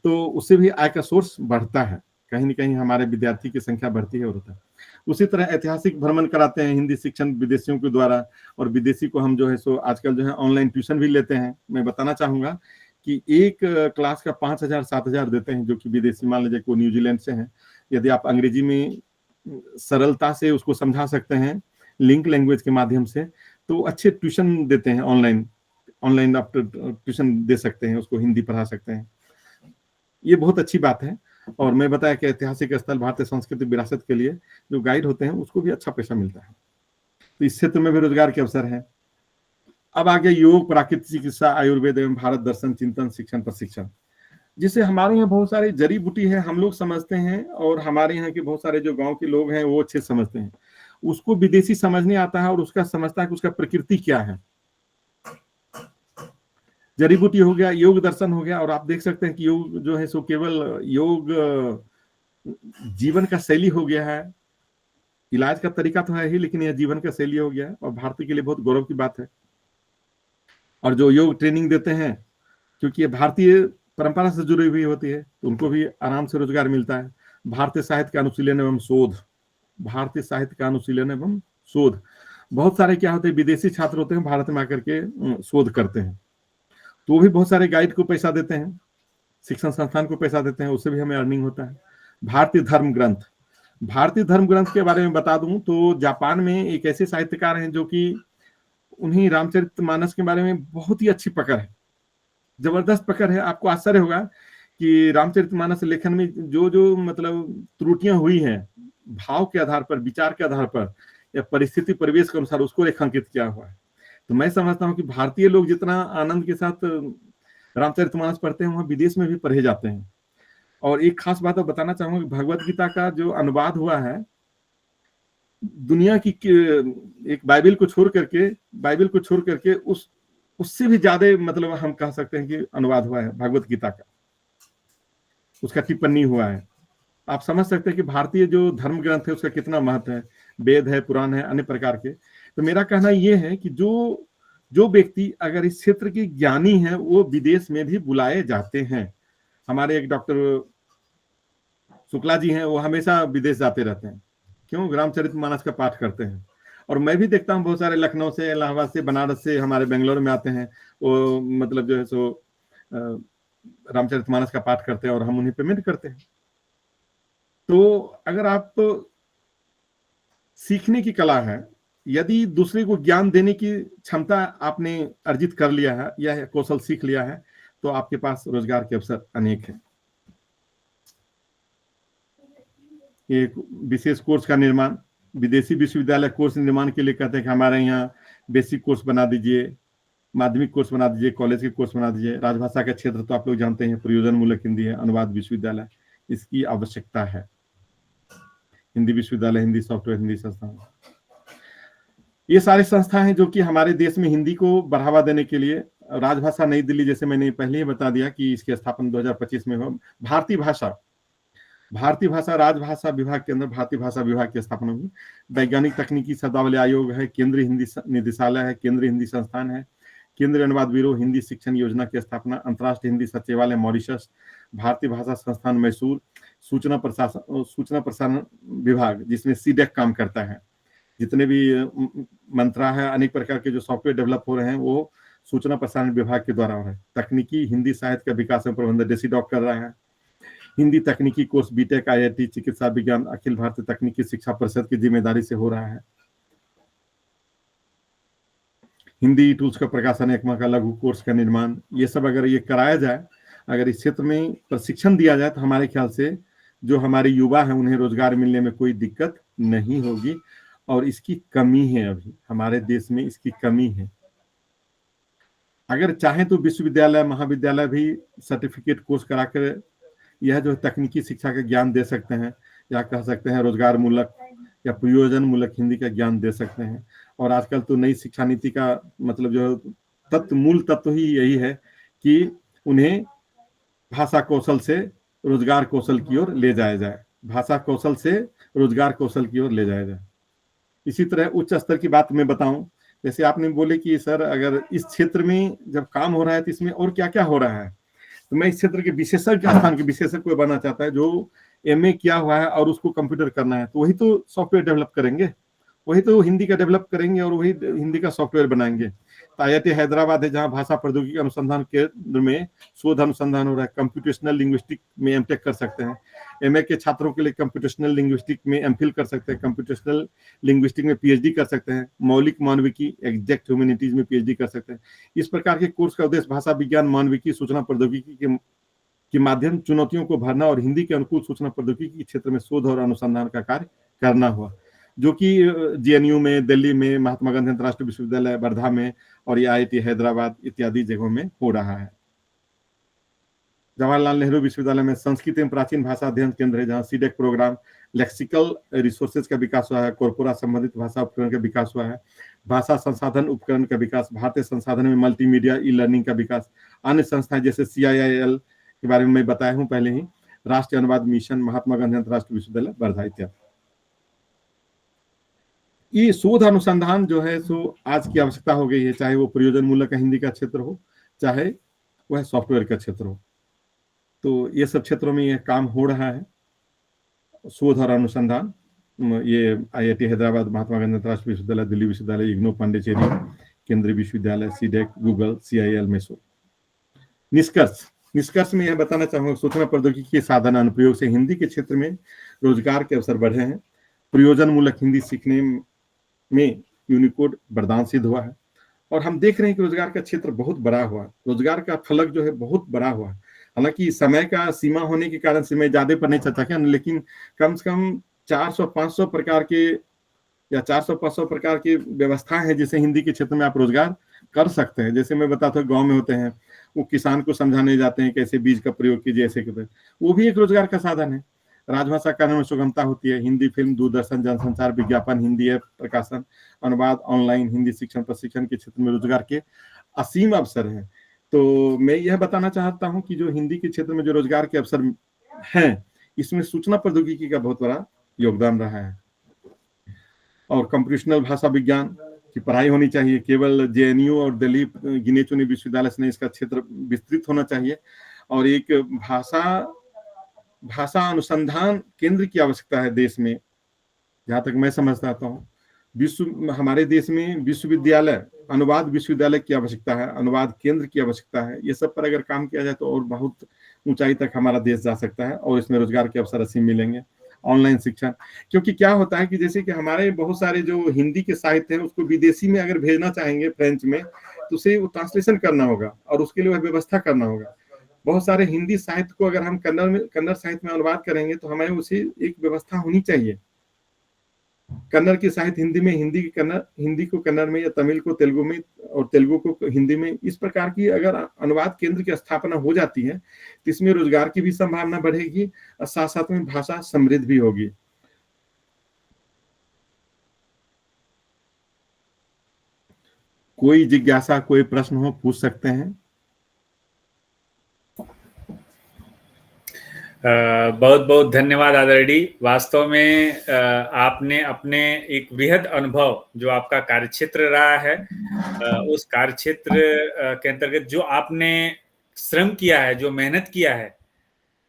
तो उससे भी आय का सोर्स बढ़ता है, कहीं ना कहीं हमारे विद्यार्थी की संख्या बढ़ती है और होता है। उसी तरह ऐतिहासिक भ्रमण कराते हैं हिंदी शिक्षण विदेशियों के द्वारा, और विदेशी को हम जो है सो आजकल जो है ऑनलाइन ट्यूशन भी लेते हैं। मैं बताना चाहूंगा कि एक क्लास का 5,000-7,000 देते हैं, जो कि विदेशी मान लीजिए को न्यूजीलैंड से हैं। यदि आप अंग्रेजी में सरलता से उसको समझा सकते हैं लिंक लैंग्वेज के माध्यम से, तो अच्छे ट्यूशन देते हैं। ऑनलाइन आप ट्यूशन दे सकते हैं, उसको हिंदी पढ़ा सकते हैं। ये बहुत अच्छी बात है। और मैं बताया कि ऐतिहासिक स्थल, भारतीय सांस्कृतिक विरासत के लिए जो गाइड होते हैं उसको भी अच्छा पैसा मिलता है। तो इस क्षेत्र में भी रोजगार के अवसर है। अब आगे योग, प्राकृतिक चिकित्सा, आयुर्वेद एवं भारत दर्शन, चिंतन, शिक्षण, प्रशिक्षण। जिसे हमारे यहाँ बहुत सारी जड़ी बूटी है, हम लोग समझते हैं, और हमारे यहाँ के बहुत सारे जो गांव के लोग हैं वो अच्छे समझते हैं। उसको विदेशी समझने आता है और उसका समझता है कि उसका प्रकृति क्या है। जड़ी बूटी हो गया, योग दर्शन हो गया। और आप देख सकते हैं कि योग जो है सो केवल योग जीवन का शैली हो गया है। इलाज का तरीका तो है ही, लेकिन यह जीवन का शैली हो गया है और भारतीय के लिए बहुत गौरव की बात है। और जो योग ट्रेनिंग देते हैं, क्योंकि ये भारतीय परंपरा से जुड़ी हुई होती है, तो उनको भी आराम से रोजगार मिलता है। भारतीय साहित्य का अनुशीलन एवं शोध, भारतीय साहित्य का अनुशीलन एवं शोध। बहुत सारे क्या होते हैं, विदेशी छात्र होते हैं, भारत में आकर के शोध करते हैं, तो वो भी बहुत सारे गाइड को पैसा देते हैं, शिक्षण संस्थान को पैसा देते हैं, उससे भी हमें अर्निंग होता है। भारतीय धर्म ग्रंथ, भारतीय धर्म ग्रंथ के बारे में बता दूं तो जापान में एक ऐसे साहित्यकार हैं जो कि उन्हीं रामचरितमानस के बारे में बहुत ही अच्छी पकड़ है, जबरदस्त पकड़ है। आपको आश्चर्य होगा कि रामचरितमानस लेखन में जो जो मतलब त्रुटियां हुई हैं, भाव के आधार पर, विचार के आधार पर या परिस्थिति परिवेश के अनुसार उसको रेखांकित किया हुआ है। तो मैं समझता हूँ कि भारतीय लोग जितना आनंद के साथ रामचरितमानस पढ़ते हैं, वहां विदेश में भी पढ़े जाते हैं। और एक खास बात बताना चाहूंगा कि भगवत गीता का जो अनुवाद हुआ है, दुनिया की एक बाइबल को छोड़ करके उससे भी ज्यादा मतलब हम कह सकते हैं कि अनुवाद हुआ है भगवत गीता का, उसका टिप्पणी हुआ है। आप समझ सकते हैं कि भारतीय जो धर्म ग्रंथ है उसका कितना महत्व है, वेद है, पुराण है, अन्य प्रकार के। तो मेरा कहना यह है कि जो व्यक्ति अगर इस क्षेत्र के ज्ञानी है वो विदेश में भी बुलाए जाते हैं। हमारे एक डॉक्टर शुक्ला जी हैं, वो हमेशा विदेश जाते रहते हैं। क्यों? रामचरितमानस का पाठ करते हैं। और मैं भी देखता हूँ बहुत सारे लखनऊ से, इलाहाबाद से, बनारस से हमारे बेंगलोर में आते हैं, वो मतलब जो है सो रामचरितमानस का पाठ करते हैं और हम उन्हें पेमेंट करते हैं। तो अगर आप सीखने की कला है, यदि दूसरे को ज्ञान देने की क्षमता आपने अर्जित कर लिया है या कौशल सीख लिया है, तो आपके पास रोजगार के अवसर अनेक हैं। एक विशेष कोर्स का निर्माण, विदेशी विश्वविद्यालय कोर्स निर्माण के लिए कहते हैं कि हमारे यहाँ बेसिक कोर्स बना दीजिए, माध्यमिक कोर्स बना दीजिए, कॉलेज के कोर्स बना दीजिए। राजभाषा का क्षेत्र तो आप लोग जानते हैं, प्रयोजन मूलक हिंदी है, अनुवाद विश्वविद्यालय, इसकी आवश्यकता है। हिंदी विश्वविद्यालय, हिंदी सॉफ्टवेयर, हिंदी संस्थान, ये सारी संस्थाएं हैं जो कि हमारे देश में हिंदी को बढ़ावा देने के लिए। राजभाषा नई दिल्ली, जैसे मैंने पहले ही बता दिया कि इसकी स्थापना 2025 में हो। भारतीय भाषा राजभाषा विभाग के अंदर भारतीय भाषा विभाग की स्थापना हुई। वैज्ञानिक तकनीकी शब्दावली आयोग है, केंद्रीय हिंदी निदेशालय है, केंद्रीय हिंदी संस्थान है, केंद्रीय अनुवाद ब्यूरो, हिंदी शिक्षण योजना की स्थापना, अंतर्राष्ट्रीय हिंदी सचिवालय मॉरिशस, भारतीय भाषा संस्थान मैसूर, सूचना प्रसारण विभाग जिसमें सीडेक काम करता है। जितने भी मंत्रा है, अनेक प्रकार के जो सॉफ्टवेयर डेवलप हो रहे हैं वो सूचना प्रसारण विभाग के द्वारा हो रहे हैं। तकनीकी हिंदी साहित्य का विकास एवं प्रबंधन डेसीडॉक कर रहा है। हिंदी तकनीकी कोर्स बीटेक, IIT, चिकित्सा विज्ञान, अखिल भारतीय तकनीकी शिक्षा परिषद की जिम्मेदारी से हो रहा है। हिंदी टूल्स का प्रकाशन, एक माह का लघु कोर्स का निर्माण, ये सब अगर ये कराया जाए, अगर इस क्षेत्र में प्रशिक्षण दिया जाए, तो हमारे ख्याल से जो हमारे युवा हैं उन्हें रोजगार मिलने में कोई दिक्कत नहीं होगी। और इसकी कमी है, अभी हमारे देश में इसकी कमी है। अगर चाहें तो विश्वविद्यालय, महाविद्यालय भी सर्टिफिकेट कोर्स कराकर यह जो तकनीकी शिक्षा का ज्ञान दे सकते हैं, या कह सकते हैं रोजगार मूलक या प्रयोजन मूलक हिंदी का ज्ञान दे सकते हैं। और आजकल तो नई शिक्षा नीति का मतलब जो मूल तत्व ही यही है कि उन्हें भाषा कौशल से रोजगार कौशल की ओर ले जाया जाए, भाषा कौशल से रोजगार कौशल की ओर ले जाया जाए। इसी तरह उच्च स्तर की बात मैं बताऊं, जैसे आपने बोले कि सर अगर इस क्षेत्र में जब काम हो रहा है तो इसमें और क्या क्या हो रहा है, तो मैं इस क्षेत्र के विशेषज्ञ स्थान के विशेषज्ञ को बनना चाहता है जो MA किया हुआ है और उसको कंप्यूटर करना है, तो वही तो सॉफ्टवेयर डेवलप करेंगे, वही तो हिंदी का डेवलप करेंगे और वही हिंदी का सॉफ्टवेयर बनाएंगे। तो IIT हैदराबाद है जहां भाषा प्रौद्योगिकी अनुसंधान केंद्र में शोध अनुसंधान हो रहा है। कंप्यूटेशनल लिंग्विस्टिक में MTech कर सकते हैं। MA के छात्रों के लिए कंप्यूटेशनल लिंग्विस्टिक में MPhil कर सकते हैं, कंप्यूटेशनल लिंग्विस्टिक में PhD कर सकते हैं, मौलिक मानविकी एग्जैक्ट ह्यूमैनिटीज में PhD कर सकते हैं। इस प्रकार के कोर्स का उद्देश्य भाषा विज्ञान, मानविकी, सूचना प्रौद्योगिकी के माध्यम चुनौतियों को भरना और हिंदी के अनुकूल सूचना प्रौद्योगिकी के क्षेत्र में शोध और अनुसंधान का कार्य करना हुआ, जो कि JNU में, दिल्ली में, महात्मा गांधी अंतर्राष्ट्रीय विश्वविद्यालय वर्धा में और IIT हैदराबाद इत्यादि जगहों में हो रहा है। जवाहरलाल नेहरू विश्वविद्यालय में संस्कृत एवं प्राचीन भाषा अध्ययन केंद्र है जहां सीडेक प्रोग्राम, लेक्सिकल रिसोर्सेज का विकास हुआ है, कॉर्पोरा संबंधित भाषा उपकरण का विकास हुआ है, भाषा संसाधन उपकरण का विकास, भारतीय संसाधन में मल्टीमीडिया ई लर्निंग का विकास, अन्य संस्थाएं जैसे CIIL के बारे में मैं बताया हूं पहले ही, राष्ट्रीय अनुवाद मिशन, महात्मा गांधी अंतर्राष्ट्रीय विश्वविद्यालय वर्धा इत्यादि। ये शोध अनुसंधान जो है सो आज की आवश्यकता हो गई है, चाहे वो प्रयोजन मूलक हिंदी का क्षेत्र हो, चाहे वह सॉफ्टवेयर का क्षेत्र हो। तो ये सब क्षेत्रों में ये काम हो रहा है, शोध और अनुसंधान। ये IIT हैदराबाद, महात्मा गांधी अंतर्राष्ट्रीय विश्वविद्यालय, दिल्ली विश्वविद्यालय, IGNOU पांडिचेरी, केंद्रीय विश्वविद्यालय, सीडेक, गूगल, CIIL मैसूर। निष्कर्ष में यह बताना चाहूंगा, सूचना प्रौद्योगिकी के साधन अनुप्रयोग से हिंदी के क्षेत्र में रोजगार के अवसर बढ़े हैं। प्रयोजन मूलक हिंदी सीखने में यूनिकोड वरदान सिद्ध हुआ है और हम देख रहे हैं कि रोजगार का क्षेत्र बहुत बड़ा हुआ, रोजगार का फलक जो है बहुत बड़ा हुआ। हालांकि समय का सीमा होने के कारण से मैं ज्यादा पर नहीं चर्चा किया, लेकिन कम से कम 400-500 प्रकार के या 400-500 प्रकार की व्यवस्था है जिसे हिंदी के क्षेत्र में आप रोजगार कर सकते हैं। जैसे मैं बताता हूँ, गाँव में होते हैं, वो किसान को समझाने जाते हैं कैसे बीज का प्रयोग कीजिए, ऐसे करते हैं, वो भी एक रोजगार का साधन है। राजभाषा कार्य में सुगमता होती है। हिंदी फिल्म, दूरदर्शन, जनसंचार, विज्ञापन, हिंदी ऐप प्रकाशन, अनुवाद, ऑनलाइन हिंदी शिक्षण प्रशिक्षण के क्षेत्र में रोजगार के असीम अवसर हैं। तो मैं यह बताना चाहता हूं कि जो हिंदी के क्षेत्र में जो रोजगार के अवसर हैं, इसमें सूचना प्रौद्योगिकी का बहुत बड़ा योगदान रहा है। और कंप्यूटेशनल भाषा विज्ञान की पढ़ाई होनी चाहिए। केवल जेएनयू और दिल्ली गिने चुने विश्वविद्यालय से नहीं, इसका क्षेत्र विस्तृत होना चाहिए और एक भाषा अनुसंधान केंद्र की आवश्यकता है देश में। जहां तक मैं समझता हूँ, हमारे देश में विश्वविद्यालय, अनुवाद विश्वविद्यालय की आवश्यकता है, अनुवाद केंद्र की आवश्यकता है। ये सब पर अगर काम किया जाए तो और बहुत ऊंचाई तक हमारा देश जा सकता है और इसमें रोजगार के अवसर असीम मिलेंगे। ऑनलाइन शिक्षण, क्योंकि क्या होता है कि जैसे कि हमारे बहुत सारे जो हिंदी के साहित्य है उसको विदेशी में अगर भेजना चाहेंगे फ्रेंच में, तो उसे ट्रांसलेशन करना होगा और उसके लिए वह व्यवस्था करना होगा। बहुत सारे हिंदी साहित्य को अगर हम कन्नड़ साहित्य में अनुवाद करेंगे तो हमें उसे एक व्यवस्था होनी चाहिए। कन्नड़ की साहित्य हिंदी में, हिंदी को कन्नड़ में, या तमिल को तेलुगु में और तेलुगु को हिंदी में, इस प्रकार की अगर अनुवाद केंद्र की स्थापना हो जाती है तो इसमें रोजगार की भी संभावना बढ़ेगी और साथ साथ में भाषा समृद्ध भी होगी। कोई जिज्ञासा, कोई प्रश्न हो, पूछ सकते हैं। बहुत बहुत धन्यवाद आदरणीय। वास्तव में आपने अपने एक वृहद अनुभव जो आपका कार्यक्षेत्र रहा है, उस कार्यक्षेत्र के अंतर्गत जो आपने श्रम किया है, जो मेहनत किया है,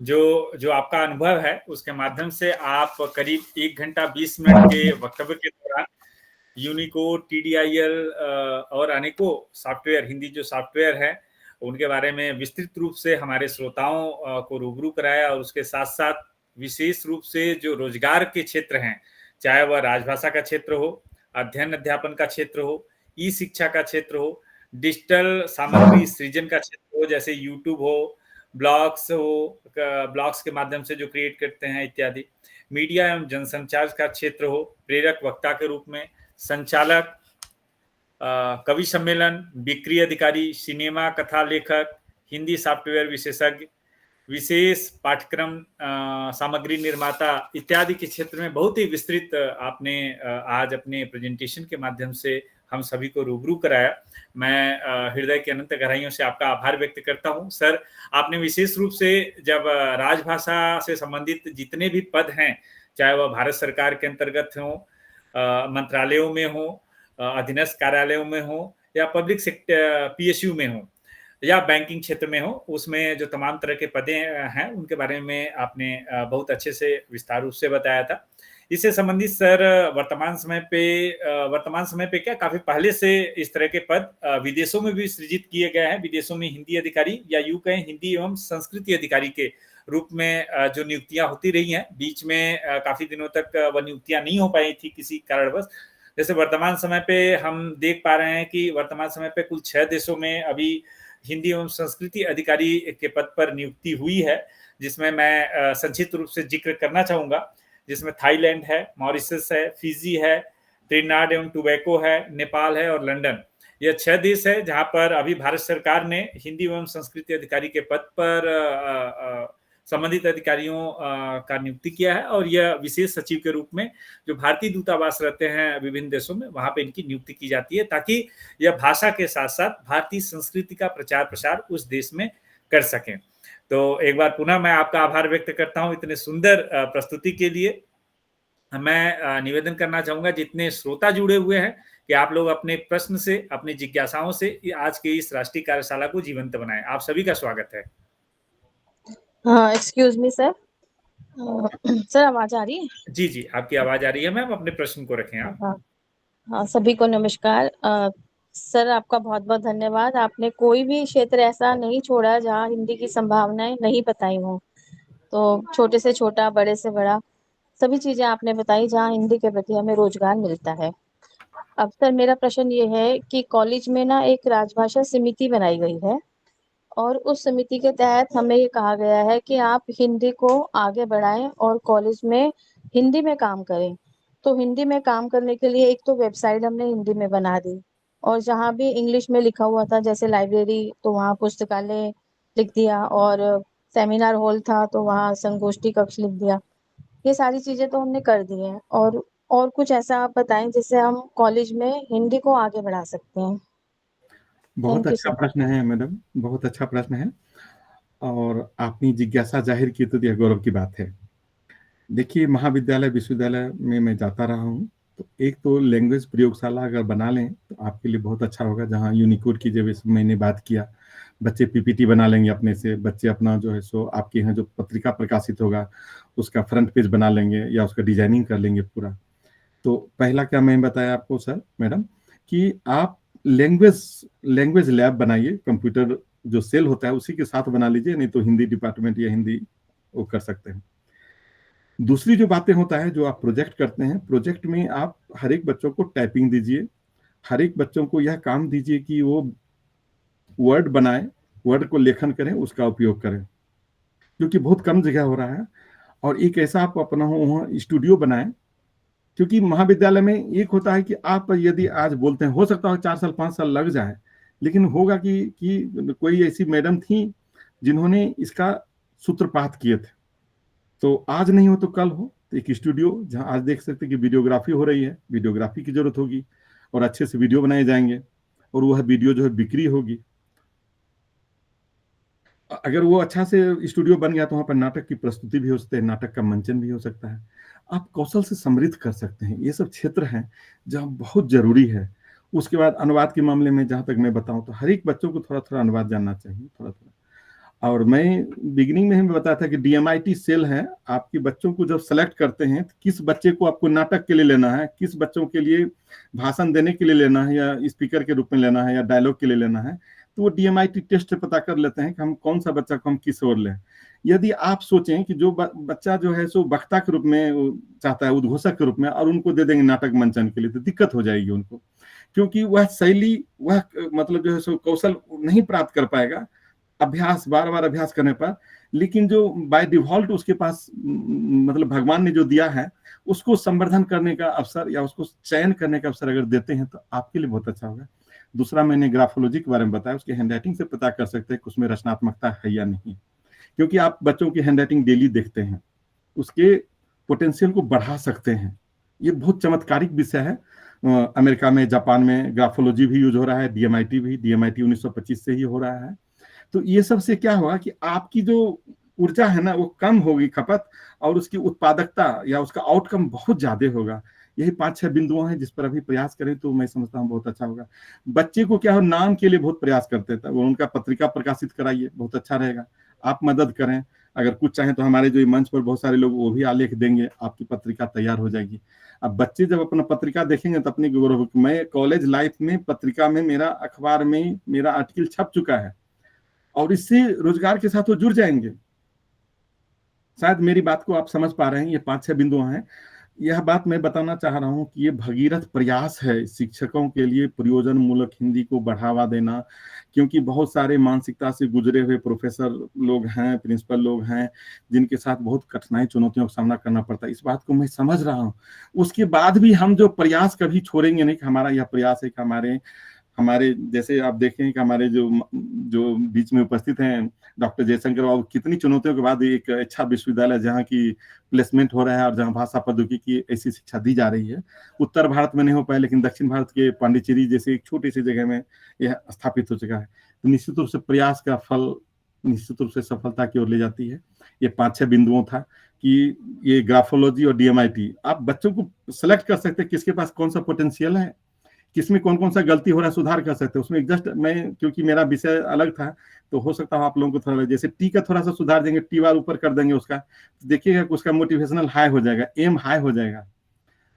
जो आपका अनुभव है, उसके माध्यम से आप करीब 1 घंटा 20 मिनट के वक्तव्य के दौरान यूनिकोड, TDIL और अनेकों सॉफ्टवेयर, हिंदी जो सॉफ्टवेयर है उनके बारे में विस्तृत रूप से हमारे श्रोताओं को रूबरू कराया और उसके साथ साथ विशेष रूप से जो रोजगार के क्षेत्र हैं, चाहे वह राजभाषा का क्षेत्र हो, अध्ययन अध्यापन का क्षेत्र हो, ई शिक्षा का क्षेत्र हो, डिजिटल सामग्री सृजन का क्षेत्र हो, जैसे यूट्यूब हो, ब्लॉग्स हो, ब्लॉग्स के माध्यम से जो क्रिएट करते हैं इत्यादि, मीडिया एवं जनसंचार का क्षेत्र हो, प्रेरक वक्ता के रूप में, संचालक, कवि सम्मेलन, बिक्री अधिकारी, सिनेमा कथा लेखक, हिंदी सॉफ्टवेयर विशेषज्ञ, विशेष पाठ्यक्रम सामग्री निर्माता इत्यादि के क्षेत्र में बहुत ही विस्तृत आपने आज अपने प्रेजेंटेशन के माध्यम से हम सभी को रूबरू कराया। मैं हृदय की अनंत गहराइयों से आपका आभार व्यक्त करता हूं। सर, आपने विशेष रूप से जब राजभाषा से संबंधित जितने भी पद हैं, चाहे वह भारत सरकार के अंतर्गत हो, मंत्रालयों में हो, अधीनस्थ कार्यालयों में हो, या पब्लिक सेक्टर PSU में हो, या बैंकिंग क्षेत्र में हो, उसमें जो तमाम तरह के पदे हैं उनके बारे में आपने बहुत अच्छे से विस्तार रूप से बताया था। इससे संबंधित सर, वर्तमान समय पे क्या काफी पहले से इस तरह के पद विदेशों में भी सृजित किए गए हैं। विदेशों में हिंदी अधिकारी, या यूं कहें हिंदी एवं संस्कृति अधिकारी के रूप में जो नियुक्तियां होती रही हैं, बीच में काफी दिनों तक वह नियुक्तियां नहीं हो पाई थी किसी कारणवश। जैसे वर्तमान समय पे हम देख पा रहे हैं कि वर्तमान समय पे कुल 6 देशों में अभी हिंदी एवं संस्कृति अधिकारी के पद पर नियुक्ति हुई है, जिसमें मैं संक्षिप्त रूप से जिक्र करना चाहूंगा, जिसमें थाईलैंड है, मॉरिशस है, फिजी है, त्रिनाड एवं टोबैको है, नेपाल है और लंदन। यह 6 देश है जहां पर अभी भारत सरकार ने हिंदी एवं संस्कृति अधिकारी के पद पर संबंधित अधिकारियों का नियुक्ति किया है और यह विशेष सचिव के रूप में जो भारतीय दूतावास रहते हैं विभिन्न देशों में, वहां पे इनकी नियुक्ति की जाती है, ताकि यह भाषा के साथ साथ भारतीय संस्कृति का प्रचार प्रसार उस देश में कर सकें। तो एक बार पुनः मैं आपका आभार व्यक्त करता हूं इतने सुंदर प्रस्तुति के लिए। मैं निवेदन करना चाहूंगा जितने श्रोता जुड़े हुए हैं कि आप लोग अपने प्रश्न से, अपनी जिज्ञासाओं से आज के इस राष्ट्रीय कार्यशाला को जीवंत बनाएं। आप सभी का स्वागत है। एक्सक्यूज मी सर, सर आवाज आ रही है? जी जी, आपकी आवाज आ रही है मैम, अपने प्रश्न को रखें आप। हाँ, सभी को नमस्कार। सर, आपका बहुत बहुत धन्यवाद। आपने कोई भी क्षेत्र ऐसा नहीं छोड़ा जहाँ हिंदी की संभावनाएं नहीं बताई हों। तो छोटे से छोटा, बड़े से बड़ा, सभी चीजें आपने बताई जहाँ हिंदी के प्रति हमें रोजगार मिलता है। अब सर मेरा प्रश्न ये है कि कॉलेज में ना एक राजभाषा समिति बनाई गई है और उस समिति के तहत हमें ये कहा गया है कि आप हिंदी को आगे बढ़ाएं और कॉलेज में हिंदी में काम करें। तो हिंदी में काम करने के लिए एक तो वेबसाइट हमने हिंदी में बना दी और जहाँ भी इंग्लिश में लिखा हुआ था जैसे लाइब्रेरी तो वहाँ पुस्तकालय लिख दिया और सेमिनार हॉल था तो वहाँ संगोष्ठी कक्ष लिख दिया। ये सारी चीजें तो हमने कर दी हैं और कुछ ऐसा आप बताएं जिससे हम कॉलेज में हिंदी को आगे बढ़ा सकते हैं। बहुत थैंक यू अच्छा सर। प्रश्न है मैडम, बहुत अच्छा प्रश्न है। और आपने जिज्ञासा जाहिर की तो यह गौरव की बात है। देखिए, महाविद्यालय विश्वविद्यालय में मैं जाता रहा हूँ, तो एक तो लैंग्वेज प्रयोगशाला अगर बना लें तो आपके लिए बहुत अच्छा होगा। जहाँ यूनिकोड की जब मैंने बात किया, बच्चे पीपीटी बना लेंगे अपने से, बच्चे अपना जो है सो आपके यहाँ जो पत्रिका प्रकाशित होगा उसका फ्रंट पेज बना लेंगे या उसका डिजाइनिंग कर लेंगे पूरा। तो पहला क्या मैं बताया आपको सर मैडम कि आप लैंग्वेज लैंग्वेज लैब बनाइए, कंप्यूटर जो सेल होता है उसी के साथ बना लीजिए, नहीं तो हिंदी डिपार्टमेंट या हिंदी वो कर सकते हैं। दूसरी जो बातें होता है, जो आप प्रोजेक्ट करते हैं, प्रोजेक्ट में आप हर एक बच्चों को टाइपिंग दीजिए, हर एक बच्चों को यह काम दीजिए कि वो वर्ड बनाए, वर्ड को लेखन करें, उसका उपयोग करें, क्योंकि बहुत कम जगह हो रहा है। और एक ऐसा आप अपना वहाँ स्टूडियो बनाएं, क्योंकि महाविद्यालय में एक होता है कि आप यदि आज बोलते हैं, हो सकता है 4 साल 5 साल लग जाए, लेकिन होगा कि कोई ऐसी मैडम थी जिन्होंने इसका सूत्रपात किए थे, तो आज नहीं हो तो कल हो। तो एक स्टूडियो जहां आज देख सकते हैं कि वीडियोग्राफी हो रही है, वीडियोग्राफी की जरूरत होगी और अच्छे से वीडियो बनाए जाएंगे और वह वीडियो जो है बिक्री होगी। अगर वो अच्छा से स्टूडियो बन गया तो वहां पर नाटक की प्रस्तुति भी हो सकती है, नाटक का मंचन भी हो सकता है। आप कौशल से समृद्ध कर सकते हैं। ये सब क्षेत्र हैं जहाँ बहुत जरूरी है। उसके बाद अनुवाद के मामले में जहां तक मैं बताऊं तो हर एक बच्चों को थोड़ा थोड़ा अनुवाद जानना चाहिए, थोड़ा थोड़ा। और मैं बिगिनिंग में ही बताया था कि डीएमआईटी सेल है, आपके बच्चों को जब सेलेक्ट करते हैं तो किस बच्चे को आपको नाटक के लिए लेना है, किस बच्चों के लिए भाषण देने के लिए लेना है या स्पीकर के रूप में लेना है या डायलॉग के लिए लेना है, तो वो डीएमआईटी टेस्ट से पता कर लेते हैं कि हम कौन सा बच्चा को हम किस ओर लें। यदि आप सोचें कि जो बच्चा जो है सो वक्ता के रूप में चाहता है, उद्घोषक के रूप में, और उनको दे देंगे नाटक मंचन के लिए, तो दिक्कत हो जाएगी उनको, क्योंकि वह शैली, वह मतलब जो है सो कौशल नहीं प्राप्त कर पाएगा अभ्यास, बार बार अभ्यास करने पर। लेकिन जो बाय डिफॉल्ट उसके पास मतलब भगवान ने जो दिया है, उसको संवर्धन करने का अवसर या उसको चयन करने का अवसर अगर देते हैं तो आपके लिए बहुत अच्छा होगा। दूसरा, मैंने ग्राफोलॉजी के बारे में बताया, उसके हैंडराइटिंग से पता कर सकते हैं कि उसमें रचनात्मकता है या नहीं, क्योंकि आप बच्चों की हैंडराइटिंग डेली देखते हैं, उसके पोटेंशियल को बढ़ा सकते हैं। ये बहुत चमत्कारिक विषय है। अमेरिका में, जापान में ग्राफोलॉजी भी यूज हो रहा है, डीएमआईटी भी, डीएमआईटी 1925 से ही हो रहा है। तो ये सब से क्या हुआ कि आपकी जो ऊर्जा है ना वो कम होगी खपत, और उसकी उत्पादकता या उसका आउटकम बहुत ज्यादा होगा। यही 5-6 बिंदुओं हैं जिस पर अभी प्रयास करें तो मैं समझता हूँ बहुत अच्छा होगा। बच्चे को क्या हो, नाम के लिए बहुत प्रयास करते थे, वो उनका पत्रिका प्रकाशित कराइए, बहुत अच्छा रहेगा। आप मदद करें, अगर कुछ चाहें तो हमारे जो मंच पर बहुत सारे लोग वो भी आलेख देंगे, आपकी पत्रिका तैयार हो जाएगी। अब बच्चे जब अपना पत्रिका देखेंगे तो अपनी गौरव, मैं कॉलेज लाइफ में पत्रिका में, मेरा अखबार में मेरा आर्टिकल छप चुका है और इससे रोजगार के साथ वो जुड़ जाएंगे। शायद मेरी बात को आप समझ पा रहे हैं। ये 5-6 बिंदु हैं। यह बात मैं बताना चाह रहा हूं कि ये भगीरथ प्रयास है शिक्षकों के लिए प्रयोजन मूलक हिंदी को बढ़ावा देना, क्योंकि बहुत सारे मानसिकता से गुजरे हुए प्रोफेसर लोग हैं, प्रिंसिपल लोग हैं, जिनके साथ बहुत कठिनाई चुनौतियों का सामना करना पड़ता है। इस बात को मैं समझ रहा हूँ। उसके बाद भी हम जो प्रयास कभी छोड़ेंगे नहीं कि हमारा यह प्रयास है कि हमारे जैसे आप देखें कि हमारे जो बीच में उपस्थित हैं डॉक्टर जयशंकर बाबू, कितनी चुनौतियों के बाद एक अच्छा विश्वविद्यालय जहाँ की प्लेसमेंट हो रहा है और जहाँ भाषा प्रौद्योगिकी की ऐसी शिक्षा दी जा रही है। उत्तर भारत में नहीं हो पाए, लेकिन दक्षिण भारत के पांडिचेरी जैसे एक छोटी सी जगह में यह स्थापित हो चुका है। तो निश्चित रूप से प्रयास का फल निश्चित रूप से सफलता की ओर ले जाती है। ये 5-6 बिंदुओं था कि ये ग्राफोलॉजी और डीएमआईटी, आप बच्चों को सेलेक्ट कर सकते हैं किसके पास कौन सा पोटेंशियल है, किसमें कौन कौन सा गलती हो रहा है, सुधार कर सकते हैं उसमें। जस्ट मैं, क्योंकि मेरा विषय अलग था, तो हो सकता है आप लोगों को थोड़ा, जैसे टी का थोड़ा सा सुधार देंगे, टी बार ऊपर कर देंगे उसका, तो देखिएगा कि उसका मोटिवेशनल हाई हो जाएगा, एम हाई हो जाएगा,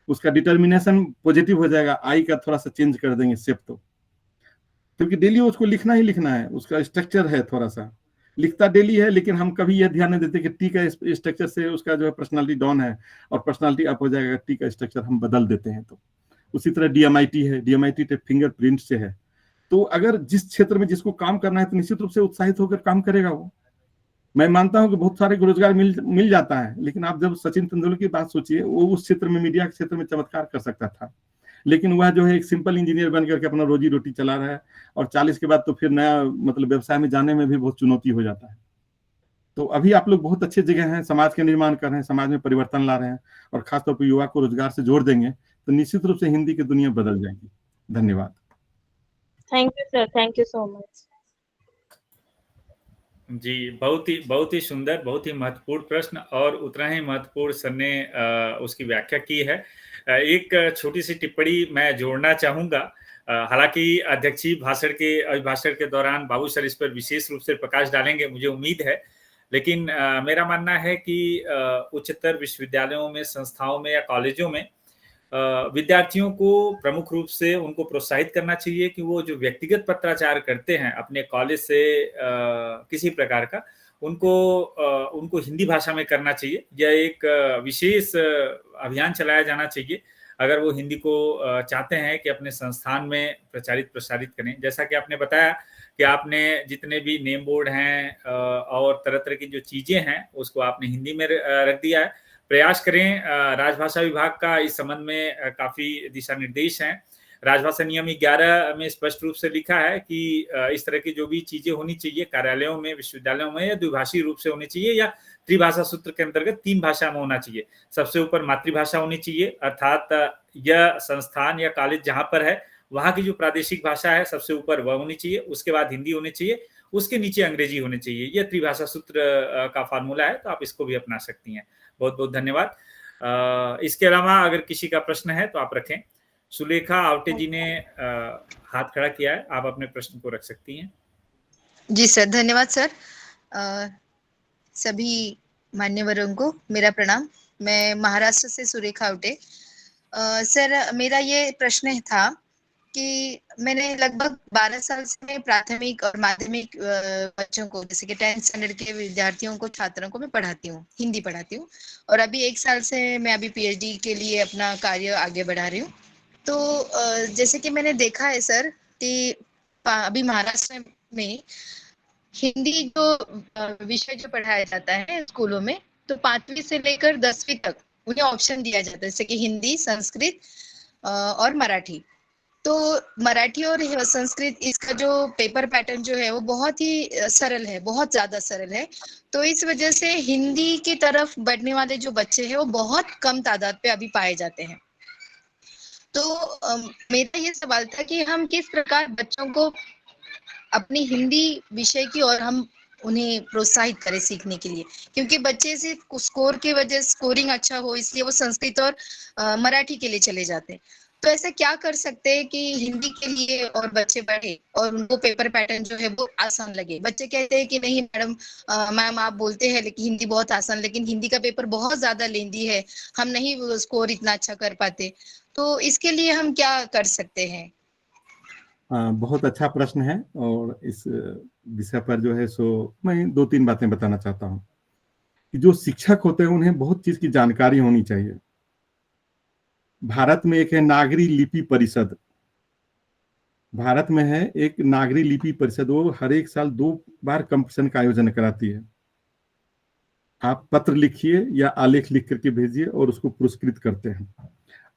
उसका डिटर्मिनेशन पॉजिटिव हो जाएगा। आई का थोड़ा सा चेंज कर देंगे शेप, तो क्योंकि डेली उसको लिखना ही लिखना है, उसका स्ट्रक्चर है थोड़ा सा, लिखता डेली है, लेकिन हम कभी यह ध्यान नहीं देते कि टी का स्ट्रक्चर से उसका जो है पर्सनालिटी डाउन है और पर्सनालिटी अप हो जाएगा, टी का स्ट्रक्चर हम बदल देते हैं। तो उसी तरह डीएमआईटी है, डीएमआईटी फिंगरप्रिंट से है। तो अगर जिस क्षेत्र में जिसको काम करना है तो निश्चित रूप से उत्साहित होकर काम करेगा वो। मैं मानता हूं कि बहुत सारे रोजगार मिल जाता है, लेकिन आप जब सचिन तेंदुलकर की बात सोचिए, वो उस क्षेत्र में, मीडिया के क्षेत्र में चमत्कार कर सकता था, लेकिन वह जो है एक सिंपल इंजीनियर बन करके अपना रोजी रोटी चला रहा है, और 40 के बाद तो फिर नया मतलब व्यवसाय में जाने में भी बहुत चुनौती हो जाता है। तो अभी आप लोग बहुत अच्छे जगह हैं, समाज के निर्माण कर रहे हैं, समाज में परिवर्तन ला रहे हैं, और खासतौर पर युवा को रोजगार से जोड़ देंगे तो निश्चित रूप से हिंदी की दुनिया बदल जाएगी। धन्यवाद। Thank you sir, thank you so much. जी, बहुत ही सुंदर, बहुत ही महत्वपूर्ण प्रश्न, और उतना ही महत्वपूर्ण सर ने उसकी व्याख्या की है। एक छोटी सी टिप्पणी मैं जोड़ना चाहूँगा। हालांकि अध्यक्षीय अभिभाषण के दौरान बाबू सर इस पर विशेष रूप से प्रकाश डालेंगे, मुझे उम्मीद है, लेकिन मेरा मानना है कि उच्चतर विश्वविद्यालयों में, संस्थाओं में या कॉलेजों में विद्यार्थियों को प्रमुख रूप से उनको प्रोत्साहित करना चाहिए कि वो जो व्यक्तिगत पत्राचार करते हैं अपने कॉलेज से किसी प्रकार का, उनको हिंदी भाषा में करना चाहिए। यह एक विशेष अभियान चलाया जाना चाहिए अगर वो हिंदी को चाहते हैं कि अपने संस्थान में प्रसारित करें। जैसा कि आपने बताया कि आपने जितने भी नेम बोर्ड हैं और तरह तरह की जो चीज़ें हैं उसको आपने हिंदी में रख दिया है। प्रयास करें, राजभाषा विभाग का इस संबंध में काफ़ी दिशा निर्देश हैं। राजभाषा नियम 11 में स्पष्ट रूप से लिखा है कि इस तरह की जो भी चीज़ें होनी चाहिए कार्यालयों में, विश्वविद्यालयों में, या द्विभाषी रूप से होनी चाहिए, या त्रिभाषा सूत्र के अंतर्गत 3 भाषा में होना चाहिए। सबसे ऊपर मातृभाषा होनी चाहिए, अर्थात यह संस्थान या कॉलेज जहाँ पर है वहाँ की जो प्रादेशिक भाषा है सबसे ऊपर वह होनी चाहिए, उसके बाद हिंदी होनी चाहिए, उसके नीचे अंग्रेजी होनी चाहिए। यह त्रिभाषा सूत्र का फार्मूला है, तो आप इसको भी अपना सकती हैं। बहुत बहुत धन्यवाद। इसके अलावा अगर किसी का प्रश्न है तो आप रखें। सुलेखा आवटे जी ने हाथ खड़ा किया है, आप अपने प्रश्न को रख सकती हैं। जी सर, धन्यवाद सर। सभी मान्यवरों को मेरा प्रणाम। मैं महाराष्ट्र से सुरेखा आवटे। सर, मेरा ये प्रश्न था कि मैंने लगभग 12 साल से प्राथमिक और माध्यमिक बच्चों को, जैसे कि 10th स्टैंडर्ड के विद्यार्थियों को, छात्रों को मैं पढ़ाती हूँ, हिंदी पढ़ाती हूँ, और अभी 1 साल से मैं अभी PhD के लिए अपना कार्य आगे बढ़ा रही हूँ। तो जैसे कि मैंने देखा है सर कि अभी महाराष्ट्र में हिंदी जो विषय जो पढ़ाया जाता है स्कूलों में, तो 5वीं से लेकर 10वीं तक उन्हें ऑप्शन दिया जाता है, जैसे कि हिंदी, संस्कृत और मराठी। तो मराठी और संस्कृत, इसका जो पेपर पैटर्न जो है वो बहुत ही सरल है, बहुत ज्यादा सरल है। तो इस वजह से हिंदी की तरफ बढ़ने वाले जो बच्चे हैं वो बहुत कम तादाद पे अभी पाए जाते हैं। तो मेरा ये सवाल था कि हम किस प्रकार बच्चों को अपनी हिंदी विषय की और हम उन्हें प्रोत्साहित करें सीखने के लिए, क्योंकि बच्चे सिर्फ स्कोर की वजह, स्कोरिंग अच्छा हो इसलिए वो संस्कृत और मराठी के लिए चले जाते हैं। तो ऐसा क्या कर सकते हैं कि हिंदी के लिए और बच्चे बढ़े और उनको पेपर पैटर्न जो है वो आसान लगे। बच्चे कहते हैं कि नहीं मैम आप बोलते हैं लेकिन हिंदी बहुत आसान, लेकिन हिंदी का पेपर बहुत ज्यादा लेंदी है, हम नहीं स्कोर इतना अच्छा कर पाते। तो इसके लिए हम क्या कर सकते हैं? बहुत अच्छा प्रश्न है, और इस विषय पर जो है सो मैं 2-3 बातें बताना चाहता हूँ कि जो शिक्षक होते हैं उन्हें बहुत चीज की जानकारी होनी चाहिए। भारत में एक है नागरी लिपि परिषद, भारत में है एक नागरी लिपि परिषद, वो हर एक साल 2 बार कंपटीशन का आयोजन कराती है। आप पत्र लिखिए या आलेख लिख करके भेजिए और उसको पुरस्कृत करते हैं।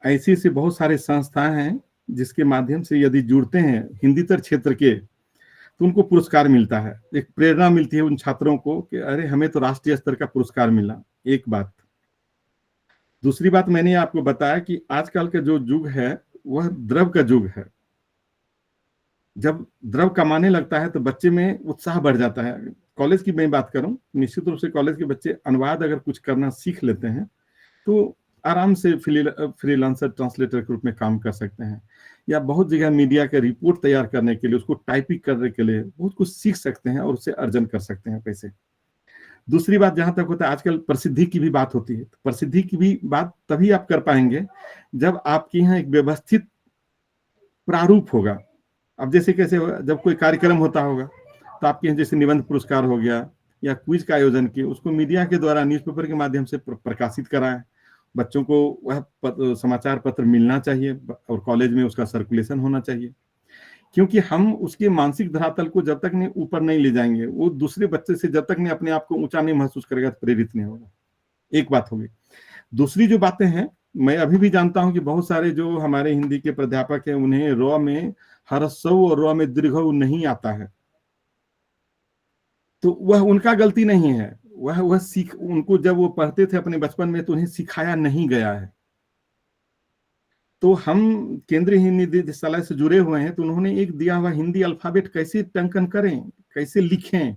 ऐसे से बहुत सारे संस्थाएं हैं जिसके माध्यम से यदि जुड़ते हैं हिंदीतर क्षेत्र के तो उनको पुरस्कार मिलता है, एक प्रेरणा मिलती है उन छात्रों को कि अरे हमें तो राष्ट्रीय स्तर का पुरस्कार मिला। एक बात। दूसरी बात, मैंने आपको बताया कि आजकल का जो युग है वह द्रव का युग है। जब द्रव कमाने लगता है तो बच्चे में उत्साह बढ़ जाता है। कॉलेज की मैं बात करूं, निश्चित रूप से कॉलेज के बच्चे अनुवाद अगर कुछ करना सीख लेते हैं तो आराम से फ्रीलांसर ट्रांसलेटर के रूप में काम कर सकते हैं, या बहुत जगह मीडिया का रिपोर्ट तैयार करने के लिए, उसको टाइपिंग करने के लिए बहुत कुछ सीख सकते हैं और उससे अर्जन कर सकते हैं पैसे। दूसरी बात, जहां तक होता है आजकल प्रसिद्धि की भी बात होती है, तो प्रसिद्धि की भी बात तभी आप कर पाएंगे जब आपके यहाँ एक व्यवस्थित प्रारूप होगा। अब जैसे कैसे जब कोई कार्यक्रम होता होगा तो आपके यहाँ जैसे निबंध पुरस्कार हो गया या क्विज का आयोजन किए, उसको मीडिया के द्वारा न्यूज़पेपर के माध्यम से प्रकाशित कराएं। बच्चों को वह समाचार पत्र मिलना चाहिए और कॉलेज में उसका सर्कुलेशन होना चाहिए, क्योंकि हम उसके मानसिक धरातल को जब तक नहीं ऊपर नहीं ले जाएंगे, वो दूसरे बच्चे से जब तक नहीं अपने आप को ऊंचा नहीं महसूस करेगा तो प्रेरित नहीं होगा। एक बात होगी। दूसरी जो बातें हैं, मैं अभी भी जानता हूं कि बहुत सारे जो हमारे हिंदी के प्राध्यापक हैं उन्हें र में ह्रस्व और र में दीर्घ नहीं आता है, तो वह उनका गलती नहीं है, वह सीख, उनको जब वो पढ़ते थे अपने बचपन में तो उन्हें सिखाया नहीं गया है। तो हम केंद्रीय हिंदी निदेशालय से जुड़े हुए हैं, तो उन्होंने एक दिया हुआ हिंदी अल्फाबेट कैसे टंकन करें, कैसे लिखें,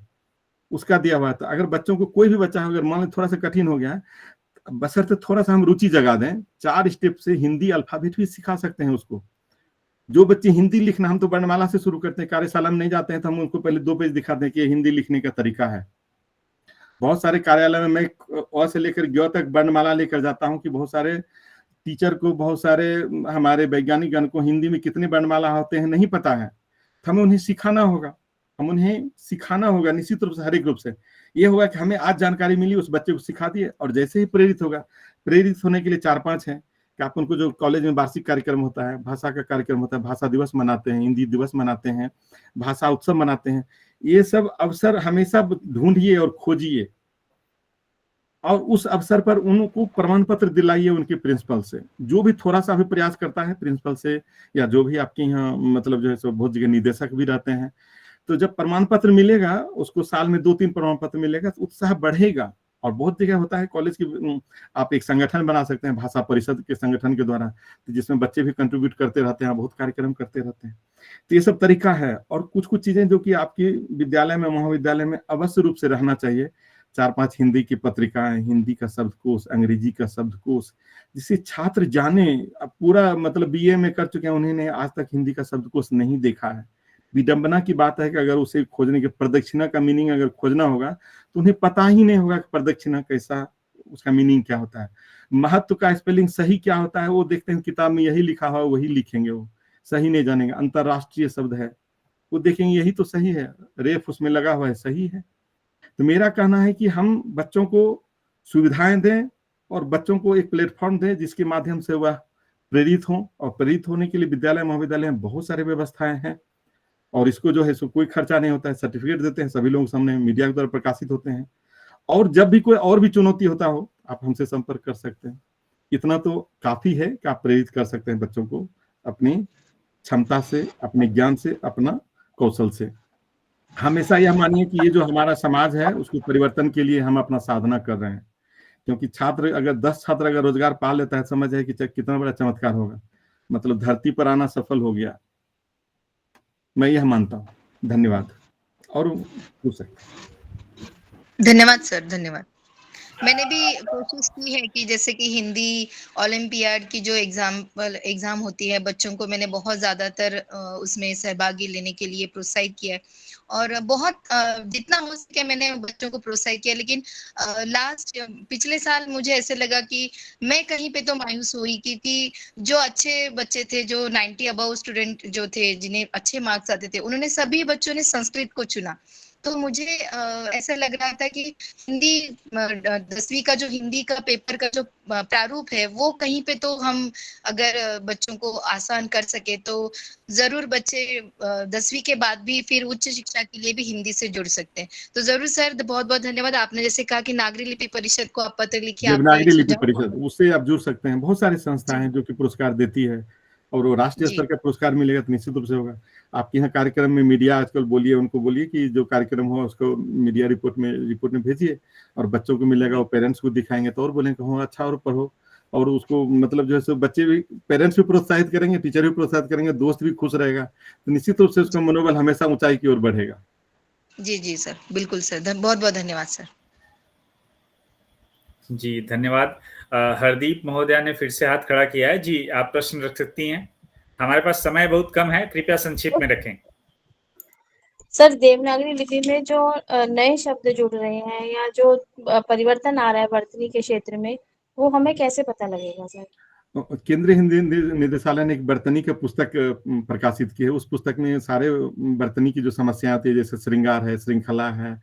उसका दिया हुआ था। अगर बच्चों को, कोई भी बच्चा अगर मान लो थोड़ा सा कठिन हो गया, बशर्ते थोड़ा सा हम रुचि जगा दें, 4 स्टेप से हिंदी अल्फाबेट भी सिखा सकते हैं उसको। जो बच्चे हिंदी लिखना, हम तो वर्णमाला से शुरू करते हैं, कार्यशाला में नहीं जाते हैं तो हम उनको पहले 2 पेज दिखाते हैं कि हिंदी लिखने का तरीका है। बहुत सारे कार्यालय में मैं अ से लेकर ग तक वर्णमाला लेकर जाता हूं कि बहुत सारे टीचर को, बहुत सारे हमारे वैज्ञानिक गण को हिंदी में कितने वर्णमाला होते हैं नहीं पता है, तो हमें उन्हें सिखाना होगा, हम उन्हें सिखाना होगा निश्चित रूप से, हर एक रूप से। ये होगा कि हमें आज जानकारी मिली, उस बच्चे को सिखा दिए, और जैसे ही प्रेरित होगा, प्रेरित होने के लिए 4-5 हैं कि आप उनको, जो कॉलेज में वार्षिक कार्यक्रम होता है, भाषा का कार्यक्रम होता है, भाषा दिवस मनाते हैं, हिंदी दिवस मनाते हैं, भाषा उत्सव मनाते हैं, ये सब अवसर हमेशा ढूंढिए और खोजिए, और उस अवसर पर उनको प्रमाण पत्र दिलाइए उनके प्रिंसिपल से। जो भी थोड़ा सा भी प्रयास करता है प्रिंसिपल से, या जो भी आपके यहाँ मतलब जो है सो बहुत जगह निदेशक भी रहते हैं, तो जब प्रमाण पत्र मिलेगा उसको, साल में 2-3 प्रमाण पत्र मिलेगा तो उत्साह बढ़ेगा। और बहुत जगह होता है कॉलेज की, आप एक संगठन बना सकते हैं भाषा परिषद के संगठन के द्वारा, जिसमें बच्चे भी कंट्रीब्यूट करते रहते हैं, बहुत कार्यक्रम करते रहते हैं। तो ये सब तरीका है, और कुछ चीजें जो कि आपके विद्यालय में, महाविद्यालय में अवश्य रूप से रहना चाहिए। 4-5 हिंदी की पत्रिकाएं, हिंदी का शब्दकोश, अंग्रेजी का शब्दकोश, जिसे छात्र जाने। अब पूरा मतलब बीए में कर चुके हैं, उन्होंने आज तक हिंदी का शब्दकोश नहीं देखा है। विडंबना की बात है कि अगर उसे खोजने के, प्रदक्षिणा का मीनिंग अगर खोजना होगा तो उन्हें पता ही नहीं होगा कि प्रदक्षिणा कैसा, उसका मीनिंग क्या होता है। महत्व का स्पेलिंग सही क्या होता है, वो देखते हैं किताब में यही लिखा हुआ वही लिखेंगे, वो सही नहीं जानेंगे। अंतरराष्ट्रीय शब्द है, वो देखेंगे यही तो सही है, रेफ उसमें लगा हुआ है, सही है। तो मेरा कहना है कि हम बच्चों को सुविधाएं दें और बच्चों को एक प्लेटफॉर्म दें जिसके माध्यम से वह प्रेरित हों, और प्रेरित होने के लिए विद्यालय महाविद्यालय में बहुत सारी व्यवस्थाएं हैं, और इसको जो है सो कोई खर्चा नहीं होता है, सर्टिफिकेट देते हैं, सभी लोगों के सामने मीडिया के द्वारा प्रकाशित होते हैं। और जब भी कोई और भी चुनौती होता हो, आप हमसे संपर्क कर सकते हैं। इतना तो काफी है कि आप प्रेरित कर सकते हैं बच्चों को अपनी क्षमता से, अपने ज्ञान से, अपना कौशल से। हमेशा यह मानिए कि ये जो हमारा समाज है उसके परिवर्तन के लिए हम अपना साधना कर रहे हैं, क्योंकि छात्र अगर 10 छात्र अगर रोजगार पा लेता है, समझ है कि कितना बड़ा चमत्कार होगा, मतलब धरती पर आना सफल हो गया, मैं यह मानता हूँ। धन्यवाद। और पूछ सकते। धन्यवाद सर, धन्यवाद। मैंने भी कोशिश की है कि जैसे कि हिंदी ओलंपियाड की जो एग्जाम होती है, बच्चों को मैंने बहुत ज्यादातर उसमें सहभागी लेने के लिए प्रोत्साहित किया है, और बहुत जितना हो सके मैंने बच्चों को प्रोत्साहित किया। लेकिन पिछले साल मुझे ऐसे लगा कि मैं कहीं पे तो मायूस हुई, क्योंकि जो अच्छे बच्चे थे, जो 90 अबव स्टूडेंट जो थे, जिन्हें अच्छे मार्क्स आते थे, उन्होंने सभी बच्चों ने संस्कृत को चुना। तो मुझे ऐसा लग रहा था कि हिंदी 10वीं का जो हिंदी का पेपर का जो प्रारूप है, वो कहीं पे तो हम अगर बच्चों को आसान कर सके तो जरूर बच्चे 10वीं के बाद भी फिर उच्च शिक्षा के लिए भी हिंदी से जुड़ सकते हैं। तो जरूर सर, बहुत बहुत धन्यवाद। आपने जैसे कहा कि नागरी लिपि परिषद को आप पत्र लिखिए, आपका देवनागरी एक लिपि सुझाव। परिषद, उससे आप जुड़ सकते हैं। बहुत सारी संस्थाएं हैं जो कि पुरस्कार देती है, और वो राष्ट्रीय स्तर का पुरस्कार मिलेगा तो निश्चित रूप से होगा। आपके यहाँ कार्यक्रम में मीडिया आजकल बोलिए, उनको बोलिए कि जो कार्यक्रम हो उसको मीडिया रिपोर्ट में भेजिए, और बच्चों को मिलेगा, वो पेरेंट्स को दिखाएंगे तो और बोलेंगे हो अच्छा, और पढ़ो। और उसको मतलब जो है सो बच्चे भी, पेरेंट्स भी प्रोत्साहित करेंगे, टीचर भी प्रोत्साहित करेंगे, दोस्त भी खुश रहेगा, तो निश्चित रूप से उसका मनोबल हमेशा ऊंचाई की ओर बढ़ेगा। जी जी सर, बिल्कुल सर, बहुत बहुत धन्यवाद सर। जी धन्यवाद। हरदीप महोदया ने फिर से हाथ खड़ा किया है। जी, आप प्रश्न रख सकती हैं। हमारे पास समय बहुत कम है, कृपया संक्षेप में रखें। सर, देवनागरी लिपि में जो नए शब्द जुड़ रहे हैं या जो परिवर्तन आ रहा है वर्तनी के क्षेत्र में, वो हमें कैसे पता लगेगा सर? केंद्रीय हिंदी निदेशालय ने एक बर्तनी का पुस्तक प्रकाशित की है। उस पुस्तक में सारे बर्तनी की जो समस्याएं आती है, जैसे श्रृंगार है, श्रृंखला है,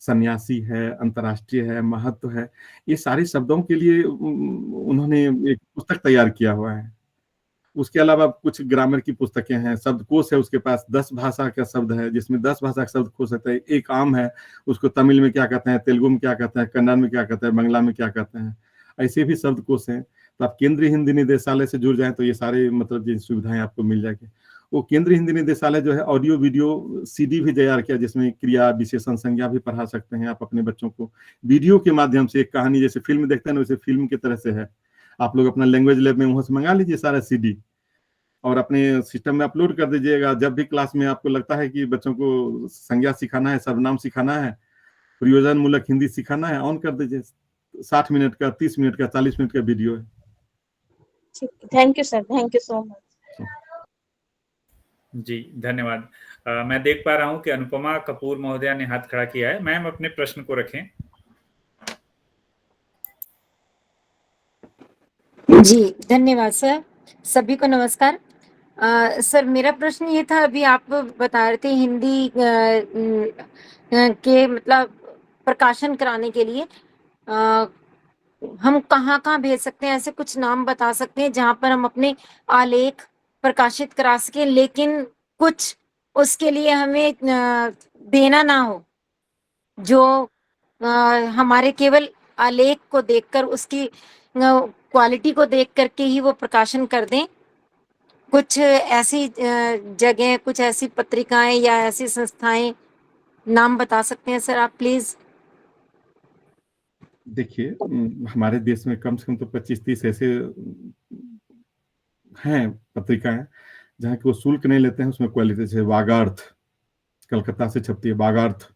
सन्यासी है, अंतर्राष्ट्रीय है, महत्व है, ये सारे शब्दों के लिए उन्होंने एक पुस्तक तैयार किया हुआ है। उसके अलावा कुछ ग्रामर की पुस्तकें हैं, शब्दकोश है उसके पास, 10 भाषा का शब्द है, जिसमें 10 भाषा का शब्दकोश होता है। एक आम है, उसको तमिल में क्या कहते हैं, तेलुगु में क्या कहते हैं, कन्नड़ में क्या कहते हैं, बांग्ला में क्या कहते हैं, ऐसे भी शब्दकोश हैं। तो आप केंद्रीय हिंदी निदेशालय से जुड़ जाएं तो ये सारे मतलब ये सुविधाएं आपको मिल जाएगी। वो केंद्रीय हिंदी निदेशालय जो है ऑडियो वीडियो सीडी भी तैयार किया, जिसमें क्रिया विशेषण संज्ञा भी पढ़ा सकते हैं आप अपने बच्चों को वीडियो के माध्यम से। एक कहानी जैसे फिल्म देखते हैं ना, वैसे फिल्म की तरह से है। आप लोग अपना लैंग्वेज लैब में वहां से मंगा लीजिए सारा सीडी और अपने सिस्टम में अपलोड कर दीजिएगा। जब भी क्लास में आपको लगता है कि बच्चों को संज्ञा सिखाना है, सर्वनाम सिखाना है, प्रयोजन मूलक हिंदी सिखाना है, ऑन कर दीजिए। 60 मिनट का, 30 मिनट का, 40 मिनट का वीडियो है। Thank you sir, thank you so much. जी धन्यवाद। मैं देख पा रहा हूं कि अनुपमा कपूर महोदया ने हाथ खड़ा किया है। मैम अपने प्रश्न को रखें। जी धन्यवाद सर। सभी को नमस्कार। सर मेरा प्रश्न ये था, अभी आप बता रहे थे हिंदी के मतलब प्रकाशन कराने के लिए हम कहाँ कहाँ भेज सकते हैं? ऐसे कुछ नाम बता सकते हैं जहाँ पर हम अपने आलेख प्रकाशित करा सकें, लेकिन कुछ उसके लिए हमें देना ना हो, जो हमारे केवल आलेख को देखकर, उसकी क्वालिटी को देख करके ही वो प्रकाशन कर दें। कुछ ऐसी जगह, कुछ ऐसी पत्रिकाएं या ऐसी संस्थाएं नाम बता सकते हैं सर आप प्लीज? देखिए, हमारे देश में कम से कम तो 25-30 ऐसे हैं पत्रिकाएं जहाँ की वो शुल्क नहीं लेते हैं, उसमें क्वालिटी। जैसे वागार्थ, कलकत्ता से छपती है वागार्थ,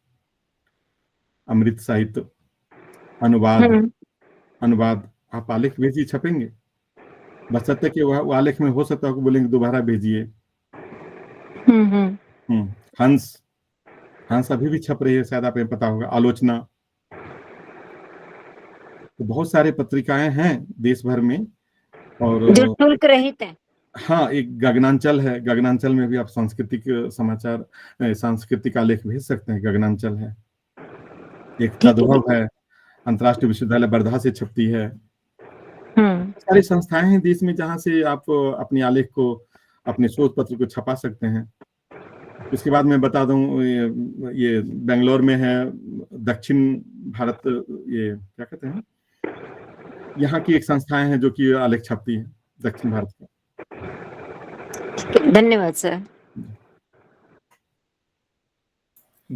अमृत साहित्य, अनुवाद। आप आलेख भेजिए, छपेंगे। बशर्ते कि वो आलेख में हो सकता है कि बोलेंगे दोबारा भेजिए। हंस अभी भी छप रही है, शायद आपको पता होगा। आलोचना। तो बहुत सारे पत्रिकाएं हैं देश भर में, और जो शुल्क रहित है। हाँ, एक गगनांचल है। गगनांचल में भी आप सांस्कृतिक समाचार, सांस्कृतिक आलेख भेज सकते हैं। गगनांचल है। एक तद्भव है, अंतर्राष्ट्रीय विश्वविद्यालय वर्धा से छपती है। सारी संस्थाएं हैं देश में जहां से आप अपने आलेख को, अपने शोध पत्र को छपा सकते हैं। उसके बाद मैं बता दूं, ये बेंगलोर में है, दक्षिण भारत, ये क्या कहते हैं, यहाँ की एक संस्थाएं हैं जो कि आलेख छपती है दक्षिण भारत का। धन्यवाद सर।